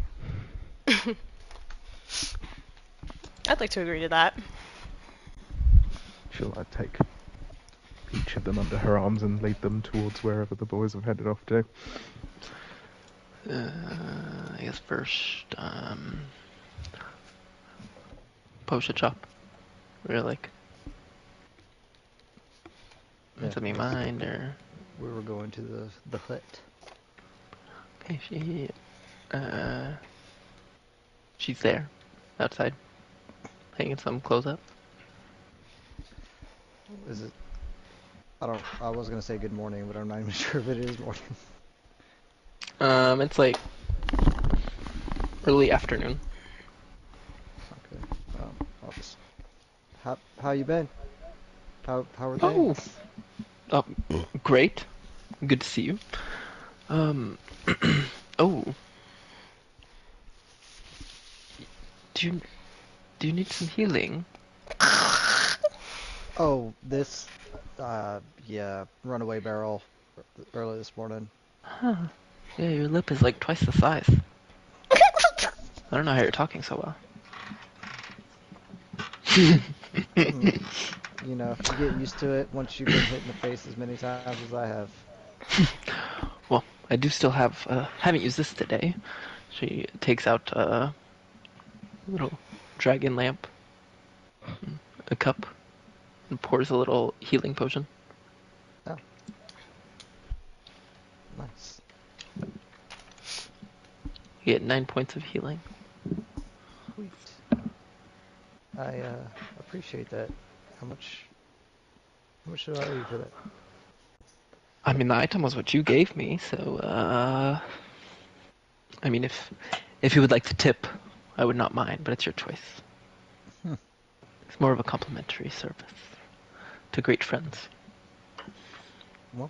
I'd like to agree to that. Shall I take each of them under her arms and lead them towards wherever the boys have headed off to? I guess first, potion shop. Or like, Yeah. something in mind, or We were going to the hut. okay, she's there, outside, hanging some clothes up. Is it? I was gonna say good morning, but I'm not even sure if it is morning. It's like early afternoon. Okay. I'll just. How you been? How are things? Oh, great. Good to see you. Oh, do you need some healing? Oh, this. Yeah, runaway barrel early this morning. Huh. Yeah, your lip is like twice the size. I don't know how you're talking so well. You know, you get used to it once you've been hit in the face as many times as I have. Well, I do still have, haven't used this today. She takes out a little dragon lamp, a cup, and pours a little healing potion. Oh. Nice. You get 9 points of healing. Sweet. I appreciate that. How much should I owe you for that? I mean, the item was what you gave me, so, I mean, if you would like to tip, I would not mind, but it's your choice. It's more of a complimentary service to great friends. Well,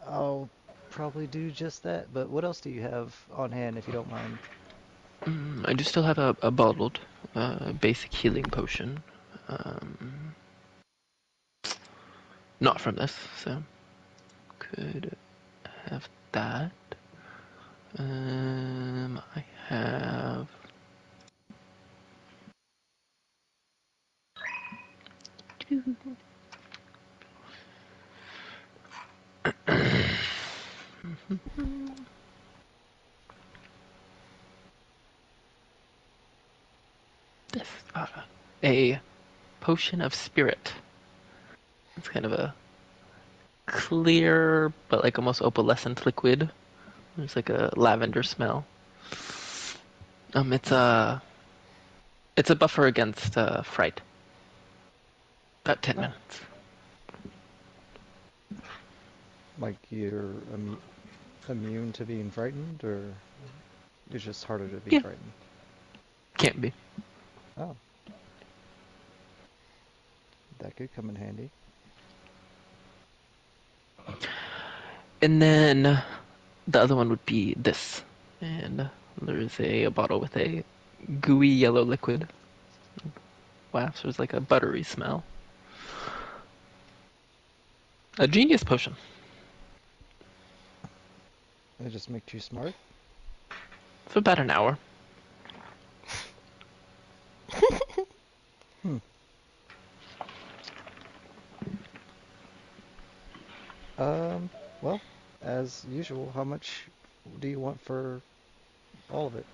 I'll probably do just that, but what else do you have on hand, if you don't mind? I do still have a bottled basic healing potion. Not from this, so could have that. I have. This a potion of spirit. It's kind of a clear but like almost opalescent liquid. There's like a lavender smell. It's a buffer against fright. About 10 minutes. Like you're immune to being frightened, or it's just harder to be Yeah. frightened? Can't be. Oh. That could come in handy. And then the other one would be this. And There is a bottle with a gooey yellow liquid. Wafts, there's like a buttery smell. A genius potion. It just makes you smart. For about an hour. Hmm. Well, as usual, how much do you want for all of it?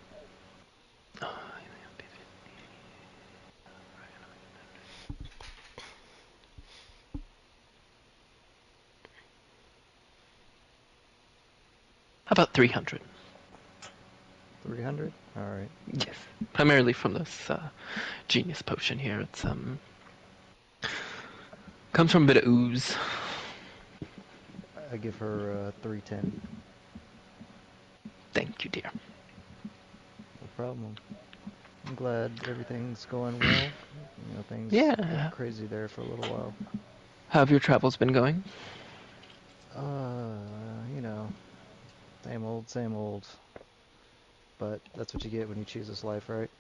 How about 300? 300? Alright. Yes. Primarily from this genius potion here. It's comes from a bit of ooze. I give her 310. Thank you, dear. No problem. I'm glad everything's going well. You know, things Yeah. got crazy there for a little while. How have your travels been going? You know, same old, same old. But that's what you get when you choose this life, right?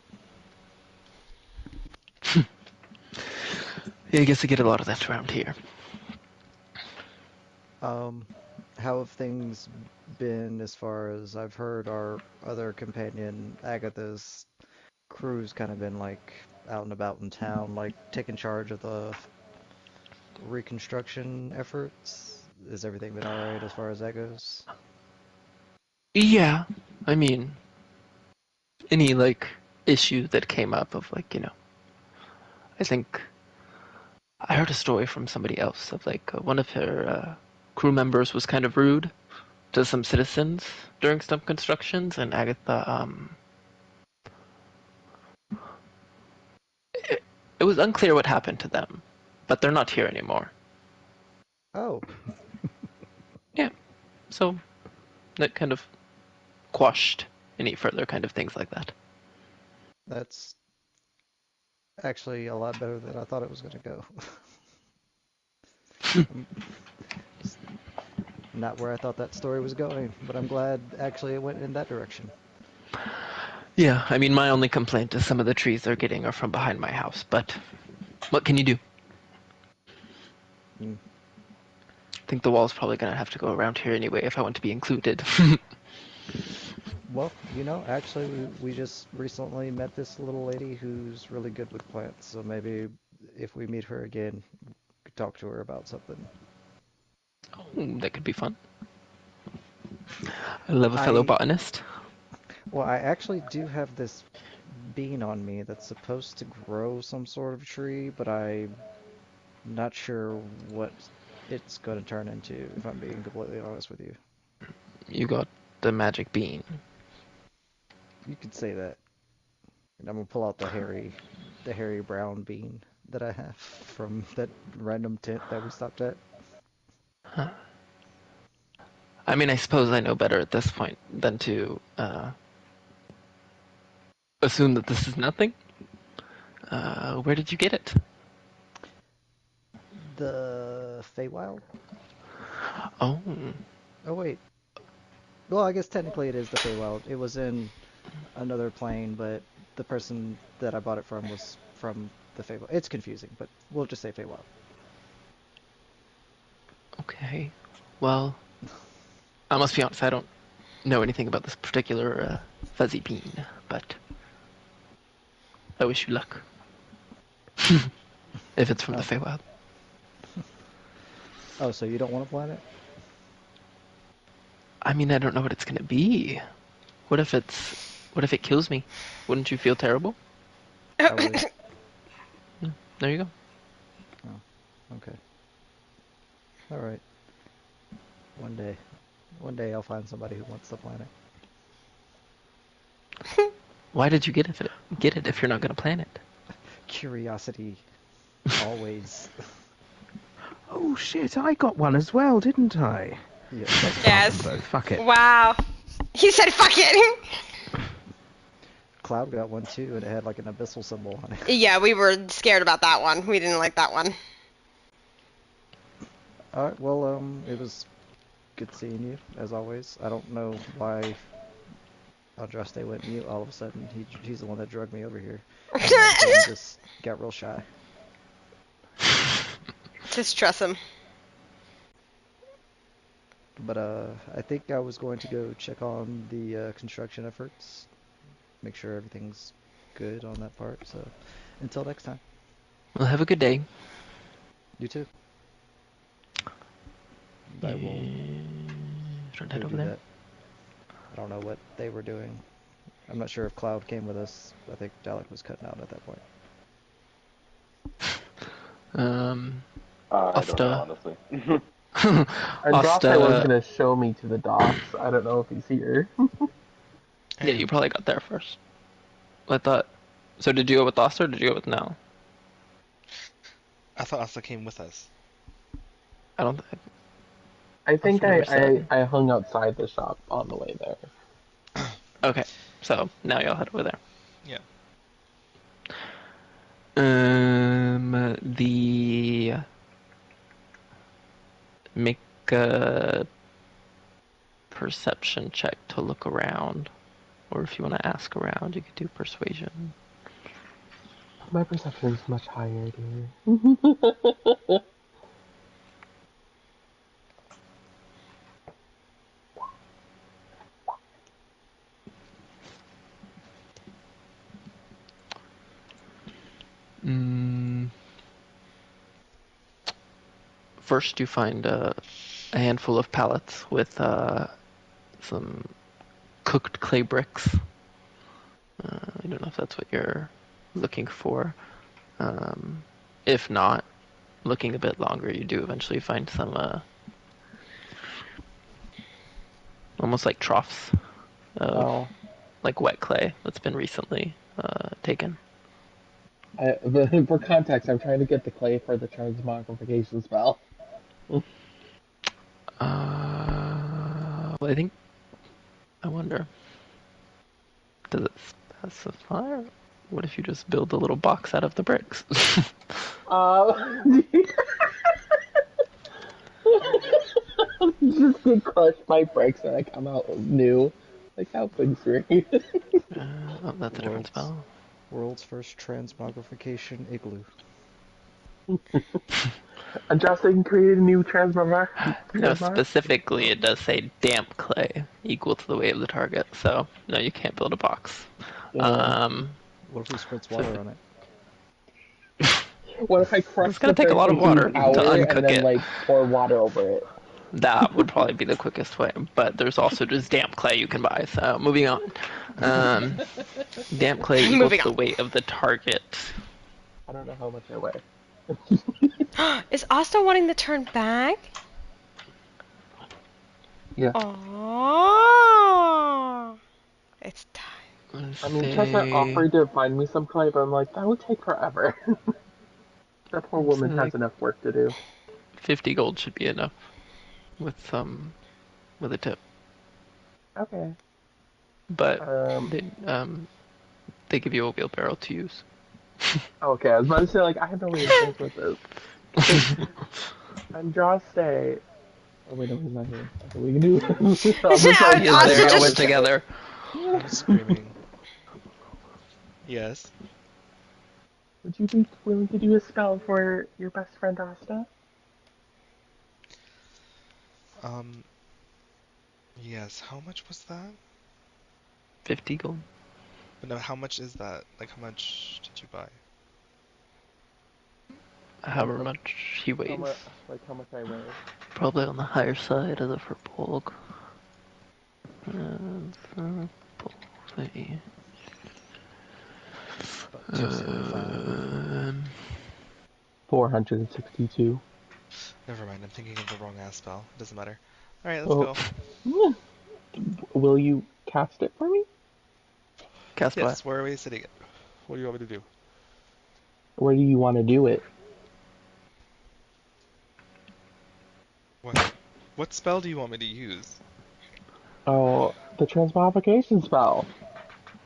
Yeah, I guess I get a lot of that around here. How have things been as far as I've heard our other companion, Agatha's crew's kind of been like out and about in town, like taking charge of the reconstruction efforts? Has everything been alright as far as that goes? Yeah, I mean, any like issue that came up of like, I think I heard a story from somebody else of like one of her crew members was kind of rude to some citizens during some constructions, and Agatha, it was unclear what happened to them, but they're not here anymore. Oh, Yeah, so that kind of quashed any further kind of things like that. that's actually a lot better than I thought it was going to go. It's not where I thought that story was going, but I'm glad actually it went in that direction. Yeah, I mean, my only complaint is some of the trees they're getting are from behind my house, but what can you do? Mm. I think the wall's probably gonna have to go around here anyway if I want to be included. Well, you know, actually, we just recently met this little lady who's really good with plants, so maybe if we meet her again, we could talk to her about something. That could be fun. I love a fellow I, botanist. well, I actually do have this bean on me that's supposed to grow some sort of tree, but I'm not sure what it's going to turn into, if I'm being completely honest with you. You got the magic bean. You could say that. And I'm gonna pull out the hairy brown bean that I have from that random tent that we stopped at. Huh. I mean, I suppose I know better at this point than to assume that this is nothing. Where did you get it? The Feywild? Oh, Oh wait. Well, I guess technically it is the Feywild. It was in another plane, but the person that I bought it from was from the Feywild. It's confusing, but we'll just say Feywild. okay. Well, I must be honest, I don't know anything about this particular fuzzy bean, but I wish you luck. If it's from the Oh. Feywild. Oh, so you don't want to plant it? I mean, I don't know what it's gonna be. What if it kills me? Wouldn't you feel terrible? I would. There you go. Oh, okay. All right. One day. One day I'll find somebody who wants to plant it. Why did you get it if you're not gonna plant it? Curiosity. Always. Oh shit, I got one as well, didn't I? Yeah. Let's plant Yes. them both. Fuck it. Wow. He said fuck it. Cloud got one too, and it had like an abyssal symbol on it. Yeah, we were scared about that one. We didn't like that one. Alright, well, it was good seeing you, as always. I don't know why Andraste went mute, all of a sudden he's the one that drugged me over here. And all of a sudden just got real shy. Just trust him. But I think I was going to go check on the construction efforts, make sure everything's good on that part. So until next time. Well, have a good day. You too. I will Should I head go over do there? that. I don't know what they were doing. I'm not sure if Cloud came with us. I think Dalek was cutting out at that point. I don't know, Asta. honestly. Andraste was gonna show me to the docks. I don't know if he's here. Yeah, you probably got there first. I thought. So did you go with Asta or did you go with Nell? I thought Asa came with us. I don't. I think never said. I hung outside the shop on the way there. Okay, so now y'all head over there. Yeah. The make a perception check to look around, or if you want to ask around, you could do persuasion. My perception's much higher, dear. First, you find a handful of pallets with some cooked clay bricks. I don't know if that's what you're looking for. If not, looking a bit longer, you do eventually find some almost like troughs of like wet clay that's been recently taken. For context, I'm trying to get the clay for the transmogrification spell. Well, I wonder, does it specify? Or what if you just build a little box out of the bricks? Just get crushed by bricks and I come out new. Like, how big's right? Oh, that's a different spell. World's first transmogrification igloo. Adjusting created a new transmogrification. No, specifically it does say damp clay equal to the weight of the target, so no, you can't build a box. What if we spritz water on it? What if I crush It's gonna take a lot of water to uncook and then it. like pour water over it? That would probably be the quickest way, but there's also just damp clay you can buy, so moving on. Damp clay equals the weight of the target. I don't know how much I weigh. Is Asta wanting to turn back? Yeah. Oh, it's time. I mean, Chestnut offered to find me some clay, but I'm like, that would take forever. That poor woman has enough work to do. 50 gold should be enough with a tip. Okay. But they give you a wheelbarrow to use. Okay, I was about to say, like, I have no way to think with this. Andraste. Oh wait, no, he's not here. Okay, we can do. Y'all went together. I'm screaming. Yes. Would you be willing to do a spell for your best friend Asta? Yes. How much was that? 50 gold. But no, how much is that? Like, how much did you buy? However much he weighs. How much I weigh? Probably on the higher side of the bulk. 462. Never mind. I'm thinking of the wrong ass spell. Doesn't matter. All right, let's go. Will you cast it for me? Cast what? Yes. Where are we sitting it? What do you want me to do? Where do you want to do it? What spell do you want me to use? Oh, the transmogrification spell.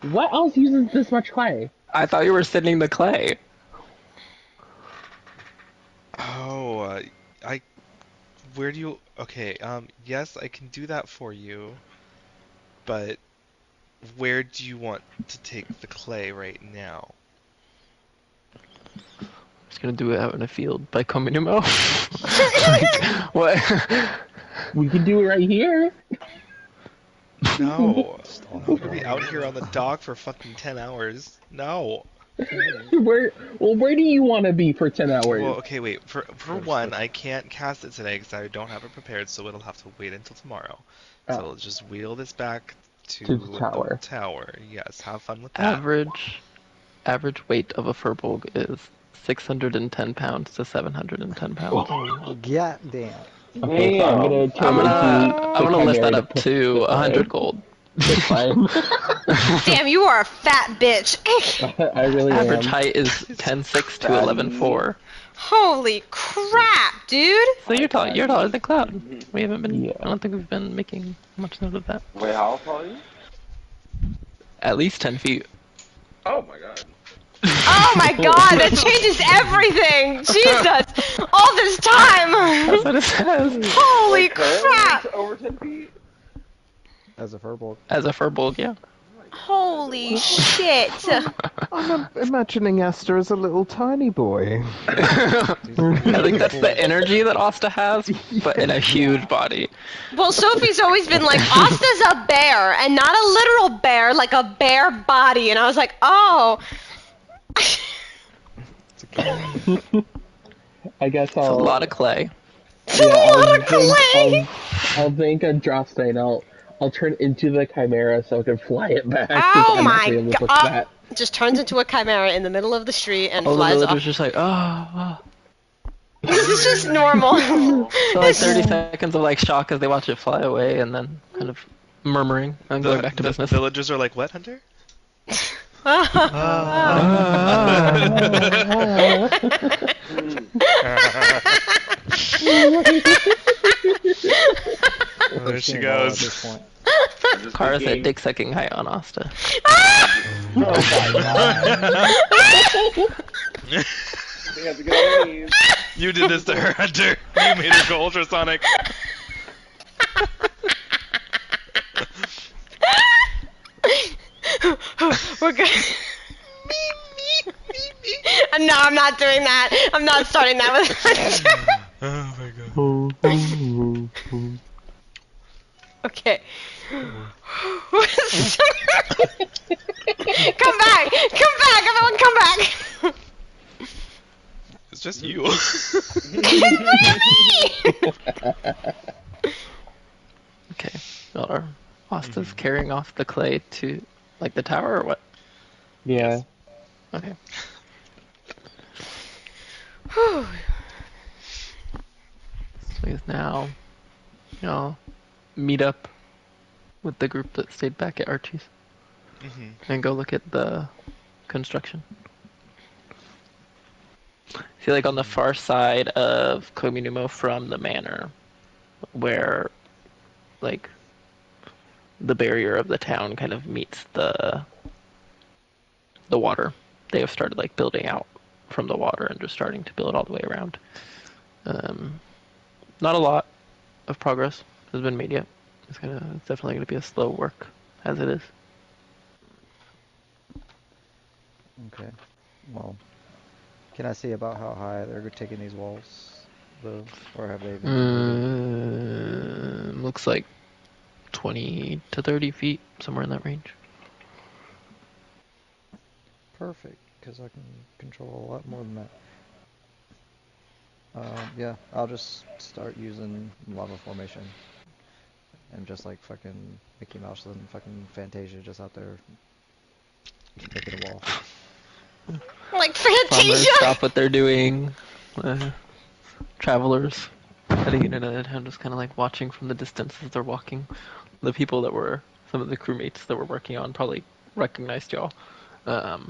What else uses this much clay? I thought you were sending the clay. Oh, where do you? Okay, yes, I can do that for you, but where do you want to take the clay right now? Just gonna do it out in a field by Kominimo. Like, what? We can do it right here. No. I'm gonna be out here on the dock for fucking 10 hours. No. Where do you want to be for 10 hours? Well, okay, wait. For one, I can't cast it today because I don't have it prepared, so it'll have to wait until tomorrow. So Oh. let's just wheel this back to To the tower. tower. Yes, have fun with that. Average weight of a furbolg is 610 pounds to 710 pounds. Oh, god damn. Okay, so I'm gonna turn I'm gonna lift that up to 100 gold. It's fine. Damn, you are a fat bitch. I really Average am. height is 10.6 to 11.4. Holy crap, dude. So you're taller than Cloud. We haven't been. Yeah. I don't think we've been making much note of that. Wait, how tall are you? At least 10 feet. Oh my god. Oh my god, that changes everything. Jesus. All this time. That's what it says. Holy crap. Over 10 feet? As a furbolg. As a furbolg, yeah. Holy shit. I'm imagining Aster as a little tiny boy. I think that's the energy that Asta has, but in a huge body. Well, Sophie's always been like, Asta's a bear, and not a literal bear, like a bear body. And I was like, oh. I guess It's a I'll. lot of clay. I'll think Andraste and I'll turn into the Chimera so I can fly it back. 'cause Oh I'm not my able to push god. that. Just turns into a chimera in the middle of the street and All the flies villagers off. just like, oh. This is just normal. So like 30 seconds of like shock as they watch it fly away, and then kind of murmuring and going back to The business. villagers are like, what, Hunter? Oh, there she At goes. this point. Kara's at dick sucking high on Asta. You did this to her, Hunter. You made her go ultrasonic. We're good. No, I'm not doing that. I'm not starting that with Oh my god. Okay. Come back! Come back! Everyone come back! It's just you. Okay. Well, are Asta's carrying off the clay to, like, the tower, or what? Yeah. Okay. Whew. So he's now, meet up with the group that stayed back at Archie's and go look at the construction. See, like on the far side of Kominimo from the manor, where, like, the barrier of the town kind of meets the water. They have started, like, building out from the water and just starting to build all the way around. Not a lot of progress has been made yet. It's definitely gonna be a slow work as it is. Okay. Well, can I see about how high they're taking these walls, though? Or have they been Looks like 20 to 30 feet, somewhere in that range. perfect? Because I can control a lot more than that. Yeah, I'll just start using lava formation. And just like fucking Mickey Mouse and fucking Fantasia just out there making a wall. Like Farmers Fantasia! stop what they're doing. Travelers heading into the town, just kind of like watching from the distance as they're walking. The people that were, some of the crewmates that were working on probably recognized y'all. But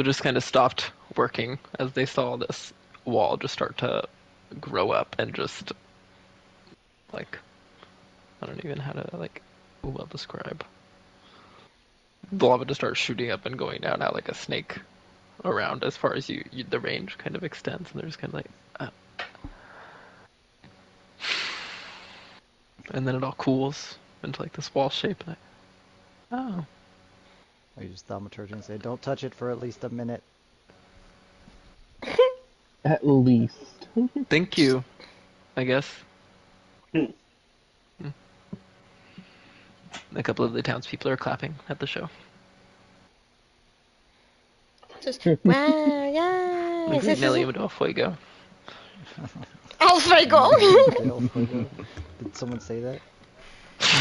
just kind of stopped working as they saw this wall just start to grow up and just, like, I don't even know how to, like, well describe. The lava just starts shooting up and going down out like a snake around as far as the range kind of extends, and they're just kind of like, and then it all cools into like this wall shape. And Oh. I use thaumaturgy and say, don't touch it for at least a minute. At least. Thank you, I guess. A couple of the townspeople are clapping at the show. Just wow, yeah. Like Nellium del Fuego. El Fuego. El Fuego. Did someone say that?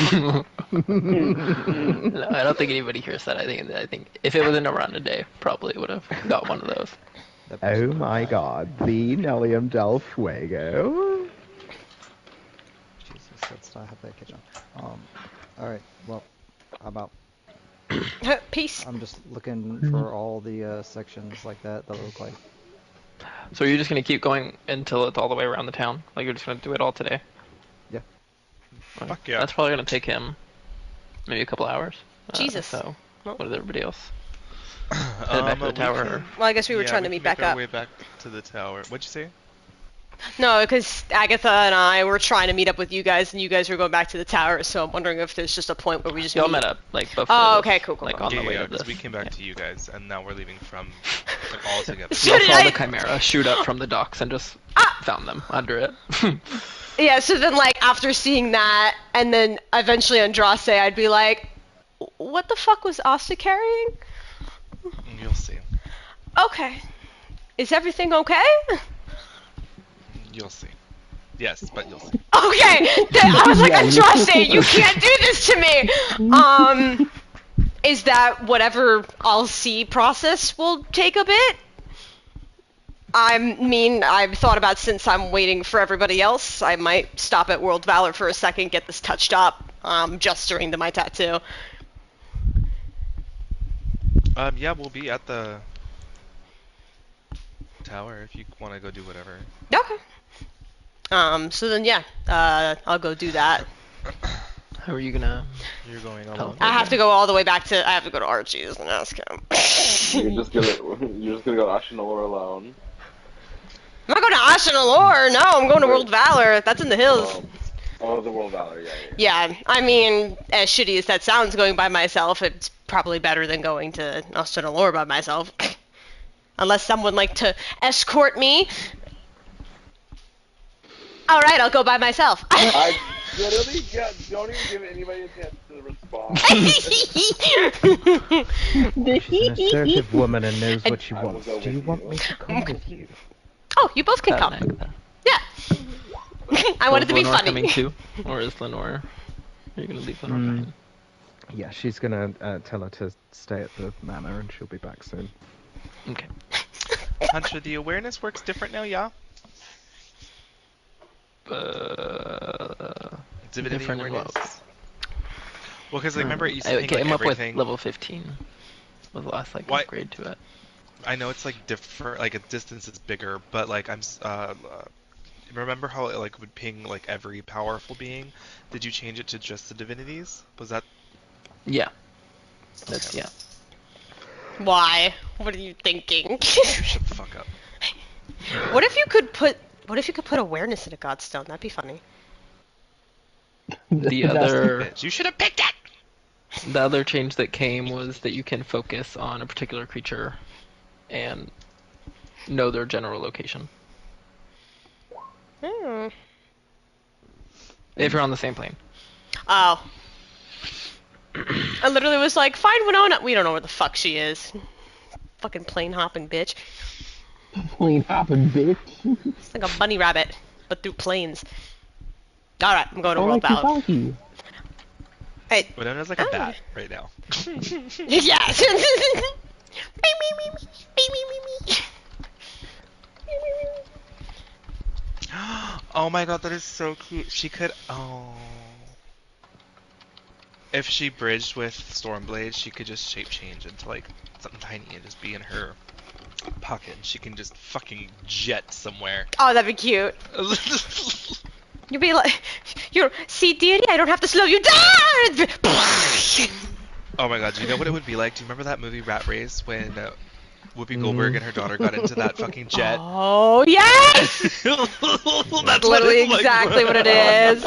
No, I don't think anybody here said. I think if it was in around a day, probably would have got one of those. Oh my god, the Nellium del Fuego. Jesus, let's not have that catch on. Alright, well, I'm out. Peace. I'm just looking for all the sections like that look like. So are you just gonna keep going until it's all the way around the town? Like you're just gonna do it all today? Yeah. Fuck yeah. That's probably gonna take him maybe a couple hours. Jesus. So Well. what is everybody else? Head back to the tower. Or... Well, I guess we were trying to meet back up. Way back to the tower. What'd you say? No, because Agatha and I were trying to meet up with you guys, and you guys were going back to the tower. So I'm wondering if there's just a point where we just Y'all meet. met up like before. Oh, this, okay, cool. Like on the way to because this. we came back to you guys, and now we're leaving from like all together. So Y'all did saw I- the Chimera shoot up from the docks and just found them under it. Yeah, so then, like, after seeing that, and then eventually Andraste, I'd be like, what the fuck was Asta carrying? You'll see. Okay. Is everything okay? You'll see. Yes, but you'll see. Okay! I was like, Andraste, you can't do this to me! Is that whatever I'll see process will take a bit? I mean, I've thought about since I'm waiting for everybody else, I might stop at World Valor for a second, get this touched up, gesturing to my tattoo. Yeah, we'll be at the tower if you want to go do whatever. Okay. So then, yeah, I'll go do that. How are you gonna? You're going Oh. alone. I have to go all the way back to, I have to go to Archie's and ask him. You're just gonna go Ashenor alone. I'm not going to Ashenor, no, I'm going to World Valor. That's in the hills. Oh, the World Valor, yeah. Yeah, I mean, as shitty as that sounds, going by myself, it's probably better than going to Ashenor by myself. Unless someone like to escort me. Alright, I'll go by myself. I literally don't even give anybody a chance to respond. She's an assertive woman and knows what she I will wants. go Do you with want you. me to come with you? Oh, you both can come. Agatha. Yeah. I wanted to be Lenore funny. coming too, or is Lenore? Are you gonna leave Lenore behind? Yeah, she's gonna tell her to stay at the manor and she'll be back soon. Okay. Hunter, the awareness works different now, yeah? Divinity Different in awareness. what? Well, because like, remember it used to I think came like up everything. with level 15. Was the last like Why- upgrade to it. I know it's like different, like a distance is bigger, but like remember how it like would ping like every powerful being? Did you change it to just the divinities? Was that? Yeah. That's Okay. yeah. Why? What are you thinking? Shut the fuck up. What if you could put awareness in a godstone? That'd be funny. The That's other Bitch, you should have picked it. the other change that came was that you can focus on a particular creature and know their general location Hmm. if you're on the same plane. Oh. I literally was like, find Winona. We don't know where the fuck she is. Fucking plane hopping bitch. Plane hopping, bitch. It's like a bunny rabbit, but through planes. Alright, I'm going to I World like Valor. Kentucky. Hey. Winona's like a bat right now. Yes. Oh my god, that is so cute. She could. Oh. If she bridged with Stormblade, she could just shape change into like something tiny and just be in her pocket. And she can just fucking jet somewhere. Oh, that'd be cute. You'd be like, see, deity, I don't have to slow you down! Oh my god, do you know what it would be like? Do you remember that movie Rat Race when Whoopi Goldberg and her daughter got into that fucking jet? Oh, yes! That's Literally what it's exactly like. what it is.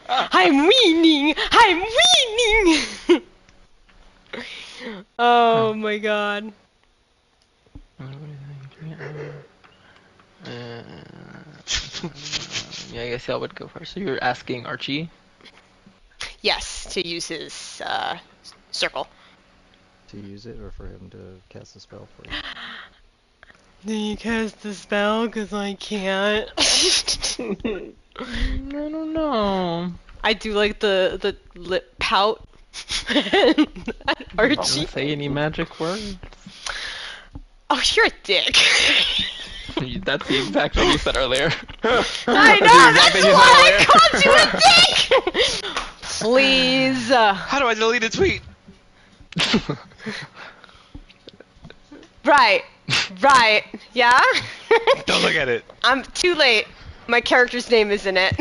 I'm weaning! I'm weaning! Oh my god. Yeah, I guess y'all would go first. So you're asking Archie? Yes, to use his circle. To use it or for him to cast a spell for you? Do you cast the spell? Cause I can't. I don't know. I do like the lip pout. Archie. Don't say any magic words. Oh, you're a dick. That's the exact thing you said earlier. I know, that's why I called you a dick! Please. How do I delete a tweet? Right. Right. Yeah? Don't look at it. I'm too late. My character's name is in it.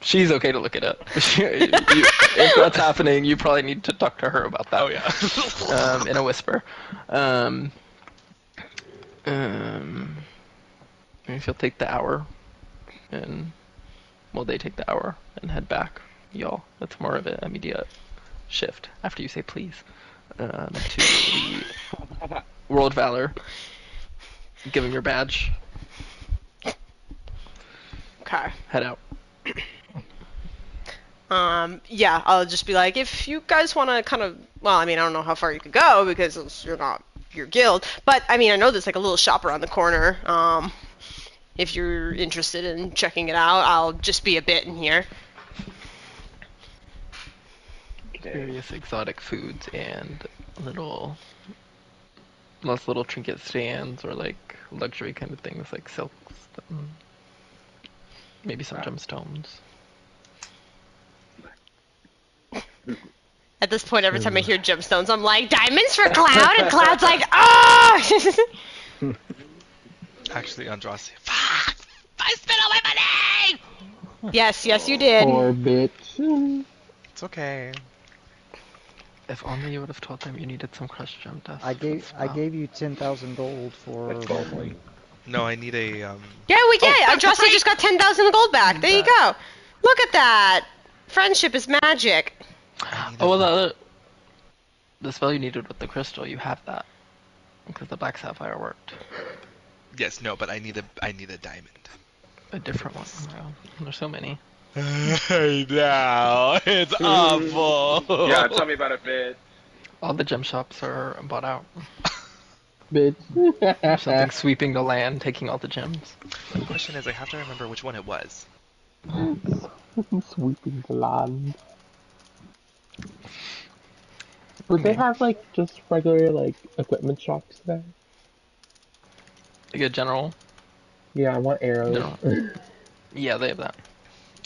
She's okay to look it up. If that's happening, you probably need to talk to her about that. Oh yeah. In a whisper. If you'll take the hour, and well, they take the hour and head back. Y'all, that's more of an immediate shift after you say please to the World Valor. Give him your badge. Okay. Head out. Yeah, I'll just be like, if you guys want to kind of, well, I mean, I don't know how far you could go because you're not your guild, but I mean, I know there's like a little shop around the corner. If you're interested in checking it out, I'll just be a bit in here. Various exotic foods and lots of little trinket stands or like luxury kind of things like silks, maybe some gemstones. At this point, every time I hear gemstones, I'm like, diamonds for Cloud, and Cloud's like, ah! Actually, Andraste. Fuck! I spent all my money! Yes, yes, you did. Poor bitch. It's okay. If only you would have told them you needed some crushed gem dust. I gave you 10,000 gold for Valkyrie. No, I need a Yeah, we did. Andraste just got 10,000 gold back. There you go. Look at that. Friendship is magic. Oh, well, the spell you needed with the crystal, you have that. Because the black sapphire worked. Yes, no, but I need a diamond. A different one. Wow. There's so many. I know. It's awful. Yeah, tell me about it, bitch. All the gem shops are bought out. Bitch. Something sweeping the land, taking all the gems. The question is, I have to remember which one it was. Sweeping the land. Would they have like just regular like equipment shops there? Like a general? Yeah, I want arrows. General. Yeah, they have that.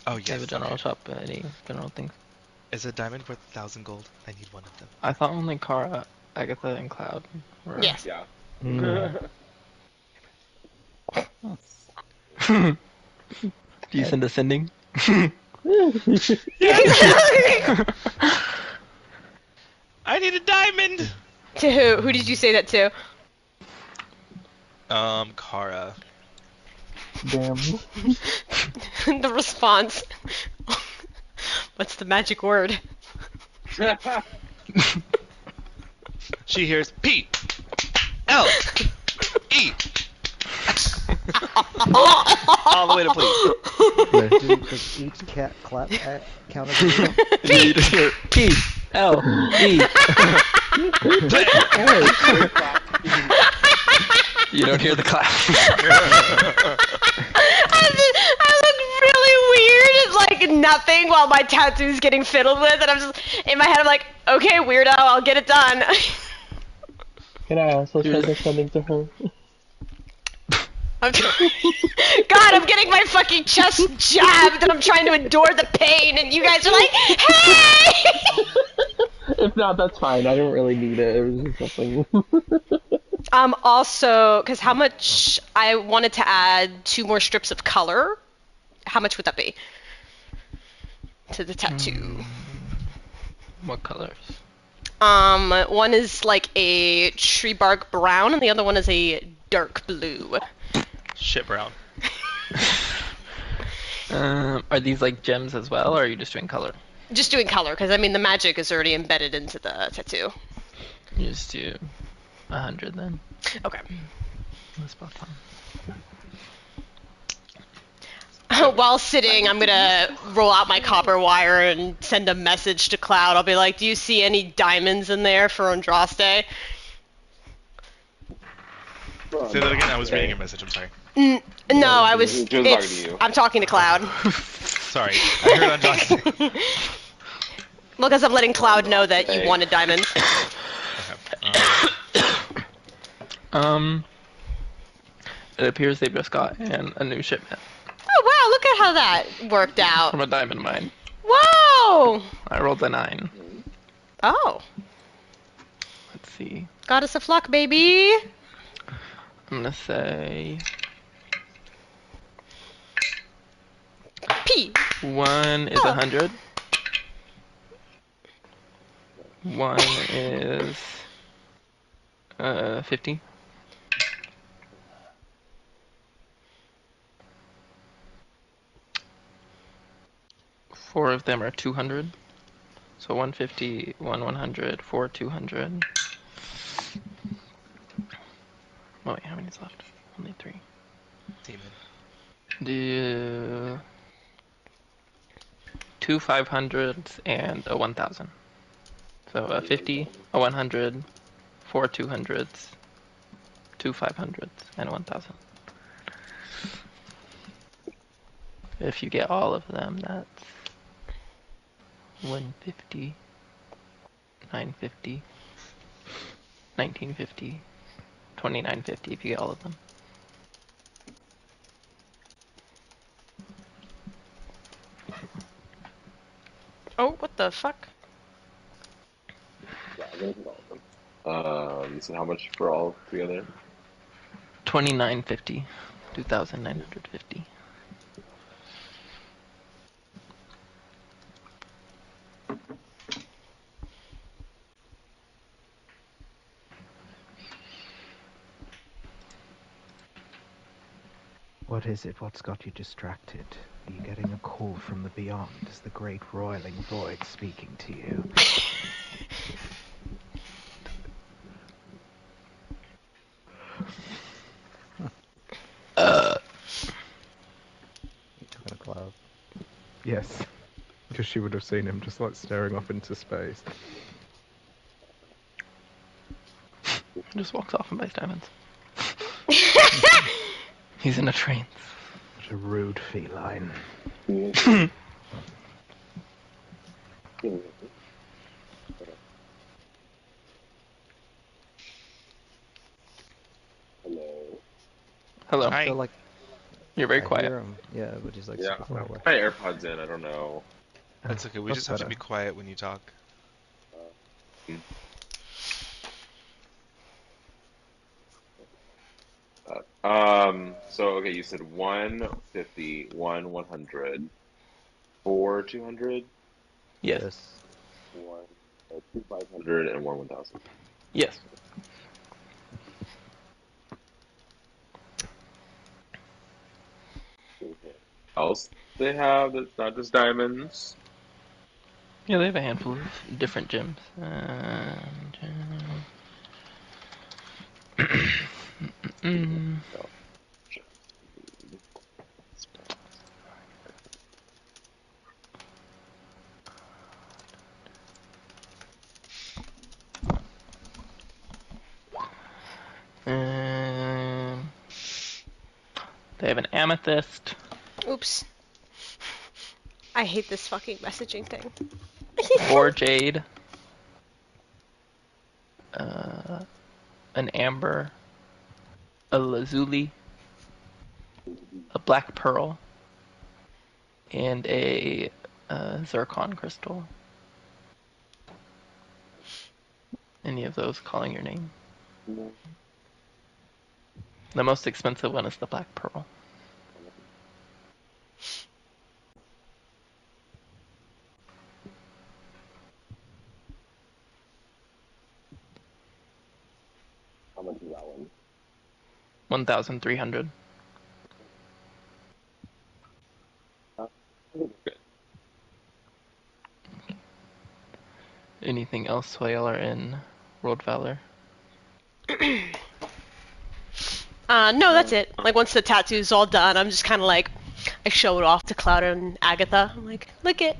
Oh yes. They have a general shop, any general things. Is a diamond worth 1,000 gold? I need one of them. I thought only Kara, Agatha, and Cloud were... Yes. Yeah. Decent ascending. I need a diamond! To who? Who did you say that to? Kara. Damn. The response. What's the magic word? She hears P L E all the way to please. Does each cat clap count as a zero? You just hear P L E. You don't hear the clap. I look really weird. It's like nothing while my tattoo's getting fiddled with, and I'm just in my head. I'm like, okay, weirdo, I'll get it done. Can I also say there's something to her? God, I'm getting my fucking chest jabbed, and I'm trying to endure the pain, and you guys are like, hey! If not, that's fine. I don't really need it. It was just something. Also, because how much I wanted to add 2 more strips of color. How much would that be to the tattoo? What colors? One is like a tree bark brown, and the other one is a dark blue. Shit brown. Are these like gems as well, or are you just doing color? Just doing color, because I mean the magic is already embedded into the tattoo. You just do 100 then. Okay. That's spot on. While sitting, I'm gonna roll out my copper wire and send a message to Cloud. I'll be like, "Do you see any diamonds in there for Andraste?" Say that again. I was reading your message. I'm sorry. No, I was. She was talking to you. I'm talking to Cloud. Sorry, I heard Andraste. Well, because I'm letting Cloud know that you wanted diamonds. It appears they've just got a new shipment Oh wow! Look at how that worked out. from a diamond mine. Whoa! I rolled a 9. Oh, Let's see. got us a flock, baby. I'm gonna say P. 1 is Oh. 100. 1 is 50. 4 of them are 200. So 150, 100, 4 200. Oh wait, how many's left? Only 3. Demon. Do 2 500s and a 1000. So a 50, a 100, 4 200s, 2 500s, and a 1000. If you get all of them, that's 150, 950, 1950, 2950 if you get all of them. Oh, what the fuck? Yeah, I'm gonna take all of them. So how much for all together? 2950, 2,950. What is it? What's got you distracted? Are you getting a call from the beyond? Is the great roiling void speaking to you? You talking to Cloud? Yes. Because she would have seen him just like staring off into space. Just walks off and buys diamonds. He's in a trance. What a rude feline. Hello. Hello. Hi. So, like, You're very I quiet. hear him. Yeah, but he's like Yeah, super far away. my AirPods in. I don't know. That's okay. We That's just have to better. be quiet when you talk. So okay, you said 150, 100, 4 200, Yes. Yes. 2 500, and 1 1000. Yes. Else they have that's not just diamonds. Yeah, they have a handful of different gems. No. They have an amethyst. Oops. I hate this fucking messaging thing. 4 jade. An amber. A lazuli. A black pearl. And a zircon crystal. Any of those calling your name? The most expensive one is the black pearl. How much is that one? 1,300. Good. Anything else while y'all are in World Valor? No, that's it. Like, once the tattoo's all done, I'm just kind of like, I show it off to Cloud and Agatha. I'm like, look it.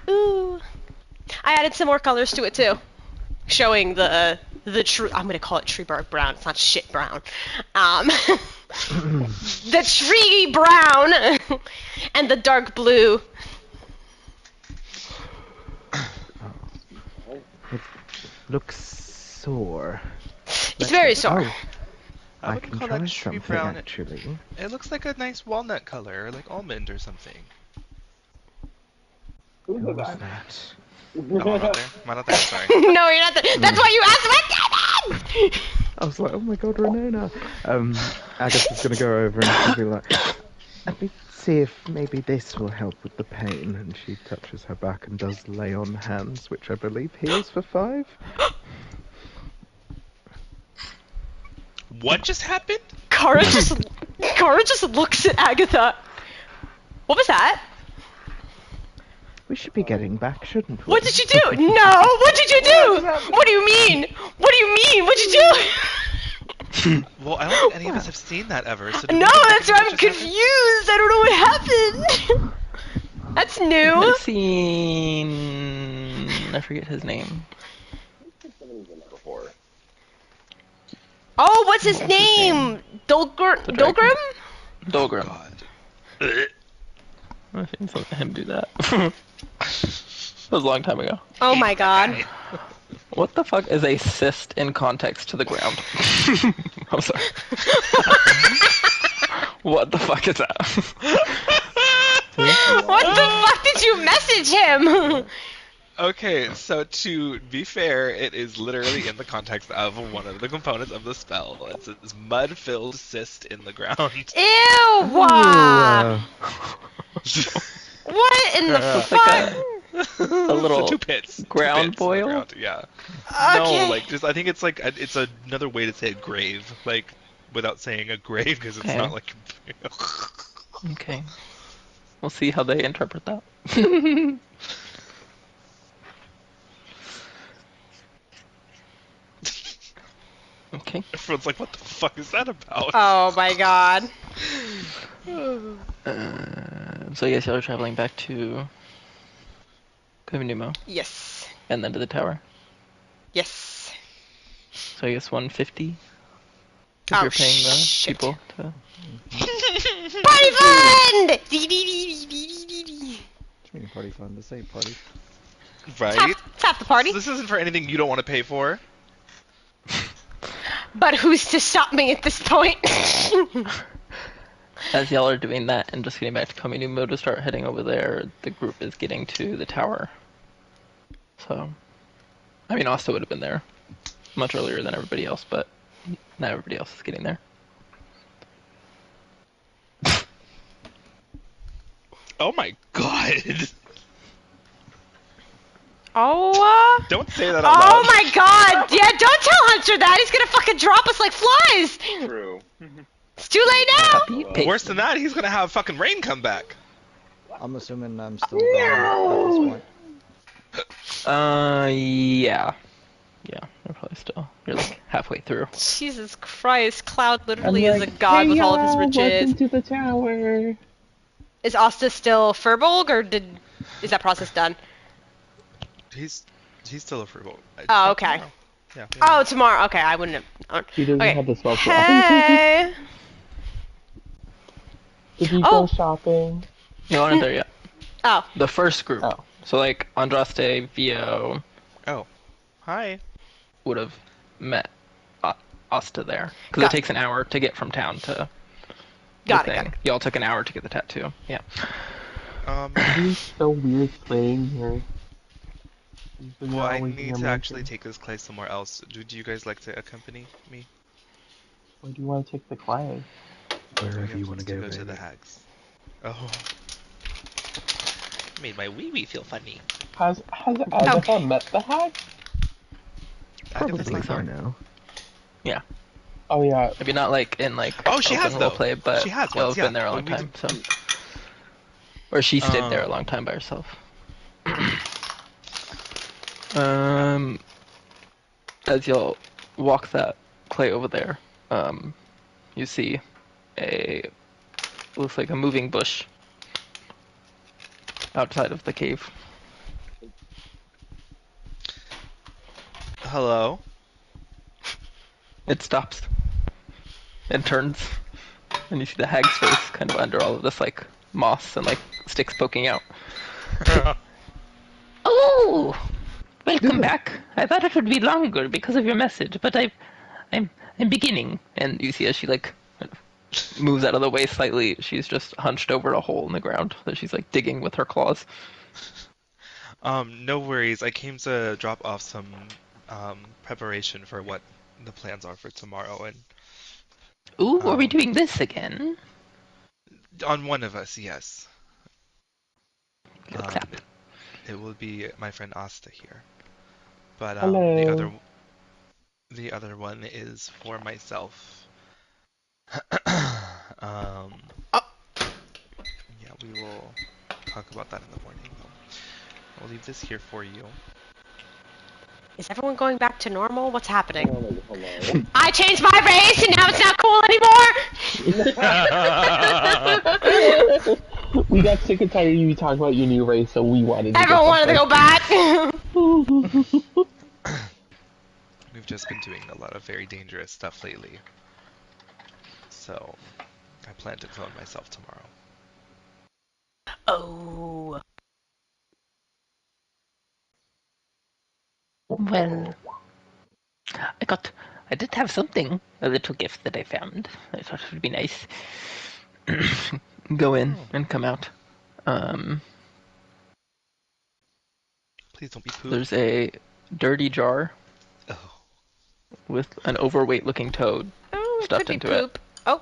Ooh. I added some more colors to it, too. Showing the true, I'm gonna call it tree bark brown. It's not shit brown. The tree brown and the dark blue. It looks sore. It's very sore. Oh, I I wouldn't can call try that tree something brown. actually. It looks like a nice walnut color, like almond or something. Who Who did was that? that? Oh, I'm not there. I'm not there. Sorry. No, you're not. That's why you asked what David. I was like, oh my god, Renona. Agatha's gonna go over and she'll be like, let me see if maybe this will help with the pain. And she touches her back and does lay on hands, which I believe heals for 5. What just happened? Kara just looks at Agatha. What was that? We should be getting back, shouldn't we? What did you do? No. What did you do? What do you mean? What do you mean? What did you do? Well, I don't think any of us have seen that ever. So did No, we just that's why I'm recognize what just confused. I don't know what happened. That's new. I've seen... I forget his name. Before. Oh, what's his name? Dolgrim? Dolgrim. God. I've seen him do that. That was a long time ago. Oh my god. What the fuck is a cyst in context to the ground? I'm sorry. What the fuck is that? What the fuck did you message him? Okay, so to be fair, it is literally in the context of one of the components of the spell. It's this mud-filled cyst in the ground. Ew! What in the fuck? A little So 2 pits. ground 2 pits in the boil? ground, yeah. Okay. No, like, just I think it's like it's another way to say a grave, like without saying a grave because it's Okay. not like. Okay. We'll see how they interpret that. Okay. Everyone's like, what the fuck is that about? Oh my god. So I guess y'all are traveling back to Kovenimo Yes. and then to the tower. Yes. So I guess 150. If Oh, you're paying the shit. people to. Party fund! What do you mean party fun? This ain't party. Right? It's half the party. So this isn't for anything you don't want to pay for. But who's to stop me at this point? As y'all are doing that and just getting back to Kovenimo to start heading over there, the group is getting to the tower. So, I mean, Asta would have been there much earlier than everybody else, but not everybody else is getting there. Oh my god! Oh. Don't say that out Oh loud. my god. Yeah, don't tell Hunter that. He's gonna fucking drop us like flies. True. It's too late now. Worse than that, he's gonna have fucking rain come back. I'm assuming I'm still gone at this point. Yeah. Yeah, you're probably still. You're like halfway through. Jesus Christ. Cloud literally is a god with all of his riches. Welcome to the tower. Is Asta still Furbolg, or is that process done? He's still a freebolt. Oh, okay. Yeah. Oh, tomorrow. Okay, I wouldn't have. He doesn't Okay. have the spell slot. Hey. Did you Oh. go shopping? You aren't there yet. Oh. The first group. Oh. So like Andraste, Vio Oh. Hi. would have met Asta there. Because Got it takes an hour to get from town to Got the it. thing. Y'all took an hour to get the tattoo. Yeah. He's so weird playing here. Well, I need to actually take this clay somewhere else. Do you guys like to accompany me? Where do you want to take the clay? Wherever you want to go, to the baby. hags. Oh. Made my wee feel funny. Has Agatha met the hag? Probably Agatha's by not now. Yeah. Oh yeah. Maybe not like in like Oh, she has, open though. roleplay, but She has y'all once, have been yeah. there a long We time, did- so. Or she stayed there a long time by herself. As you'll walk that clay over there, you see looks like a moving bush outside of the cave. Hello? It stops and turns, and you see the hag's face kind of under all of this like moss and like sticks poking out. Oh, welcome back. I thought it would be longer because of your message, but I'm beginning. And you see as she like moves out of the way slightly, she's just hunched over a hole in the ground that she's like digging with her claws. No worries. I came to drop off some preparation for what the plans are for tomorrow, and Ooh, are we doing this again? on one of us, yes. Clap. It will be my friend Asta here, but Hello. the other one is for myself. Yeah, we will talk about that in the morning. I'll leave this here for you. Is everyone going back to normal? What's happening? Hello. I changed my race and now it's not cool anymore! We got sick and tired of you talking about your new race, so we wanted to Everyone wanted to go back! We've just been doing a lot of very dangerous stuff lately. So, I plan to clone myself tomorrow. Oh. Well, I did have something, a little gift that I found. I thought it would be nice. Go in and come out. Please don't be poop. There's a dirty jar Oh. with an overweight-looking toad Oh, it stuffed could be into poop. Oh.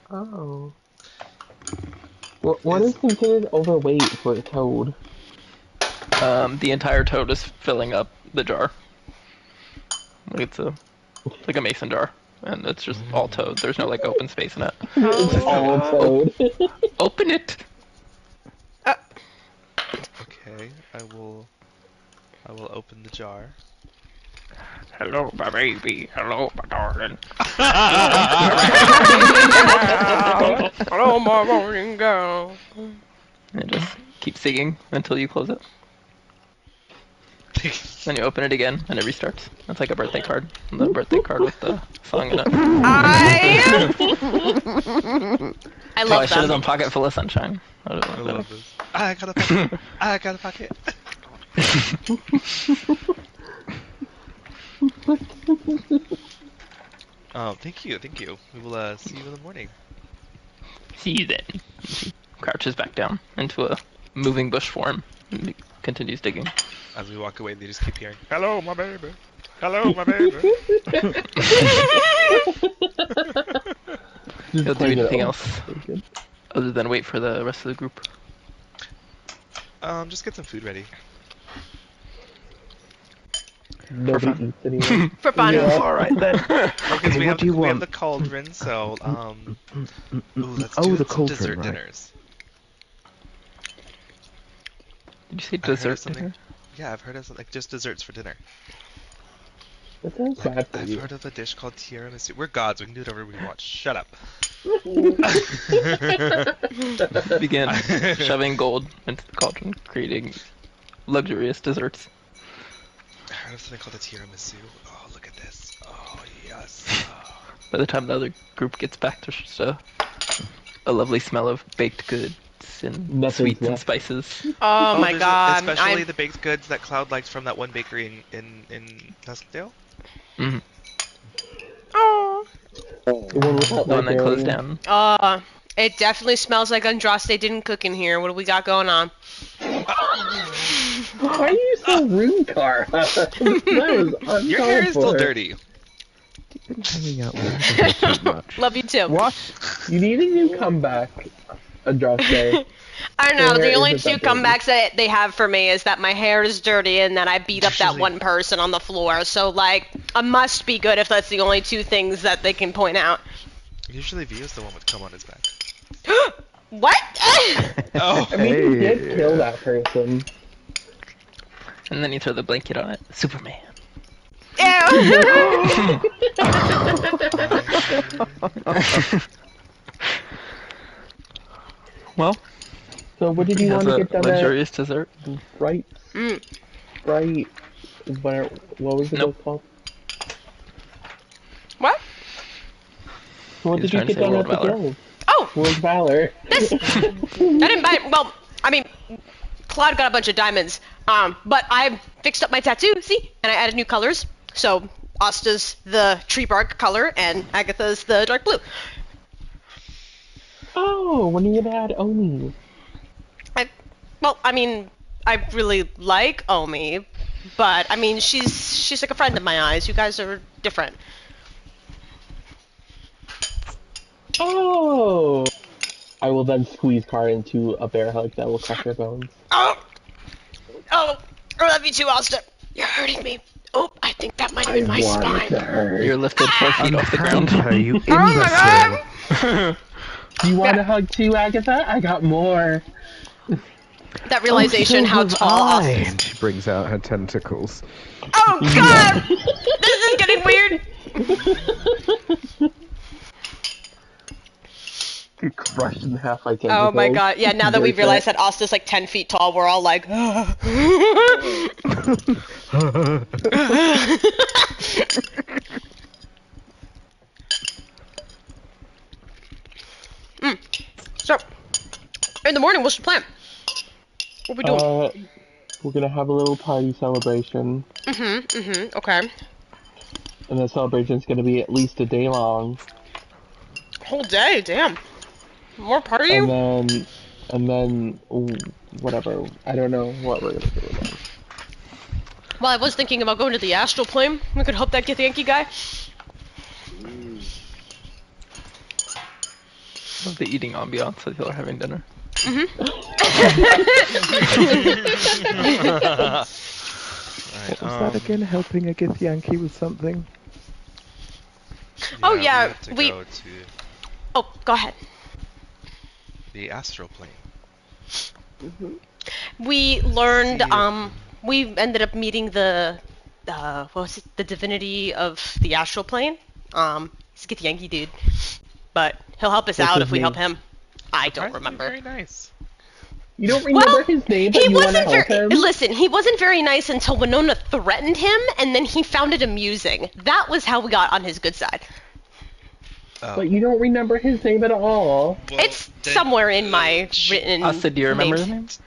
Oh. What is considered overweight for a toad? The entire toad is filling up the jar. It's like a mason jar, and it's just all toad. There's no like open space in it. It's all toad. Open it. Okay, I will open the jar. Hello, my baby. Hello, my darling. Hello, my morning girl. And just keep singing until you close it. Then you open it again, and it restarts. It's like a birthday card. The birthday card with the song in it. I I love should have them. done Pocket Full of Sunshine. I love this. I got a pocket. I got a pocket. Oh, thank you. We will see you in the morning. See you then. He crouches back down into a moving bush form and continues digging. As we walk away, they just keep hearing, "Hello, my baby. Hello, my baby." He'll do anything else other than wait for the rest of the group. Just get some food ready. Nobody eats anymore. For fun. Yeah. Alright then. Because we have what do you we have want? the cauldron, so let's Oh, do the some cauldron, dessert right. dinners. Did you say I've heard of dessert something- dinner? Yeah, I've heard of like just desserts for dinner. That sounds bad for I've you. heard of a dish called tiramisu. We're gods. We can do whatever we want. Shut up. Begin shoving gold into the cauldron, creating luxurious desserts. I heard of something called a tiramisu. Oh, look at this. Oh, yes. Oh. By the time the other group gets back, there's just a lovely smell of baked goods and Nothing's sweets and left. spices. Oh my there's god. especially I'm... the baked goods that Cloud likes from that one bakery in Duskdale. Mm-hmm. Oh. The one without The one that closed librarian. down. It definitely smells like Andraste didn't cook in here. What do we got going on? Why are you so rude, Cara? That was uncalled Your hair is still for. dirty. Been hanging out with her too much. Love you too. What? You need a new comeback, Andraste. I don't know. Your The hair only isn't two that dirty. comebacks that they have for me is that my hair is dirty and that I beat up that Usually- one person on the floor. So, like, I must be good if that's the only two things that they can point out. Usually Vio's the one with cum on his back. What? Oh. I mean, you did Hey. kill that person. And then you throw the blanket on it. Superman. Ew! Well, So what did you want to get done luxurious dessert? Right? Right. What was the Nope. book called? What? So what He's did you trying to get say done World at the Valor. guild? Oh! World Valor. This! I didn't buy it. Well, I mean, Claude got a bunch of diamonds. But I fixed up my tattoo, see? And I added new colors. So, Asta's the tree bark color, and Agatha's the dark blue. Oh, when are you gonna add Omi? I really like Omi, but I mean, she's like a friend in my eyes. You guys are different. Oh! I will then squeeze Kara into a bear hug that will crush her bones. Oh, I love you too, Asta. You're hurting me. Oh, I think that might have been my spine. You're lifted 4 feet off the ground. Her, you Oh my imbecile. Do you want a hug too, Agatha? I got more. That realization so how was tall I. Asta is. And she brings out her tentacles. Oh god! This is getting weird! Get crushed in half by tentacles. Oh my god, yeah, now that we've Very realized fat. that Asta's like 10 feet tall, we're all like... So, in the morning, what's the plan? What are we doing? We're gonna have a little party celebration. Okay. And the celebration's gonna be at least a day long. Whole day, damn. More partying? And then, whatever. I don't know what we're gonna do with them. Well, I was thinking about going to the astral plane. We could help that Githyanki guy. Love the eating ambiance as y'all are having dinner. Is that again helping a Githyanki with something? Oh, yeah, we have to go to Oh, go ahead. the astral plane. We learned, See ya. we ended up meeting the, what was it, the divinity of the astral plane. He's a Githyanki dude. But he'll help us What's out his if we help name? him. I don't Surprisingly remember. Very nice. You don't remember his name, but He you want to wasn't help very. him? Listen, he wasn't very nice until Winona threatened him, and then he found it amusing. That was how we got on his good side. Oh. But you don't remember his name at all. Well, It's then, somewhere in my written. Asta, do you remember his names.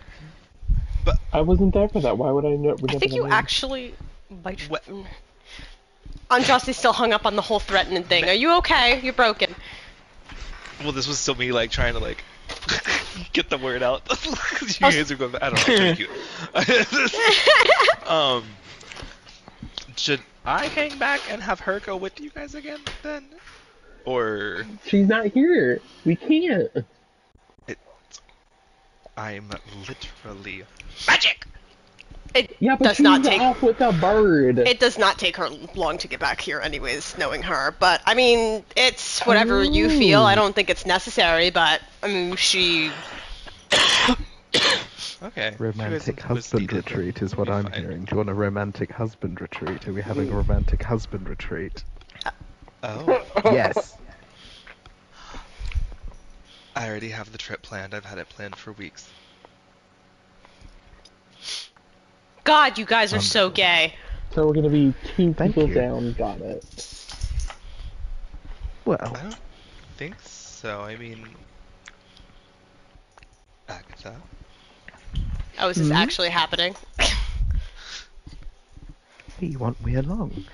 name? I wasn't there for that. Why would I remember I think the you name? actually might. What? Andrasti's still hung up on the whole threatening thing. Are you okay? You're broken. Well, this was still me like trying to like get the word out. You guys are going. I don't know. It's so cute. Should I hang back and have her go with you guys again then, or She's not here. We can't. I'm literally Magic. It Yeah, but does she's not take. off with a bird. It does not take her long to get back here, anyways, knowing her. But I mean, it's whatever you feel. I don't think it's necessary, but I mean, she. okay. Romantic husband retreat is what I'm hearing. Do you want a romantic husband retreat? Are we having a romantic husband retreat? Oh, Yes. I already have the trip planned. I've had it planned for weeks. God, you guys are so gay. So we're gonna be two Thank people you. down. Got it. Well, I don't think so. I mean, Agatha. Oh, is this actually happening? you want me along?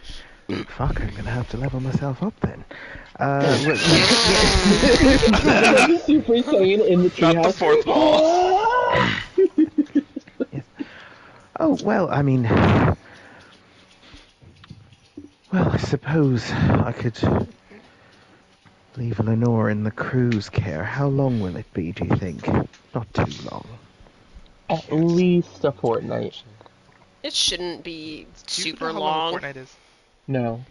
Fuck, I'm gonna have to level myself up then. Super Saiyan in the treehouse. Not the fourth wall. Oh, well, I mean... Well, I suppose I could leave Lenore in the crew's care. How long will it be, do you think? Not too long. At least a fortnight. It shouldn't be Do you super know how long. a fortnight is? No.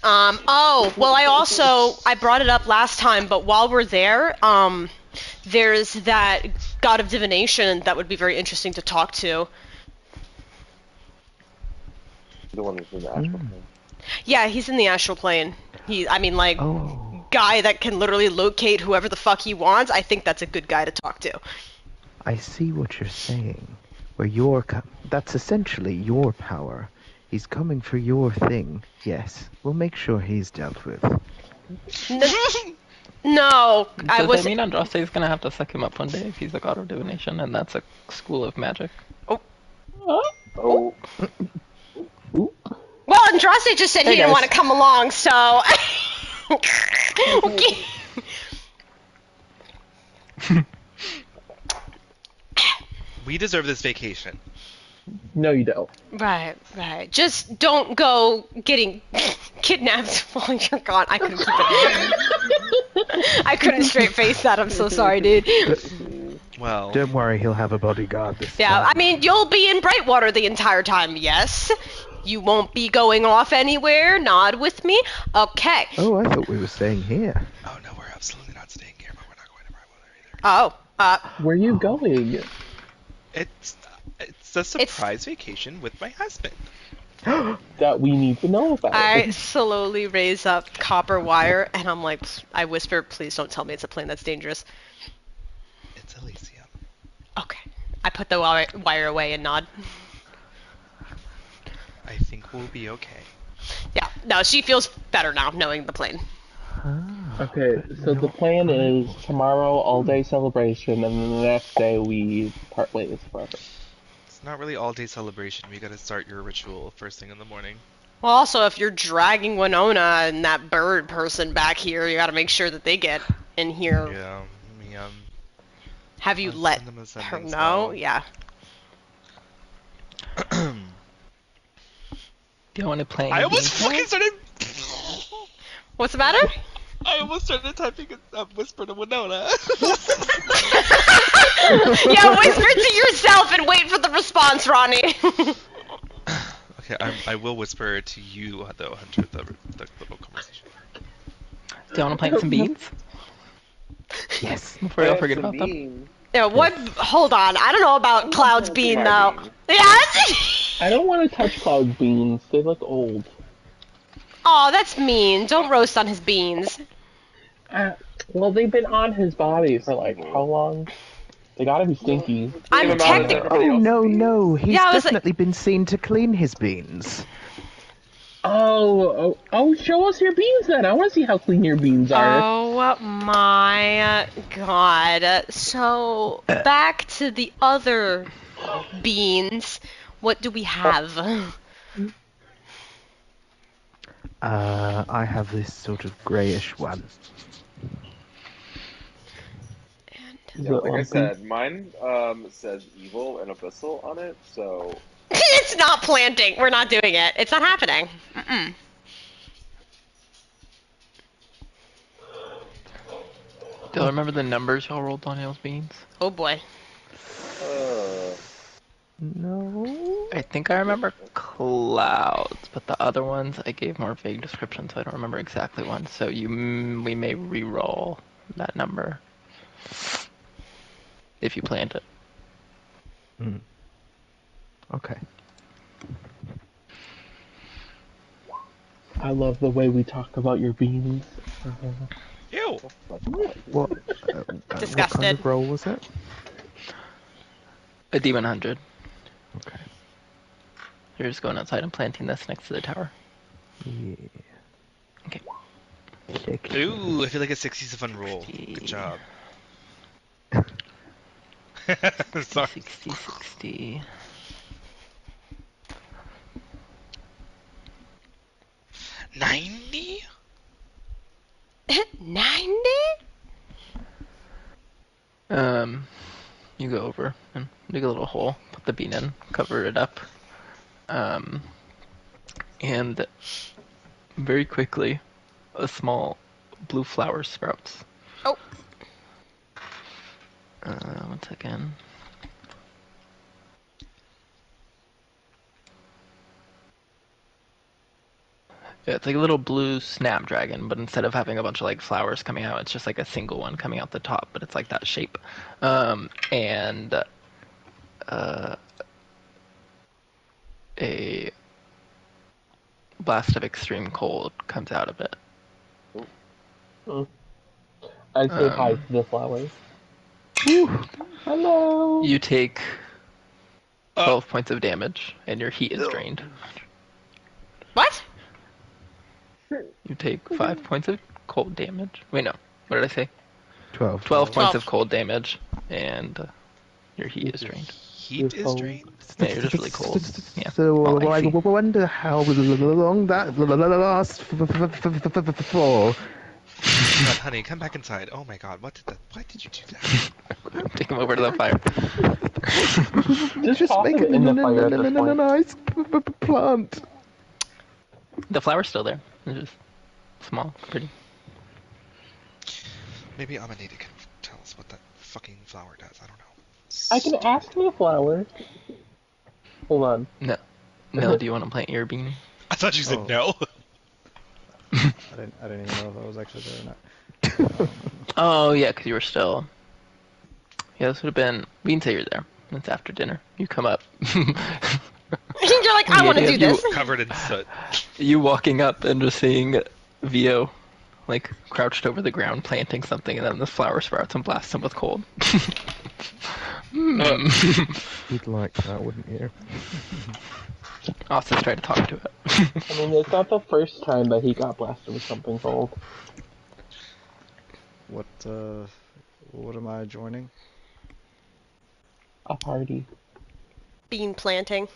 Oh, well, I brought it up last time, but while we're there, there's that god of divination that would be very interesting to talk to. The one that's in the astral plane. Yeah, he's in the astral plane. Oh, Guy that can literally locate whoever the fuck he wants. I think that's a good guy to talk to. I see what you're saying. Where that's essentially your power. He's coming for your thing. Yes, we'll make sure he's dealt with. No, I Does was. that mean Andraste is gonna have to suck him up one day if he's a god of divination, and that's a school of magic? Oh, Well, Andraste just said he didn't guys. want to come along, so. Okay. We deserve this vacation. No, you don't. Right. Just don't go getting kidnapped while you're gone. I couldn't keep it. I couldn't straight face that. I'm so sorry, dude. Well, Don't worry, he'll have a bodyguard this Yeah, time. I mean, you'll be in Brightwater the entire time, yes? You won't be going off anywhere? Nod with me? Okay. Oh, I thought we were staying here. oh no, we're absolutely not staying here, but we're not going to Brightwater either. Oh, Where are you going? It's a surprise vacation with my husband. That we need to know about. I slowly raise up copper wire, and I'm like, I whisper, please don't tell me it's a plane that's dangerous. It's Elysium. Okay. I put the wire away and nod. I think we'll be okay. Yeah, no, she feels better now, knowing the plane. Okay, so the plan is tomorrow all-day celebration, and then the next day we part ways forever. It's not really all-day celebration. We gotta start your ritual first thing in the morning. Well, also, if you're dragging Winona and that bird person back here, you gotta make sure that they get in here. Yeah, me, Have you I'll let send them a her sending know? spell. Yeah. Do you want to play? I almost fucking started. What's the matter? I almost started typing a whisper to Winona. Yeah, whisper to yourself and wait for the response, Ronnie. Okay, I will whisper to you though, Hunter, the little conversation. Do you want to plant some beans? Yes. Before I forget about them. Yeah, what? Hold on. I don't know about Cloud's bean, though. bean. Yes! I don't want to touch Cloud's beans. They look old. Oh, that's mean. Don't roast on his beans. Well, they've been on his body for like how long? They gotta be stinky. I'm Even technically. Oh, no. He's Yeah, I was like- definitely been seen to clean his beans. Oh, show us your beans then. I want to see how clean your beans are. Oh my god. So, back to the other beans. What do we have? I have this sort of greyish one. Is Yeah, it like I lumpy? said, mine says evil and abyssal on it, so It's not planting. We're not doing it. It's not happening. Mm-mm. Do you remember the numbers y'all rolled on y'all's beans? Oh boy. No. I think I remember clouds, but the other ones I gave more vague descriptions, so I don't remember exactly one. So we may re-roll that number if you planned it. Mm. Okay. I love the way we talk about your beans. Ew. What kind Disgusted. of roll was it? A D100. Okay. You're just going outside and planting this next to the tower. Yeah. Okay. Check. Ooh, I feel like a 60's a fun roll. Good job. Sorry. 60. 90? 90? You go over and dig a little hole, put the bean in, cover it up, and very quickly, a small blue flower sprouts. Oh. 1 second. Yeah, it's like a little blue snapdragon, but instead of having a bunch of like flowers coming out, it's just like a single one coming out the top, but it's like that shape. And a blast of extreme cold comes out of it. I say hi to the flowers. Hello. You take 12 points of damage, and your heat is drained. What? You take 5 points of cold damage. Wait, no. What did I say? 12. 12 points 12. of cold damage, and your heat is drained. Heat is drained? Yeah, you're just really cold. Yeah. So Well, I icy. wonder how long that lasts for. God, honey, come back inside. Oh my god, why did you do that? Take him over to the fire. Just toss it in the fire at this point. nice plant. The flower's still there. It's just small, pretty. Maybe Amanita can tell us what that fucking flower does. I don't know. I can ask the flower. Hold on. No. No, do you want to plant your bean? I thought you said Oh. no. I didn't even know if I was actually there or not. Oh, yeah, because you were still... Yeah, this would have been... We can say you're there. It's after dinner. You come up. You're like, I want to do You- this. Covered in soot. You walking up and just seeing Vio, like, crouched over the ground planting something, and then the flower sprouts and blasts him with cold. You'd like that, wouldn't you? Austin's tried to talk to it. I mean, it's not the first time that he got blasted with something cold. What am I joining? A party. Bean planting.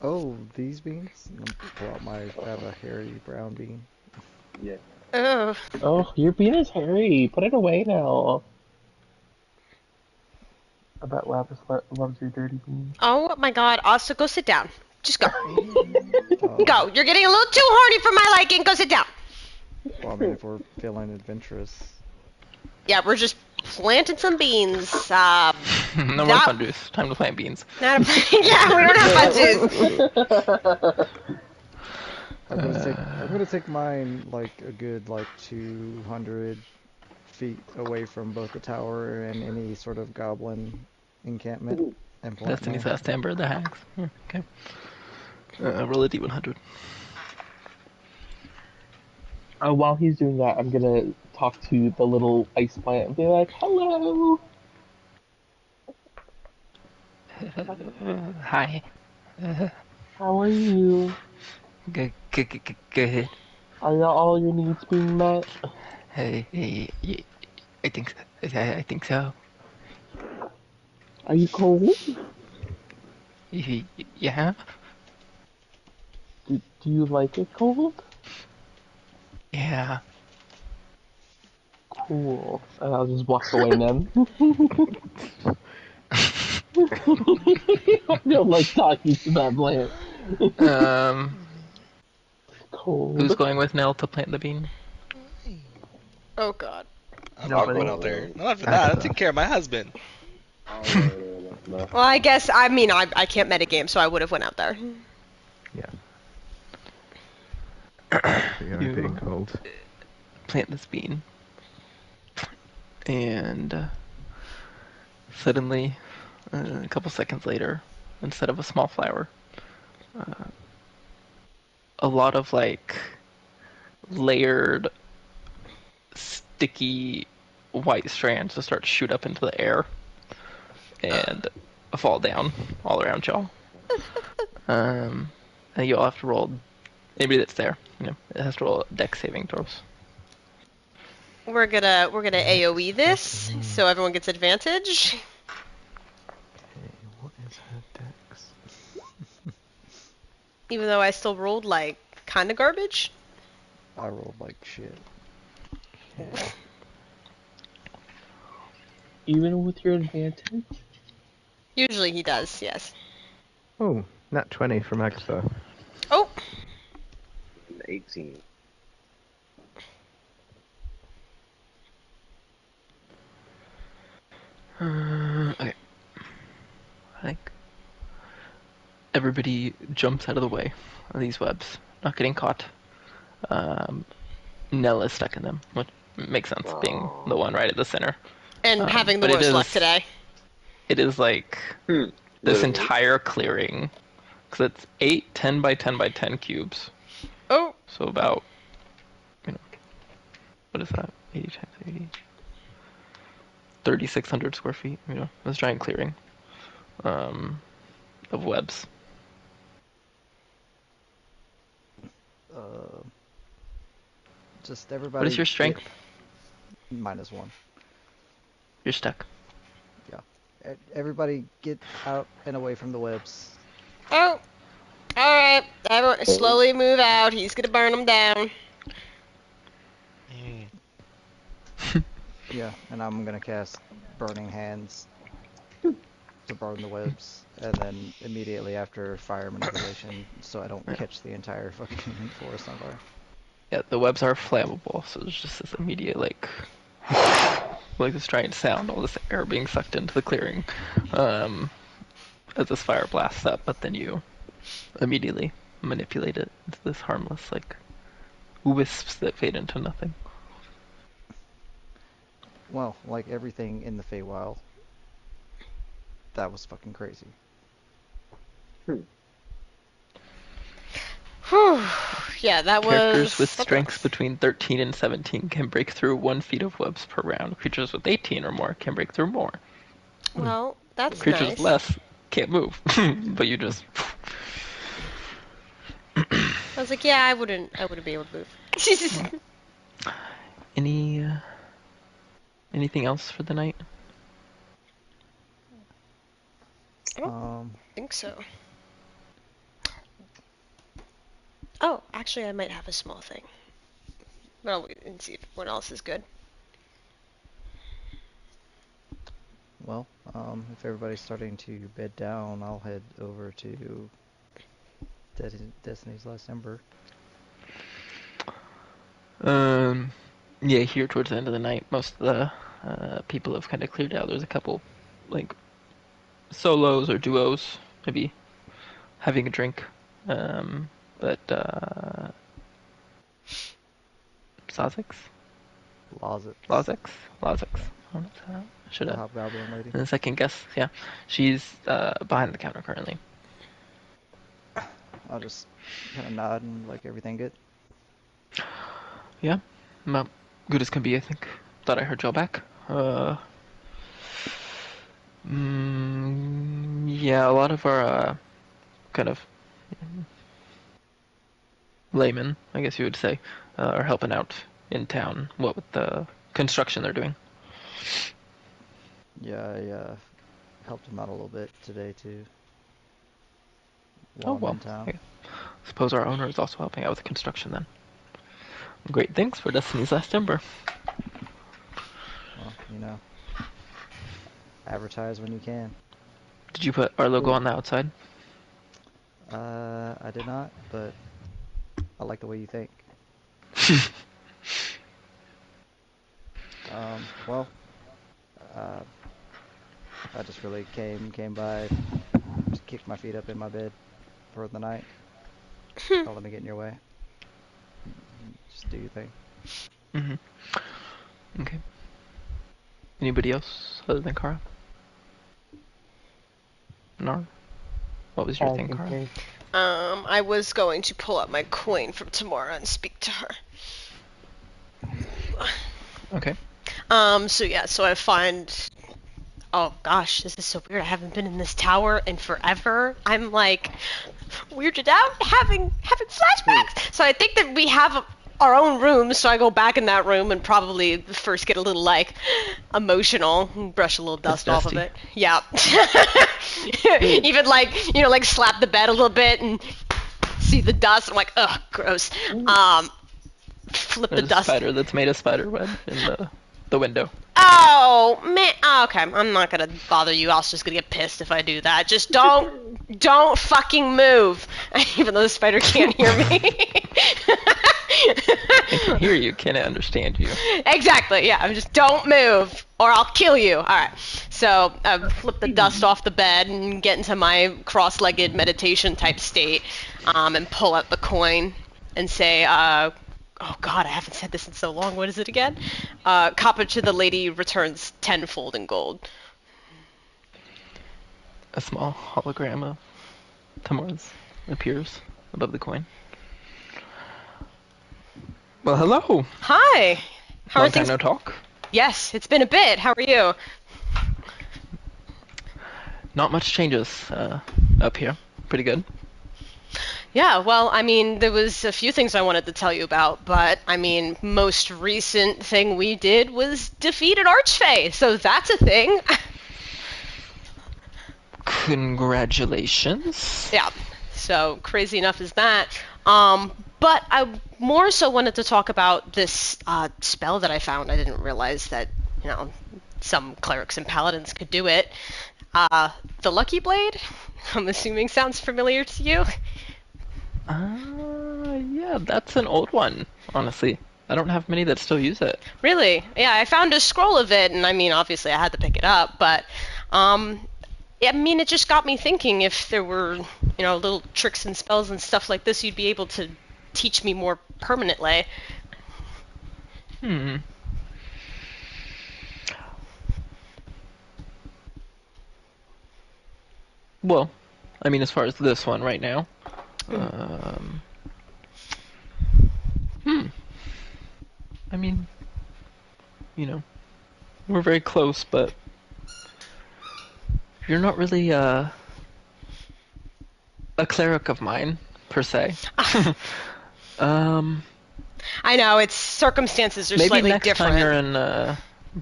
Oh, these beans? Pull out I have a hairy brown bean. Yeah. Ugh. Oh, your bean is hairy. Put it away now. I bet Lapis loves your dirty bean. Oh my god, Asta, go sit down. Just go. Oh, Go. You're getting a little too horny for my liking. Go sit down. well, I mean, if we're feeling adventurous. Yeah, we're just planting some beans. No more That- fun juice. Time to plant beans. Not a yeah, we don't have fun juice. I'm gonna take mine like a good 200 feet away from both the tower and any sort of goblin encampment and plant Destiny's mine. Last Amber, the hags. Okay. Roll a D100. While he's doing that, I'm gonna talk to the little ice plant and be like, hello! Hi. How are you? Good. Are all your needs being met? Hey, I think so. Are you cold? Yeah? Do you like it cold? Yeah. Cool. And I'll just walk away then. I don't like talking to that plant. Cold. Who's going with Nell to plant the bean? Oh god. I'm not going out there. Not for that. I'll take care of my husband. Well, I guess I can't metagame, so I would have went out there. Yeah. You're being cold. Plant this bean. And suddenly, a couple seconds later, instead of a small flower, a lot of layered, sticky white strands just start to shoot up into the air and fall down all around y'all. And you all have to roll. Anybody that's there, it has to roll dex saving throws. We're gonna AoE this, so everyone gets advantage. What is her dex? Even though I still rolled kinda garbage. I rolled like shit. Even with your advantage? Usually he does, yes. Oh, nat 20 from Agatha. Oh! 18. Okay. I think everybody jumps out of the way of these webs, not getting caught. Nell is stuck in them, which makes sense, being the one right at the center. And having the but it worst luck is- today. It is like this Literally. entire clearing Because it's 8 10 by 10 by 10 cubes. Oh. So about, what is that? 80 times 80. 3,600 square feet. This giant clearing of webs. Just everybody. What is your strength? -1. You're stuck. Yeah. Everybody get out and away from the webs. Oh. All right. Everyone, slowly move out. He's gonna burn them down. Yeah, and I'm gonna cast Burning Hands to burn the webs, and then immediately after fire manipulation, so I don't catch the entire fucking forest on fire. Yeah, the webs are flammable, so there's just this immediate like this giant sound, all this air being sucked into the clearing, as this fire blasts up. But then you immediately manipulate it into this harmless like wisps that fade into nothing. Well, like everything in the Feywild, that was fucking crazy. Yeah, that was... Characters with strengths between 13 and 17 can break through 1 feet of webs per round. Creatures with 18 or more can break through more. Well, that's Creatures nice. with less can't move, but you just... I was like, yeah, I wouldn't be able to move. Anything else for the night? I don't think so. Oh, actually, I might have a small thing. But I'll wait and see if everyone else is good. Well, if everybody's starting to bed down, I'll head over to Destiny's Last Ember. Yeah, here towards the end of the night, most of the people have kind of cleared out. There's a couple, like, solos or duos, maybe having a drink. But Lozix? Should have. Hobgoblin lady. And the second guess, yeah, she's behind the counter currently. I'll just kind of nod and like everything good. Yeah, about good as can be, I think. Thought I heard y'all back. Yeah, a lot of our kind of laymen, I guess you would say, are helping out in town. What with the construction they're doing. Yeah, I helped him out a little bit today too. Oh While I'm well. in town. Okay. Suppose our owner is also helping out with the construction then. Great things for Destiny's Last Ember. Well, advertise when you can. Did you put our logo on the outside? I did not, but I like the way you think. Well, I just really came by, just kicked my feet up in my bed for the night. Don't let me get in your way. Just do your thing. Okay. Anybody else other than Kara? No. What was your thing, Kara? I was going to pull up my coin from tomorrow and speak to her. Okay. So I find... Oh gosh, this is so weird. I haven't been in this tower in forever. I'm like weirded out, having flashbacks. So I think that we have our own room. So I go back in that room and probably first get a little like emotional, brush a little dust off of it. Yeah. Even like slap the bed a little bit and see the dust. I'm like, ugh, gross. Flip There's the dust. a spider that's made a spider web in the window. Oh man. Oh, okay, I'm not gonna bother you. I was just gonna get pissed if I do that. Just don't fucking move. Even though the spider can't hear me. It can hear you, can it understand you? Exactly. Yeah. I'm just don't move or I'll kill you. All right. So I flip the dust off the bed and get into my cross-legged meditation type state, and pull out the coin and say, oh god, I haven't said this in so long. What is it again? Copper to the lady returns tenfold in gold. A small hologram of Tamor's appears above the coin. Well, hello. Hi. How are Long time things? no talk. Yes, it's been a bit. How are you? Not much changes up here. Pretty good. Yeah, well, I mean, there was a few things I wanted to tell you about, but I mean, most recent thing we did was defeat an archfey, so that's a thing. Congratulations. Yeah, so crazy enough is that. But I more so wanted to talk about this spell that I found. I didn't realize that, some clerics and paladins could do it. The Lucky Blade, I'm assuming sounds familiar to you. Yeah, that's an old one, honestly. I don't have many that still use it. Really? Yeah, I found a scroll of it, and I mean, obviously I had to pick it up, but, I mean, it just got me thinking if there were, little tricks and spells and stuff like this, you'd be able to teach me more permanently. Well, I mean, as far as this one right now, I mean, we're very close, but you're not really a cleric of mine, per se. I know, it's circumstances are Maybe slightly next different. time you're in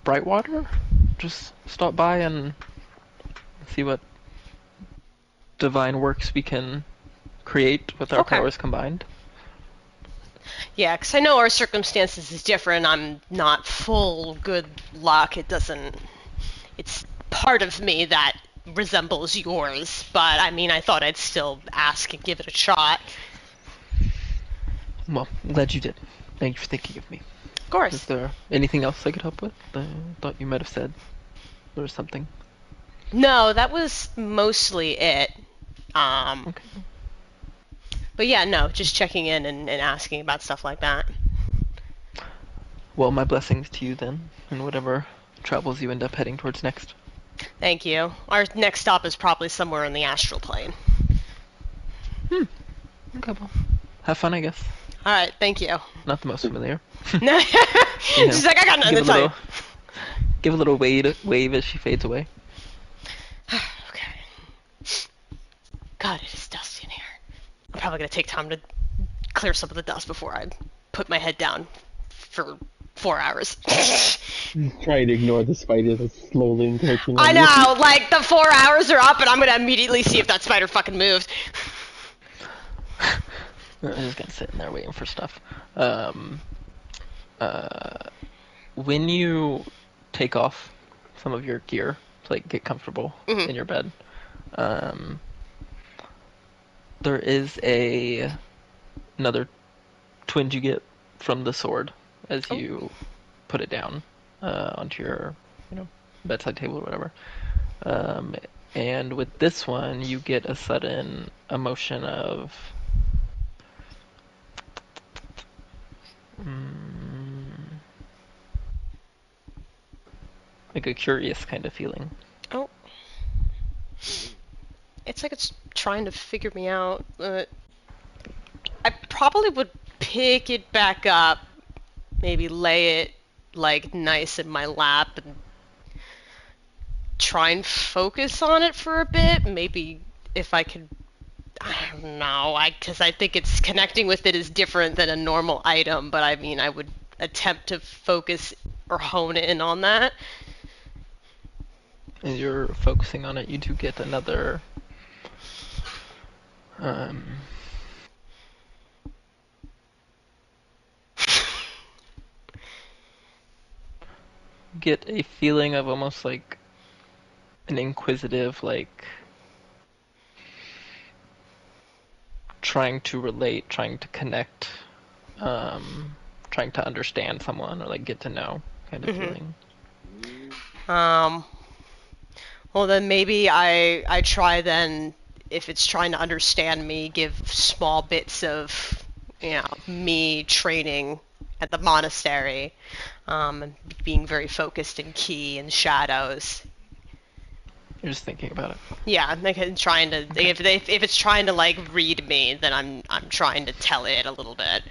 Brightwater, just stop by and see what divine works we can create with our Okay. powers combined. Yeah, because I know our circumstances is different. I'm not full good luck. It's part of me that resembles yours, but I mean, I thought I'd still ask and give it a shot. Well, I'm glad you did. Thank you for thinking of me. Of Is course. there anything else I could help with? I thought you might have said there was something. No, that was mostly it. Okay. But yeah, no, just checking in and asking about stuff like that. Well, my blessings to you then, and whatever travels you end up heading towards next. Thank you. Our next stop is probably somewhere in the astral plane. Okay, well, have fun, I guess. All right, thank you. Not the most familiar. No, she's like, I got nothing to tell you. Give a little wave as she fades away. Okay. God, it is dusty in here. I'm probably gonna take time to clear some of the dust before I put my head down for 4 hours. Try to ignore the spider that's slowly encroaching on I you. know, like the 4 hours are up, and I'm gonna immediately see if that spider fucking moved. I'm just gonna sit in there waiting for stuff. When you take off some of your gear to like get comfortable in your bed, there is another twinge you get from the sword as you put it down onto your bedside table or whatever. And with this one, you get a sudden emotion of like a curious kind of feeling. Oh. It's like it's trying to figure me out. I probably would pick it back up, maybe lay it like nice in my lap and try and focus on it for a bit. Maybe if I could, I don't know, because I think it's connecting with it is different than a normal item, but I mean, I would attempt to focus or hone in on that. As you're focusing on it, you do get another get a feeling of almost like an inquisitive, like trying to relate, trying to connect, trying to understand someone or like get to know kind of feeling. Well, then maybe I try then, if it's trying to understand me, give small bits of, me training at the monastery, and being very focused in ki and shadows. You're just thinking about it. Yeah, like trying to. Okay. If it's trying to like read me, then I'm trying to tell it a little bit.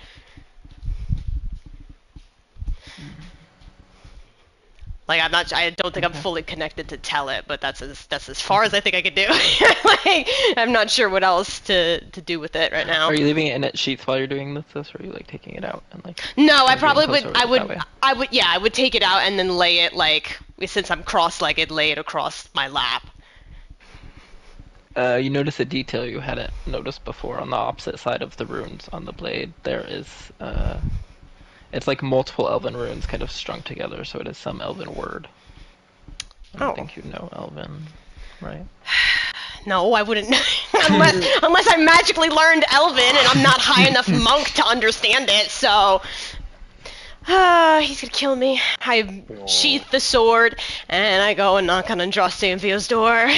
Like I don't think I'm fully connected to tell it, but that's as far as I think I could do. Like I'm not sure what else to do with it right now. Are you leaving it in its sheath while you're doing this, or are you like taking it out and like? No, I getting probably closer would. with it that way? I would take it out and then lay it like, since I'm cross-legged, lay it across my lap. You notice a detail you hadn't noticed before on the opposite side of the runes on the blade. There is, it's like multiple elven runes kind of strung together, so it is some elven word. I don't think you know elven, right? No, I wouldn't. unless I magically learned elven and I'm not high enough monk to understand it, so... he's gonna kill me. I sheath the sword, and I go and knock on Andraste and Vio's door.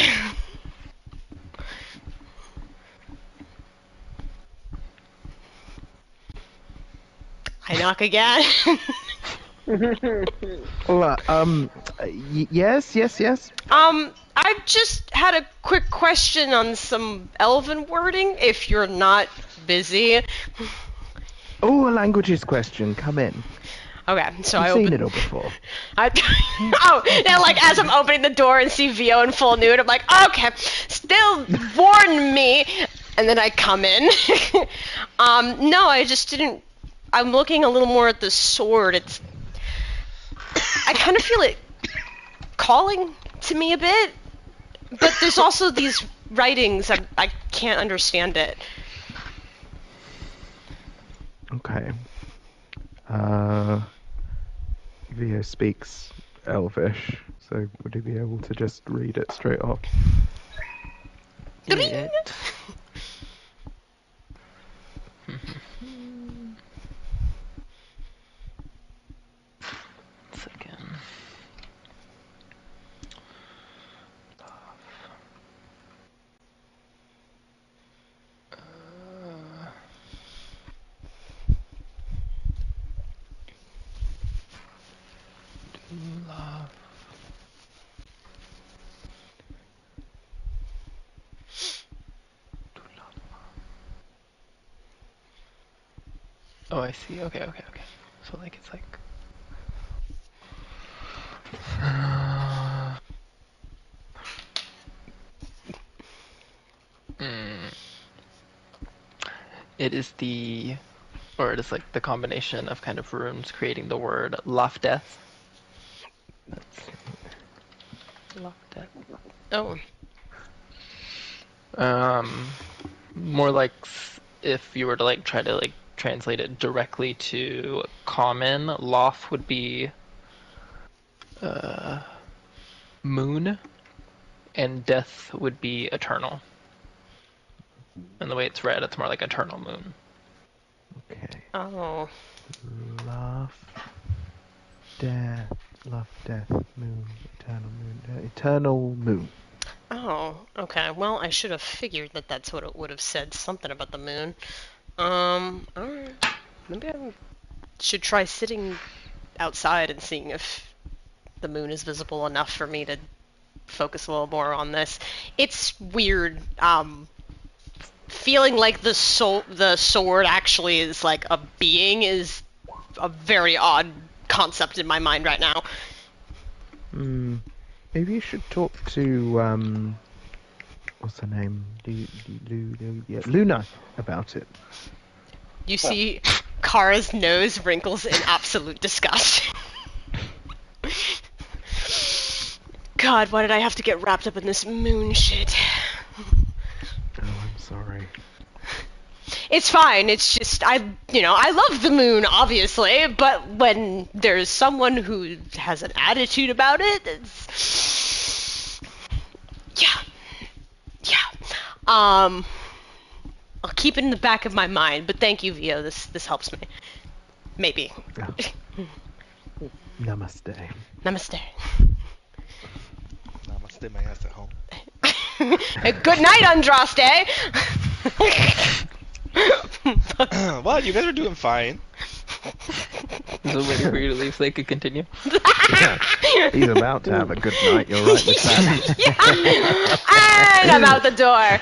I knock again. Yes. I just had a quick question on some elven wording, if you're not busy. Oh, a languages question. Come in. Okay, so I've I seen open... it all before. Yeah, like as I'm opening the door and see Vio in full nude, I'm like, okay, still warn me, and then I come in. No, I just didn't. I'm looking a little more at the sword. I kind of feel it calling to me a bit, but there's also these writings. I can't understand it. Okay. Vio speaks Elvish, so would he be able to just read it straight off? It. Second. Love. Oh, I see. Okay. So like it's like. It is it is like the combination of kind of runes creating the word Lafdeth. That's Lafdeth. Oh. More like if you were to like try to like translate it directly to common, Loth would be moon, and death would be eternal. And the way it's read, it's more like eternal moon. Okay. Oh. Love, death, moon, eternal moon. Oh, okay. Well, I should have figured that that's what it would have said. Something about the moon. Alright. Maybe I should try sitting outside and seeing if the moon is visible enough for me to focus a little more on this. It's weird, feeling like the sword actually is like a being is a very odd concept in my mind right now. Maybe you should talk to, what's her name? Luna about it. You see Kara's nose wrinkles in absolute disgust. God, why did I have to get wrapped up in this moon shit? Oh, I'm sorry. It's fine, it's just, I love the moon, obviously, but when there's someone who has an attitude about it, it's... Yeah. I'll keep it in the back of my mind, but thank you, Vio, this helps me. Maybe. Oh. Namaste. Namaste. Namaste, my ass at home. Good night, Andraste! What? You guys are doing fine. So waiting for you to leave so they could continue. He's about to have a good night. You're right with that. And I'm out the door.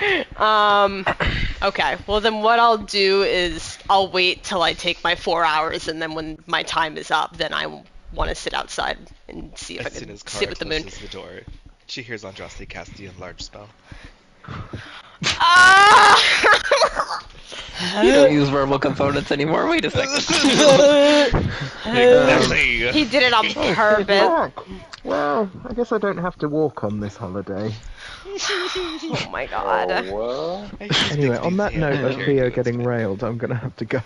Okay. Well, then what I'll do is I'll wait till I take my 4 hours, and then when my time is up, then I want to sit outside and see if I As soon can as sit Kara with the moon. closes the door, she hears Andraste cast the enlarge spell. You don't use verbal components anymore. Wait a second. Exactly. He did it on purpose. Well, I guess I don't have to walk on this holiday. Oh my god. Oh, I use Anyway, on Bixby's that hand note to of carry Theo you, it's getting fine. railed, I'm gonna have to go.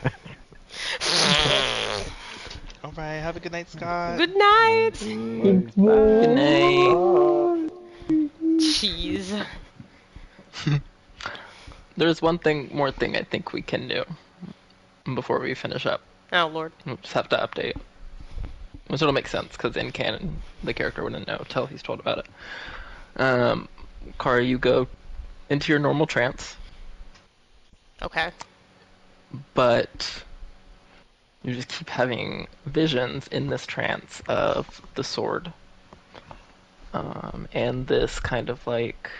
Alright, have a good night, Scott. Good night. Good night. Jeez. There's one more thing I think we can do before we finish up. Oh lord. We'll just have to update. Which will make sense, because in canon, the character wouldn't know till he's told about it. Kara, you go into your normal trance, Okay. but you just keep having visions in this trance of the sword. And this kind of like...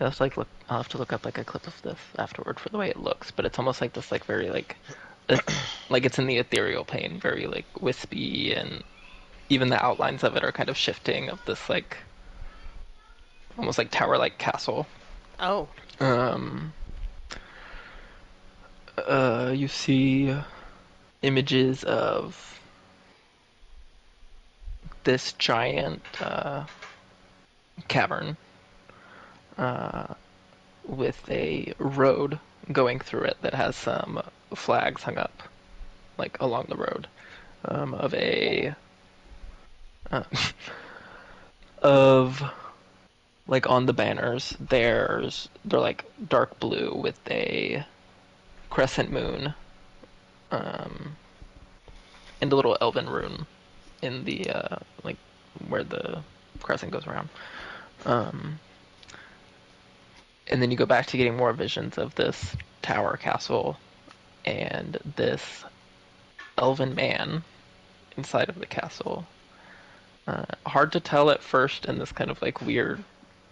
I'll have to look up like a clip of this afterward for the way it looks, but it's almost like this like very like like it's in the ethereal plane, very like wispy, and even the outlines of it are kind of shifting of this like almost like tower-like castle. Oh. You see images of this giant cavern with a road going through it that has some flags hung up, like along the road, of a of like on the banners. They're like dark blue with a crescent moon, and a little elven rune in the like where the crescent goes around. And then you go back to getting more visions of this tower castle and this elven man inside of the castle. Hard to tell at first in this kind of like weird,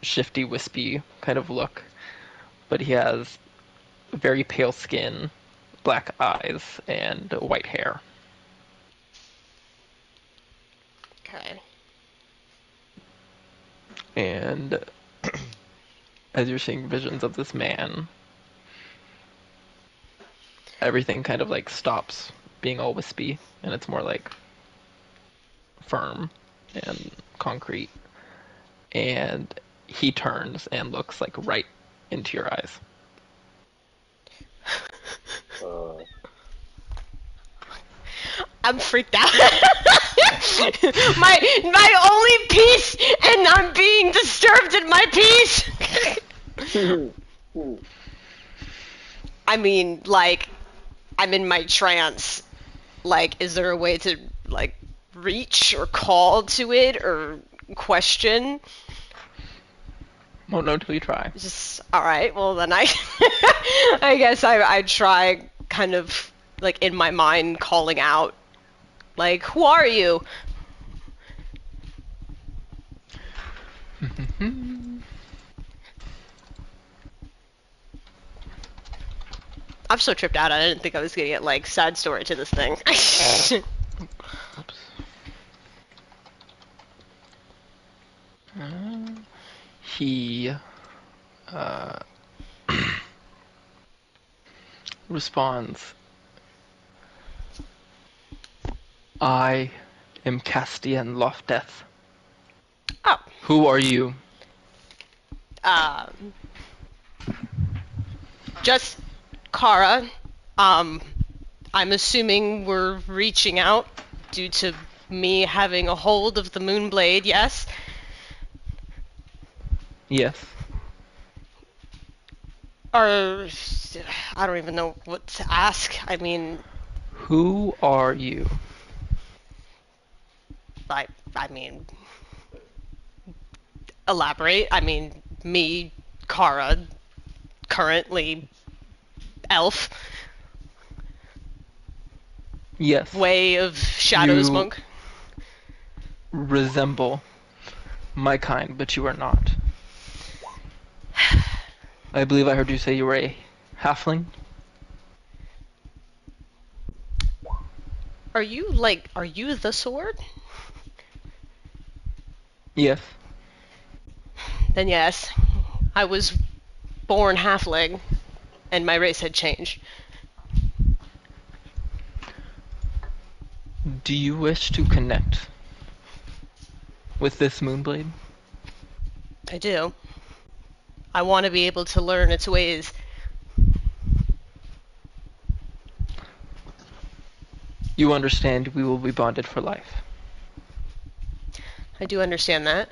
shifty, wispy kind of look, but he has very pale skin, black eyes, and white hair. Okay. And as you're seeing visions of this man, everything kind of like stops being all wispy, and it's more like firm and concrete. And he turns and looks like right into your eyes. I'm freaked out. my only peace, and I'm being disturbed in my peace. I mean, like, I'm in my trance. Like, is there a way to like reach or call to it or question? Won't know till you try. Just all right. Well, then I I guess I try kind of like in my mind calling out. Like, who are you? I'm so tripped out. I didn't think I was gonna get like side story to this thing. He responds, I am Castian Lofteth. Oh. Who are you? Just Kara. I'm assuming we're reaching out due to me having a hold of the Moonblade, yes? Yes. Or I don't even know what to ask. I mean, Who are you? I mean, elaborate. I mean, me, Kara, currently elf Yes. way of shadows You monk. resemble my kind, but you are not. I believe I heard you say you were a halfling. Are you the sword? Yes. Then yes, I was born halfling, and my race had changed. Do you wish to connect with this Moonblade? I do. I want to be able to learn its ways. You understand we will be bonded for life. I do understand that.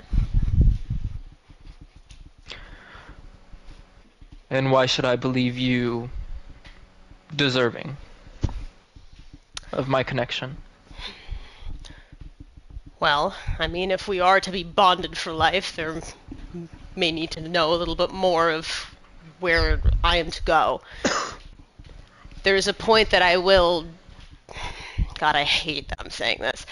And why should I believe you deserving of my connection? Well, I mean, if we are to be bonded for life, there may need to know a little bit more of where I am to go. There's a point that I will... God, I hate that I'm saying this.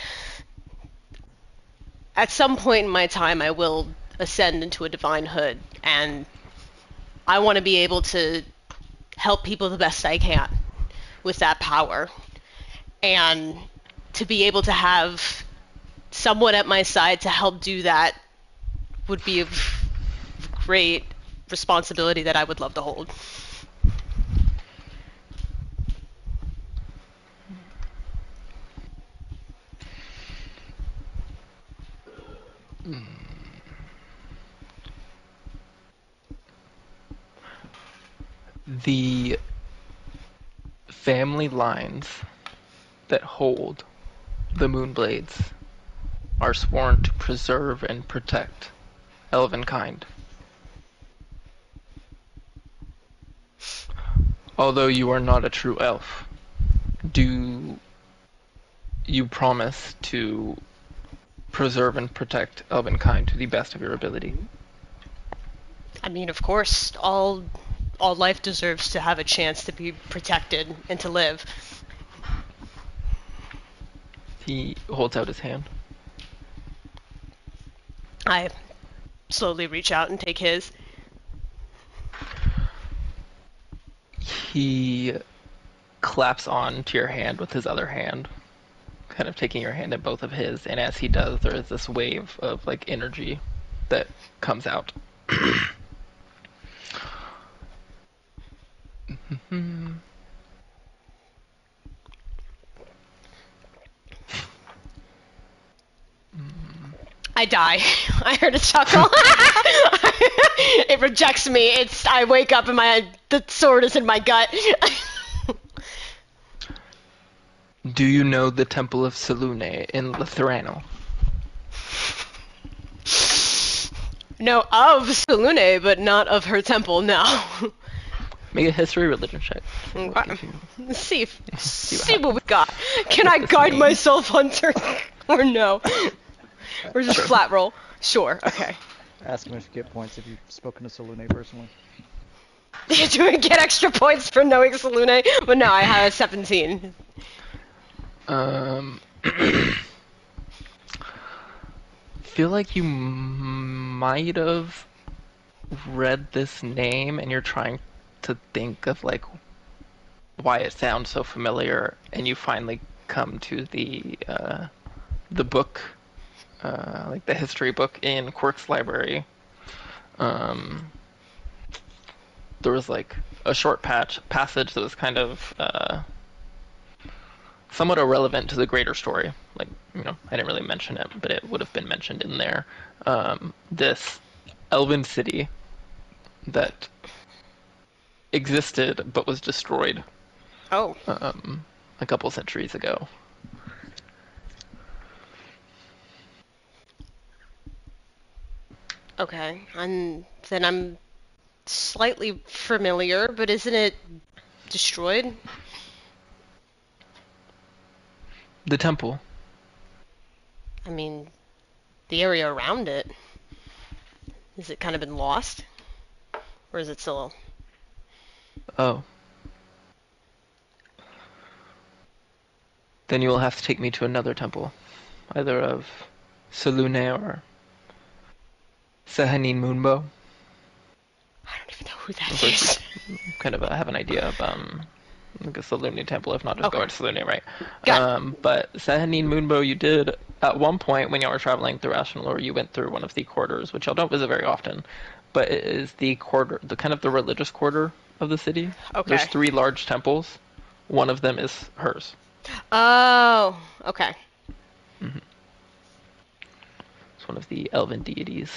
At some point in my time, I will ascend into a divine hood, and I want to be able to help people the best I can with that power. And to be able to have someone at my side to help do that would be a great responsibility that I would love to hold. The family lines that hold the Moonblades are sworn to preserve and protect Elvenkind. Although you are not a true elf, do you promise to preserve and protect Elvenkind to the best of your ability? I mean, of course, all life deserves to have a chance to be protected and to live. He holds out his hand. I slowly reach out and take his. He claps on to your hand with his other hand, kind of taking your hand in both of his, and as he does, there is this wave of like energy that comes out. I die. I heard a chuckle. It rejects me. I wake up and the sword is in my gut. Do you know the Temple of Selune in Lithuania? No, of Selune, but not of her temple, no. Make a history religion check. See what what we got. Can I guide myself, Hunter? Or no? Or just flat roll? Sure, okay. Ask him if you get points if you've spoken to Salune personally. Do we get extra points for knowing Selune? But no, I have a 17. Feel like you might have read this name and you're trying to think of like why it sounds so familiar, and you finally come to the book, like the history book in Quirk's library. There was like a short passage that was kind of somewhat irrelevant to the greater story. Like, you know, I didn't really mention it, but it would have been mentioned in there. This elven city that existed but was destroyed Oh. a couple centuries ago. Okay, then I'm slightly familiar, but isn't it destroyed? The temple. I mean, the area around it. Has it kind of been lost? Or is it still... Oh. Then you will have to take me to another temple, either of Selune or Sehanin Moonbow. I don't even know who that Of course, is. kind of have an idea of like a Selune temple, if not just Okay. going to Selune, right? Got But Sehanin Moonbow, you did at one point when y'all were traveling through Ashenlore, you went through one of the quarters, which y'all don't visit very often, but it is the quarter, the kind of the religious quarter of the city. Okay. There's 3 large temples. One of them is hers. Oh, okay. It's one of the elven deities.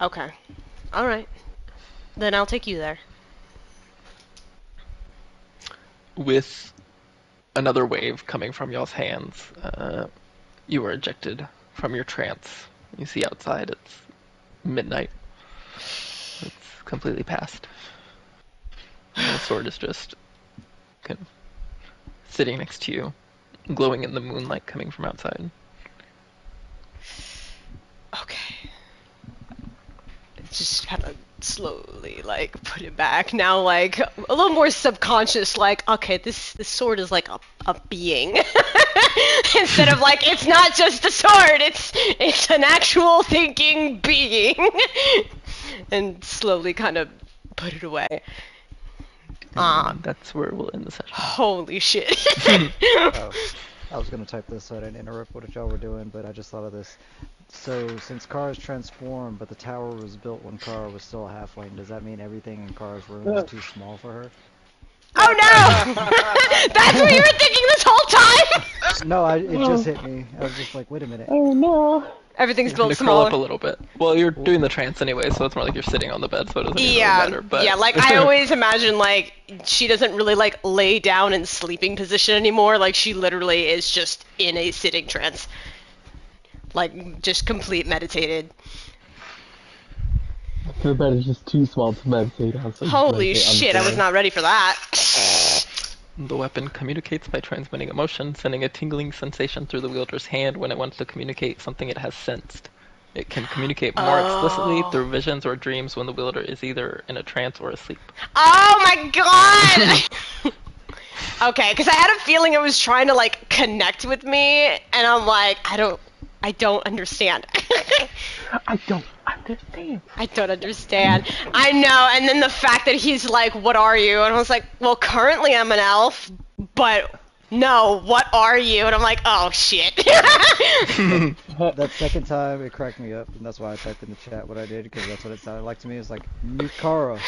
Okay. All right. Then I'll take you there. With another wave coming from y'all's hands, you are ejected from your trance. You see outside, it's midnight. It's completely past. And the sword is just kind of sitting next to you, glowing in the moonlight coming from outside. Okay. Just kind of slowly, like, put it back. Now, like, a little more subconscious, like, okay, this sword is like a being. Instead of, like, it's not just a sword, it's an actual thinking being. And slowly kind of put it away. And that's where we'll end the session. Holy shit. Oh, I was gonna type this so I didn't interrupt what y'all were doing, but I just thought of this. So, since Kara's transformed, but the tower was built when Kara was still a halfling, does that mean everything in Kara's room is too small for her? Oh no! That's what you were thinking this whole time? No, it just hit me. I was just like, wait a minute. Oh no. Everything's You're built gonna curl up a smaller. little bit. Well, you're doing the trance anyway, so it's more like you're sitting on the bed, so it doesn't even really Yeah, matter. But yeah, like I always imagine like she doesn't really like lay down in sleeping position anymore. Like she literally is just in a sitting trance. Like just complete meditated. Her bed is just too small to meditate on. So you Holy meditate on the shit, I was floor. not ready for that. The weapon communicates by transmitting emotion, sending a tingling sensation through the wielder's hand when it wants to communicate something it has sensed. It can communicate more explicitly through visions or dreams when the wielder is either in a trance or asleep. Oh my god! Okay, because I had a feeling it was trying to like connect with me, and I'm like, I don't understand. I don't understand. I don't understand. I know, and then the fact that he's like, what are you? And I was like, well, currently I'm an elf, but no, what are you? And I'm like, oh shit. That second time, it cracked me up, and that's why I typed in the chat what I did, because that's what it sounded like to me. It's like, meet Kara.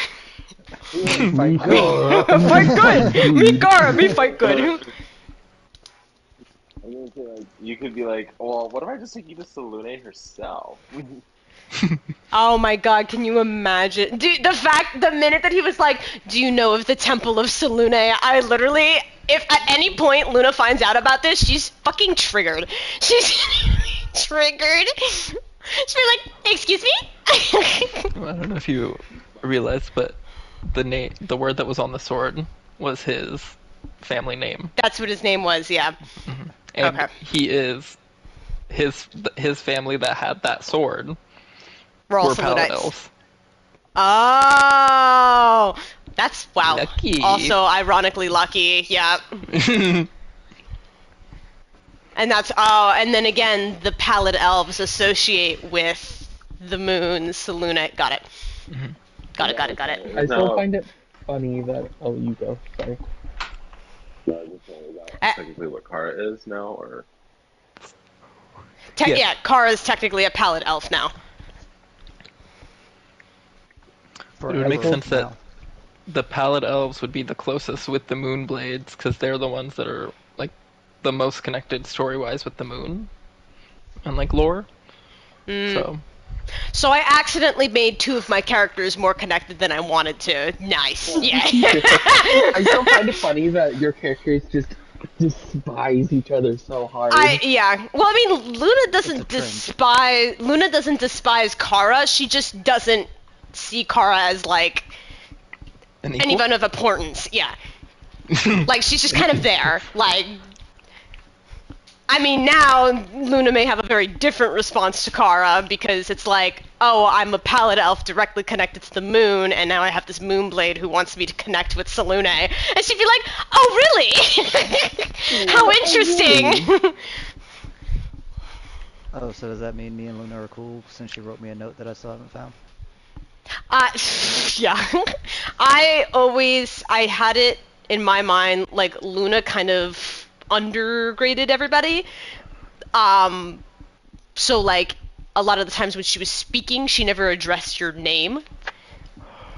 Fight good. Fight good! Me Gara, me fight good. I'm gonna say, like, you could be like, well, what if I just take you to Selune herself? Oh my god, can you imagine? Dude, the minute that he was like, do you know of the Temple of Selune? I literally, if at any point Luna finds out about this, she's fucking triggered. She's triggered. She's like, excuse me? Well, I don't know if you realized, but the word that was on the sword was his family name. That's what his name was, yeah. And Okay. he is his family that had that sword We're all were Paladin Selunites. elves. Oh, that's wow. Lucky. Also, ironically lucky, yeah. And that's and then again, the Pallid Elves associate with the moon, Selune. Got it. Got it. I still find it funny that. Oh, you go. Sorry. Technically what Kara is now, or Yes. Yeah, Kara's technically a Pallid Elf now. It would make Forever sense that now. the Pallid Elves would be the closest with the Moonblades, because they're the ones that are like the most connected story-wise with the moon, and like lore. So I accidentally made 2 of my characters more connected than I wanted to. Nice. Yeah. I still find it funny that your characters just despise each other so hard. Yeah. Well, I mean, Luna doesn't despise Kara. She just doesn't see Kara as like An equal? anyone of importance. Yeah. Like she's just kind of there. Like, I mean, now Luna may have a very different response to Kara because it's like, oh, I'm a palette elf directly connected to the moon, and now I have this moonblade who wants me to connect with Salune. And she'd be like, oh, really? How interesting. Oh, so does that mean me and Luna are cool since she wrote me a note that I still haven't found? Yeah. I had it in my mind, like, Luna kind of undergraded everybody. So, like, a lot of the times when she was speaking, she never addressed your name.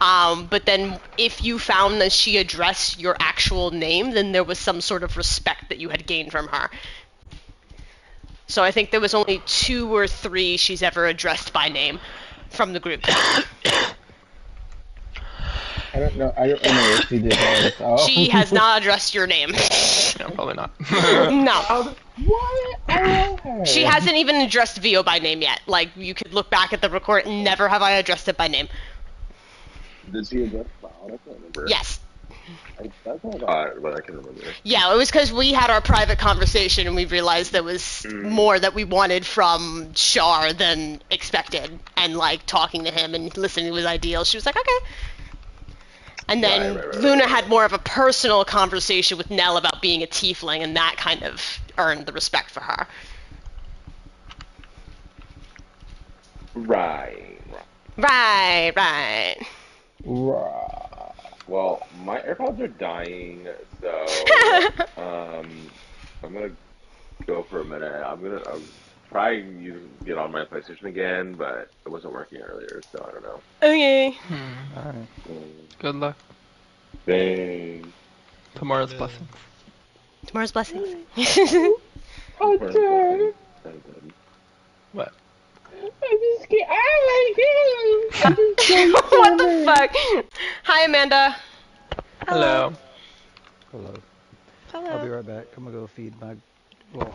But then if you found that she addressed your actual name, then there was some sort of respect that you had gained from her. So I think there was only 2 or 3 she's ever addressed by name from the group. I don't know if she did that. Oh. She has not addressed your name. No, probably not. No. What? I love her. She hasn't even addressed Vio by name yet. Like, you could look back at the record and never have I addressed it by name. Did she address Cloud? I can't remember. Yes. That's what I thought, but I can't remember. Yeah, it was because we had our private conversation and we realized there was more that we wanted from Shar than expected. And, like, talking to him and listening to his ideals, she was like, okay. And then Luna had more of a personal conversation with Nell about being a tiefling, and that kind of earned the respect for her. Right. Right. Well, my AirPods are dying, so I'm gonna go for a minute. I'm trying get on my PlayStation again, but it wasn't working earlier, so I don't know. Okay. Alright. Good luck. Thanks. Tomorrow's blessings. Tomorrow's blessings. Hunter! What? I'm just kidding. Oh my god! What the fuck? Hi, Amanda. Hello. Hello. Hello. I'll be right back. I'm gonna go feed my